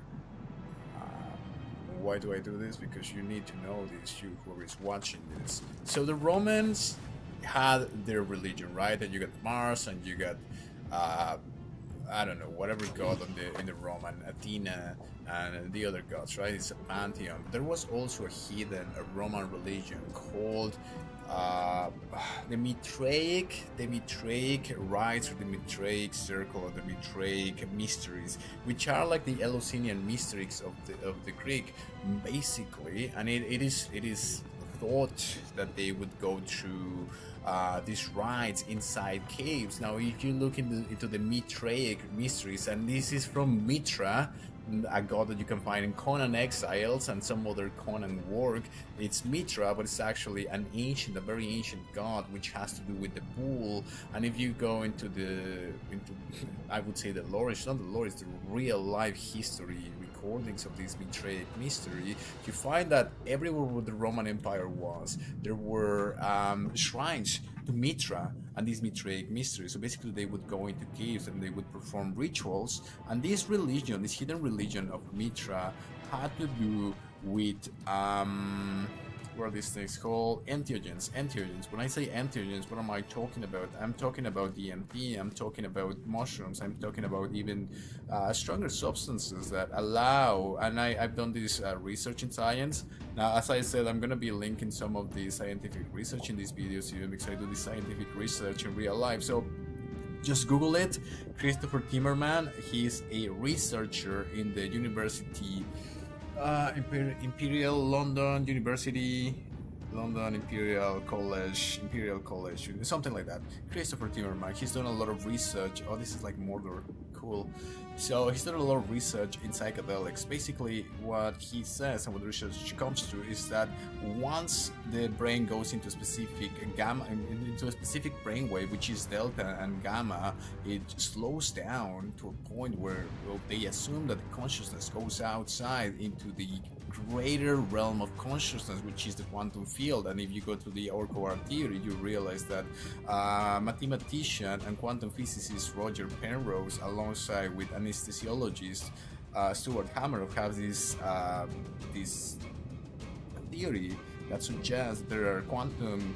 Why do I do this? Because you need to know this, you who is watching this. So the Romans had their religion, right? And you got Mars, and you got I don't know, whatever god in the Roman, Athena, and the other gods, right? It's a pantheon. There was also a Roman religion called the Mitraic rites, or the Mitraic circle, or the Mitraic mysteries, which are like the Eleusinian mysteries of the Greek, basically. And it is thought that they would go through these rites inside caves. Now, if you look into the Mitraic mysteries, and this is from Mitra, a god that you can find in Conan Exiles and some other Conan work. It's Mitra, but it's actually a very ancient god, which has to do with the bull. And if you go into I would say the lore, it's not the lore, it's the real life history recordings of this Mitraic mystery, you find that everywhere where the Roman Empire was, there were shrines to Mitra and these Mitraic mysteries. So basically they would go into caves and they would perform rituals, and this religion, this hidden religion of Mitra, had to do with what are these things called? Entheogens. When I say entheogens, what am I talking about? I'm talking about DMT, I'm talking about mushrooms, I'm talking about even stronger substances that allow, and I've done this research in science. Now, as I said, I'm going to be linking some of the scientific research in these videos even because I do this scientific research in real life. So just Google it. Christopher Timmerman, he's a researcher in the University Imperial London University, London Imperial College, something like that. Christopher Timmerman, he's done a lot of research. Oh, this is like Mordor, cool. So he's done a lot of research in psychedelics. Basically, what he says and what the research comes to is that once the brain goes into a specific into a specific brainwave, which is delta and gamma, it slows down to a point where they assume that the consciousness goes outside into the greater realm of consciousness, which is the quantum field. And if you go to the Orco theory, you realize that mathematician and quantum physicist Roger Penrose, alongside with anesthesiologist Stuart Hameroff, have this theory that suggests there are quantum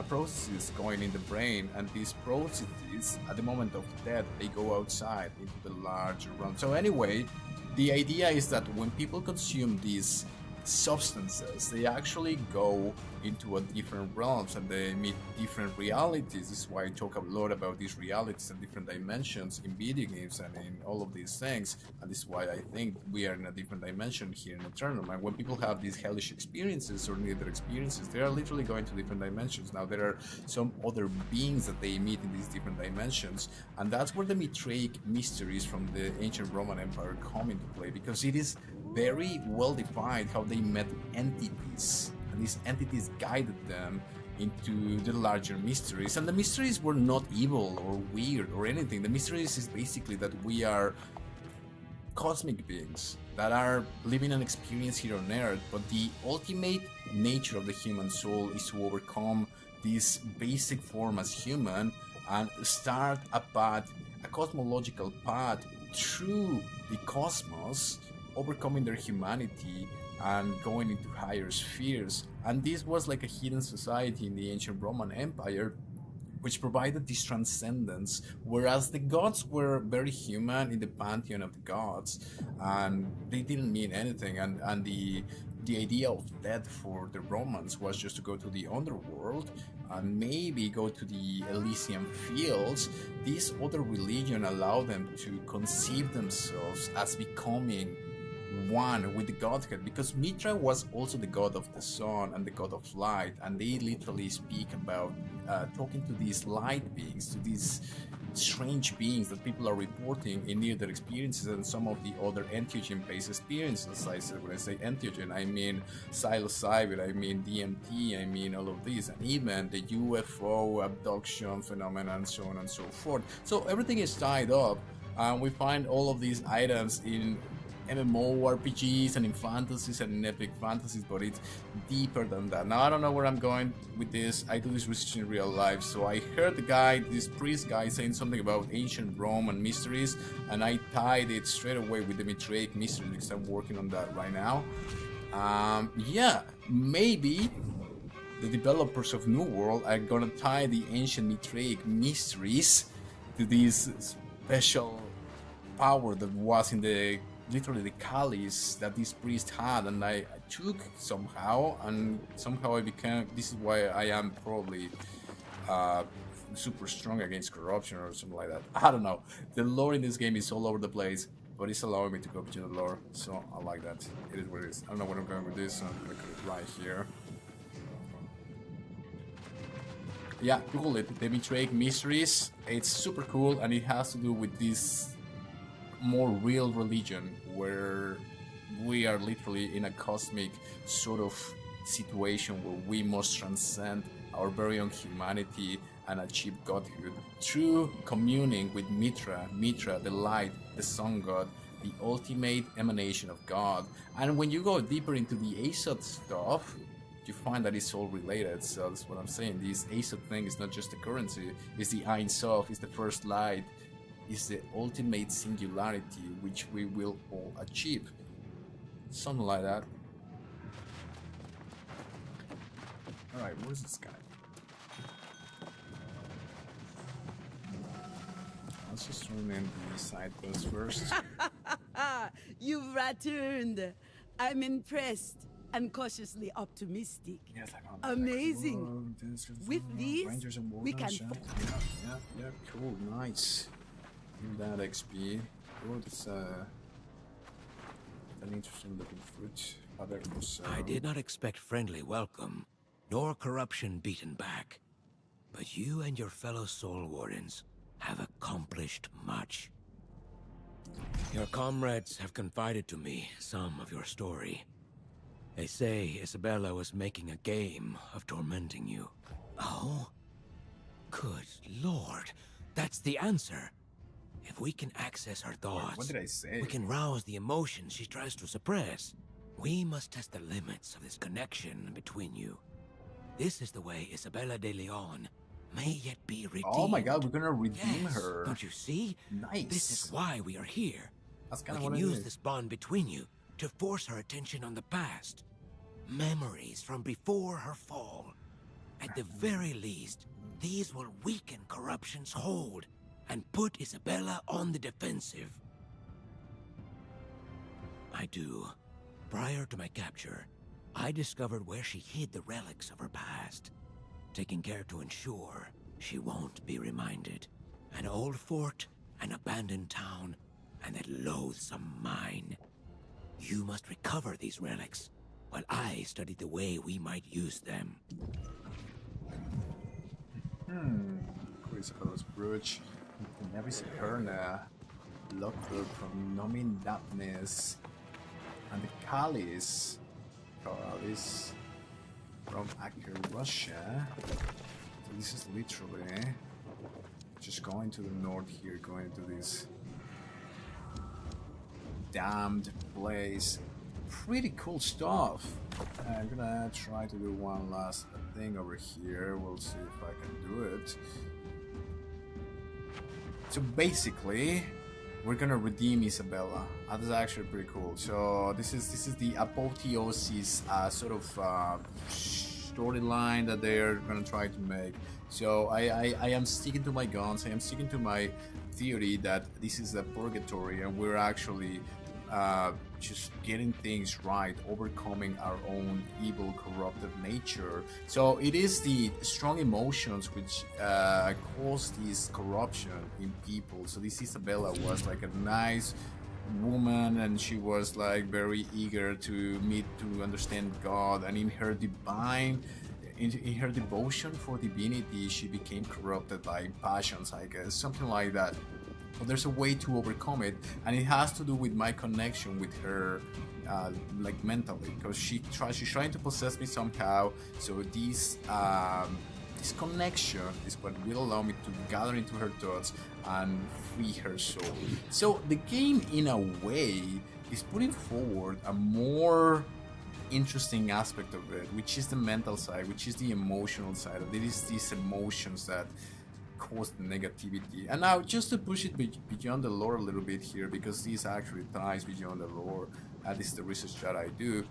processes going in the brain, and these processes, at the moment of death, they go outside into the larger realm. So anyway, the idea is that when people consume these substances, they actually go into a different realms and they meet different realities. This is why I talk a lot about these realities and different dimensions in video games and in all of these things. And this is why I think we are in a different dimension here in Aeternum. And when people have these hellish experiences or near experiences, they are literally going to different dimensions. Now there are some other beings that they meet in these different dimensions, and that's where the Mitraic mysteries from the ancient Roman Empire come into play, because it is very well defined how they met entities, and these entities guided them into the larger mysteries. And the mysteries were not evil or weird or anything. The mysteries is basically that we are cosmic beings that are living an experience here on Earth, but the ultimate nature of the human soul is to overcome this basic form as human and start a path, a cosmological path through the cosmos, overcoming their humanity and going into higher spheres. And this was like a hidden society in the ancient Roman Empire, which provided this transcendence, whereas the gods were very human in the pantheon of the gods, and they didn't mean anything. And the idea of death for the Romans was just to go to the underworld and maybe go to the Elysian fields. This other religion allowed them to conceive themselves as becoming one with the Godhead, because Mitra was also the god of the sun and the god of light, and they literally speak about talking to these light beings, to these strange beings that people are reporting in near-death experiences and some of the other entheogen-based experiences. I said, when I say entheogen, I mean psilocybin, I mean DMT, I mean all of these, and even the UFO abduction phenomena and so on and so forth. So everything is tied up, and we find all of these items in MMORPGs and in fantasies and in epic fantasies, but it's deeper than that. Now I don't know where I'm going with this. I do this research in real life, so I heard the guy, this priest guy, saying something about ancient Rome and mysteries, and I tied it straight away with the Mitraic mysteries because I'm working on that right now. Yeah, maybe the developers of New World are gonna tie the ancient Mitraic mysteries to this special power that was in the literally the calice that this priest had, and I took somehow, and somehow I became, this is why I am probably super strong against corruption or something like that. I don't know. The lore in this game is all over the place, but it's allowing me to go to the lore, so I like that. It is what it is. I don't know where I'm going with this, so I'm gonna put it right here. Yeah, Google it, the Mitraic Mysteries. It's super cool, and it has to do with this more real religion where we are literally in a cosmic sort of situation where we must transcend our very own humanity and achieve godhood through communing with Mitra, the light, the sun god, the ultimate emanation of God. And when you go deeper into the Aesop stuff, you find that it's all related. So that's what I'm saying. This Aesop thing is not just a currency, it's the Ein Sof, it's the first light, is the ultimate singularity which we will all achieve. Something like that. Alright, where's this guy? Let's just run in the side quest first.
You've returned. I'm impressed and cautiously optimistic.
Yes, I found
Amazing. With these,
Rangers and
we can...
Yeah, cool, nice. Give that XP. Oh, that's an interesting looking fruit.
I did not expect friendly welcome, nor corruption beaten back. But you and your fellow Soul Wardens have accomplished much. Your comrades have confided to me some of your story. They say Isabella was making a game of tormenting you. Oh? Good Lord, that's the answer. If we can access her thoughts,
what did I say?
we can rouse the emotions she tries to suppress. We must test the limits of this connection between you. This is the way Isabella de Leon may yet be redeemed.
Oh my god, we're gonna redeem her.
Don't you see?
Nice.
This is why we are here.
That's kind
We
of
can
what I
use
did.
this bond between you to force her attention on the past. Memories from before her fall. At the very least, these will weaken corruption's hold and put Isabella on the defensive. I do. Prior to my capture, I discovered where she hid the relics of her past, taking care to ensure she won't be reminded. An old fort, an abandoned town, and that loathsome mine. You must recover these relics, while I study the way we might use them.
Isabella's brooch. Nevis Eterna. Lockwood from Nomin Darkness. And the Chalice. Chalice from Aker, Russia. So this is literally just going to the north here, going to this damned place. Pretty cool stuff. I'm gonna try to do one last thing over here. We'll see if I can do it. So basically, we're gonna redeem Isabella. That's actually pretty cool. So this is the apotheosis sort of storyline that they're gonna try to make. So I am sticking to my guns. I am sticking to my theory that this is a purgatory, and we're actually just getting things right, overcoming our own evil, corrupted nature. So it is the strong emotions which cause this corruption in people. So this Isabella was like a nice woman, and she was like very eager to understand God, and in her her devotion for divinity, she became corrupted by passions, I guess, something like that. But there's a way to overcome it, and it has to do with my connection with her, like mentally, because she's trying to possess me somehow. So this connection is what will allow me to gather into her thoughts and free her soul. So the game, in a way, is putting forward a more interesting aspect of it, which is the mental side, which is the emotional side of it. Is these emotions that cause the negativity. And now, just to push it beyond the lore a little bit here, because this actually ties beyond the lore, this is the research that I do.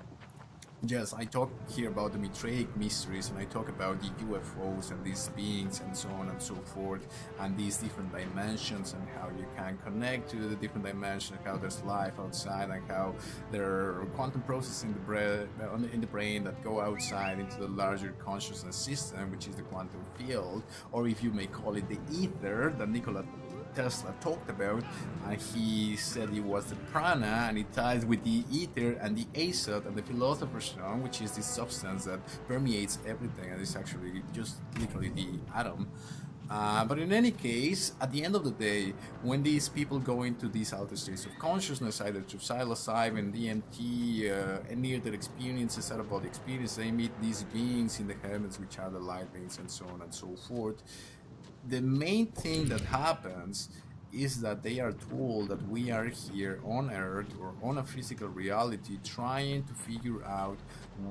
Yes, I talk here about the Mithraic mysteries, and I talk about the UFOs and these beings and so on and so forth, and these different dimensions, and how you can connect to the different dimensions, how there's life outside, and how there are quantum processes in the brain that go outside into the larger consciousness system, which is the quantum field, or if you may call it the ether that Nikola Tesla talked about, and he said it was the prana, and it ties with the ether and the azot and the philosopher's stone, which is this substance that permeates everything, and it's actually just literally the atom. But in any case, at the end of the day, when these people go into these altered states of consciousness, either through psilocybin, DMT, near-death experiences, out-of-body experience, they meet these beings in the heavens, which are the light beings, and so on and so forth. The main thing that happens is that they are told that we are here on Earth or on a physical reality trying to figure out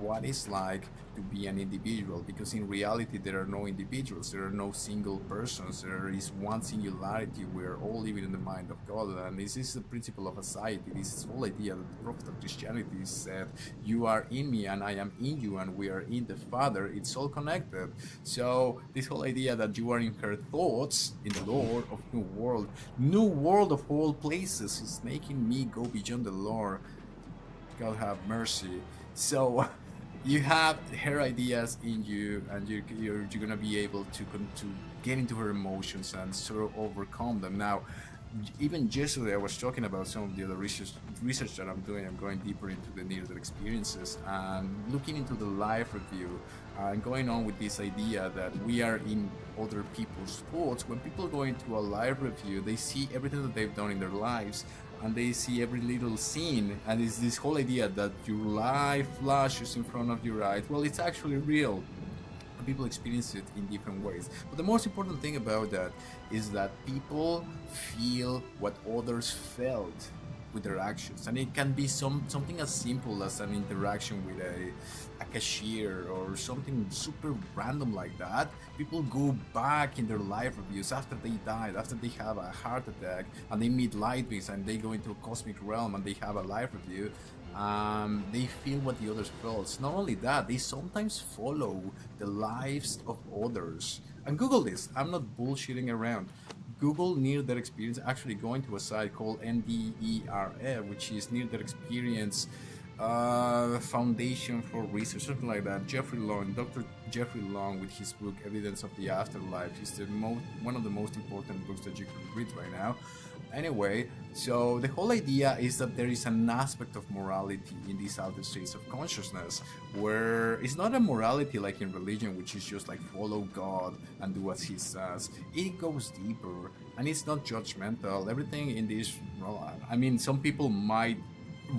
what it's like to be an individual, because in reality there are no individuals, there are no single persons, there is one singularity. We're all living in the mind of God, and this is the principle of society. This is the whole idea that the prophet of Christianity said, you are in me and I am in you and we are in the Father. It's all connected. So this whole idea that you are in her thoughts in the Lord of New World of all places is making me go beyond the lore. God have mercy. So you have her ideas in you, and you're gonna be able to get into her emotions and sort of overcome them. Now, even yesterday I was talking about some of the other research that I'm doing. I'm going deeper into the near-death experiences and looking into the live review and going on with this idea that we are in other people's thoughts. When people go into a live review, they see everything that they've done in their lives, and they see every little scene, and it's this whole idea that your life flashes in front of your eyes. Well, it's actually real. People experience it in different ways. But the most important thing about that is that people feel what others felt with their actions, and it can be something as simple as an interaction with a cashier or something super random like that. People go back in their life reviews after they died, after they have a heart attack, and they meet light beings and they go into a cosmic realm and they have a life review, They feel what the others felt. Not only that, they sometimes follow the lives of others. And Google this. I'm not bullshitting around. Google near-death experience. Actually, going to a site called NDERF, which is near-death experience Foundation for Research, something like that. Jeffrey Long, Dr. Jeffrey Long, with his book Evidence of the Afterlife, is one of the most important books that you can read right now. Anyway, so the whole idea is that there is an aspect of morality in these outer states of consciousness, where it's not a morality like in religion, which is just like follow God and do as He says. It goes deeper, and it's not judgmental. Everything in this, well, I mean, some people might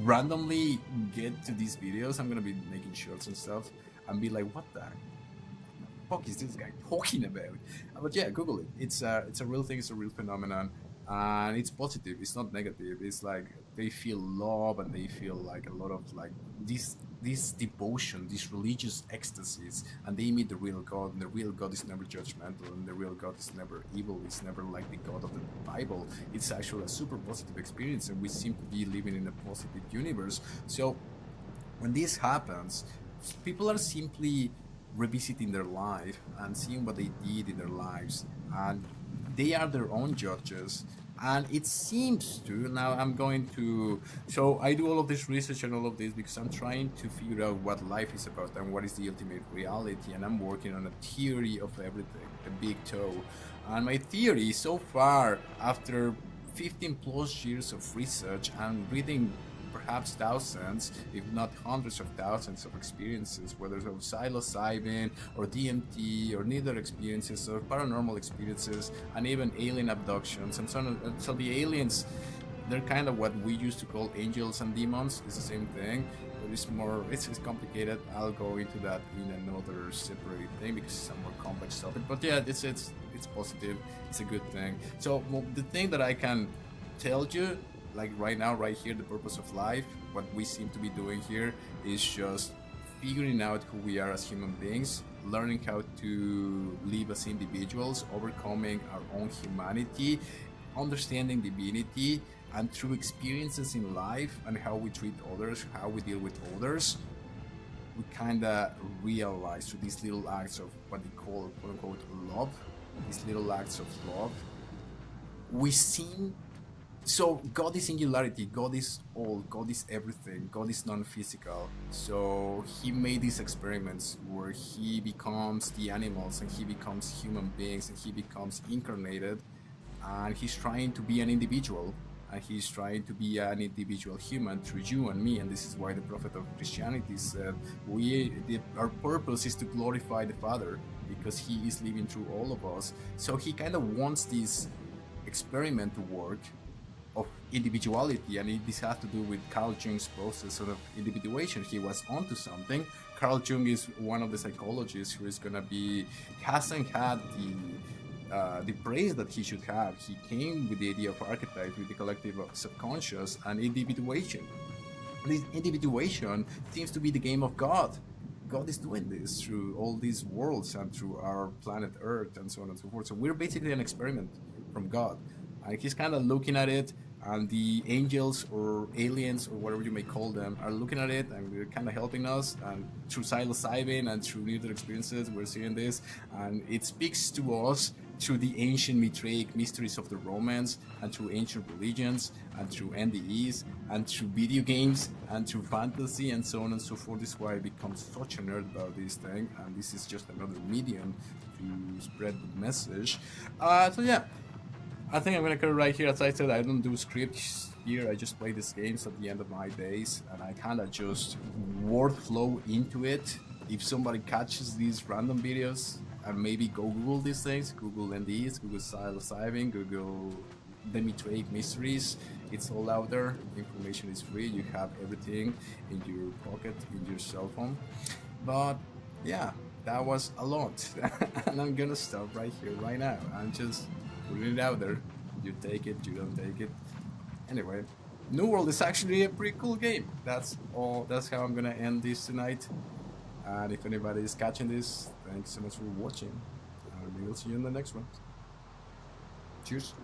randomly get to these videos. I'm gonna be making shorts and stuff, and be like, what the fuck is this guy talking about? But yeah, Google it. It's a real thing. It's a real phenomenon. And it's positive, it's not negative. It's like they feel love, and they feel like a lot of like this devotion, these religious ecstasies, and they meet the real God, and the real God is never judgmental, and the real God is never evil. It's never like the God of the Bible. It's actually a super positive experience, and we seem to be living in a positive universe. So when this happens, people are simply revisiting their life and seeing what they did in their lives, and they are their own judges. And it seems to, now I'm going to, so I do all of this research and all of this because I'm trying to figure out what life is about and what is the ultimate reality, and I'm working on a theory of everything, the big toe. And my theory so far, after 15 plus years of research and reading perhaps thousands, if not hundreds of thousands of experiences, whether it's of psilocybin or DMT or neither experiences or paranormal experiences and even alien abductions and so on. So the aliens, they're kind of what we used to call angels and demons. It's the same thing. It's more, it's complicated. I'll go into that in another separate thing because it's a more complex topic. But yeah, it's positive. It's a good thing. So well, the thing that I can tell you, like right now, right here, the purpose of life, what we seem to be doing here is just figuring out who we are as human beings, learning how to live as individuals, overcoming our own humanity, understanding divinity, and through experiences in life and how we treat others, how we deal with others, we kind of realize through these little acts of what they call, quote unquote, love, these little acts of love, we seem. So God is singularity, God is all, God is everything, God is non-physical. So He made these experiments where He becomes the animals and He becomes human beings and He becomes incarnated, and He's trying to be an individual, and He's trying to be an individual human through you and me. And this is why the prophet of Christianity said our purpose is to glorify the Father, because He is living through all of us. So He kind of wants this experiment to work of individuality, and this has to do with Carl Jung's process of individuation. He was onto something. Carl Jung is one of the psychologists who is gonna be, hasn't had the praise that he should have. He came with the idea of archetype, with the collective of subconscious and individuation. This individuation seems to be the game of God. God is doing this through all these worlds and through our planet Earth and so on and so forth. So we're basically an experiment from God. And He's kind of looking at it, and the angels or aliens or whatever you may call them are looking at it, and they're kind of helping us. And through psilocybin and through near-death experiences, we're seeing this, and it speaks to us through the ancient Mitraic mysteries of the Romans, and through ancient religions, and through NDEs, and through video games, and through fantasy, and so on and so forth. This is why I become such a nerd about this thing, and this is just another medium to spread the message. So yeah, I think I'm gonna cut it right here. As I said, I don't do scripts here. I just play these games at the end of my days, and I kind of just word flow into it. If somebody catches these random videos, and maybe go Google these things, Google NDEs, Google psilocybin, Google the Mitraic mysteries. It's all out there. Information is free. You have everything in your pocket, in your cell phone. But yeah, that was a lot, and I'm gonna stop right here, right now. I'm just putting it out there. You take it, you don't take it. Anyway, New World is actually a pretty cool game. That's all. That's how I'm gonna end this tonight. And if anybody is catching this, thanks so much for watching. And we'll see you in the next one. Cheers.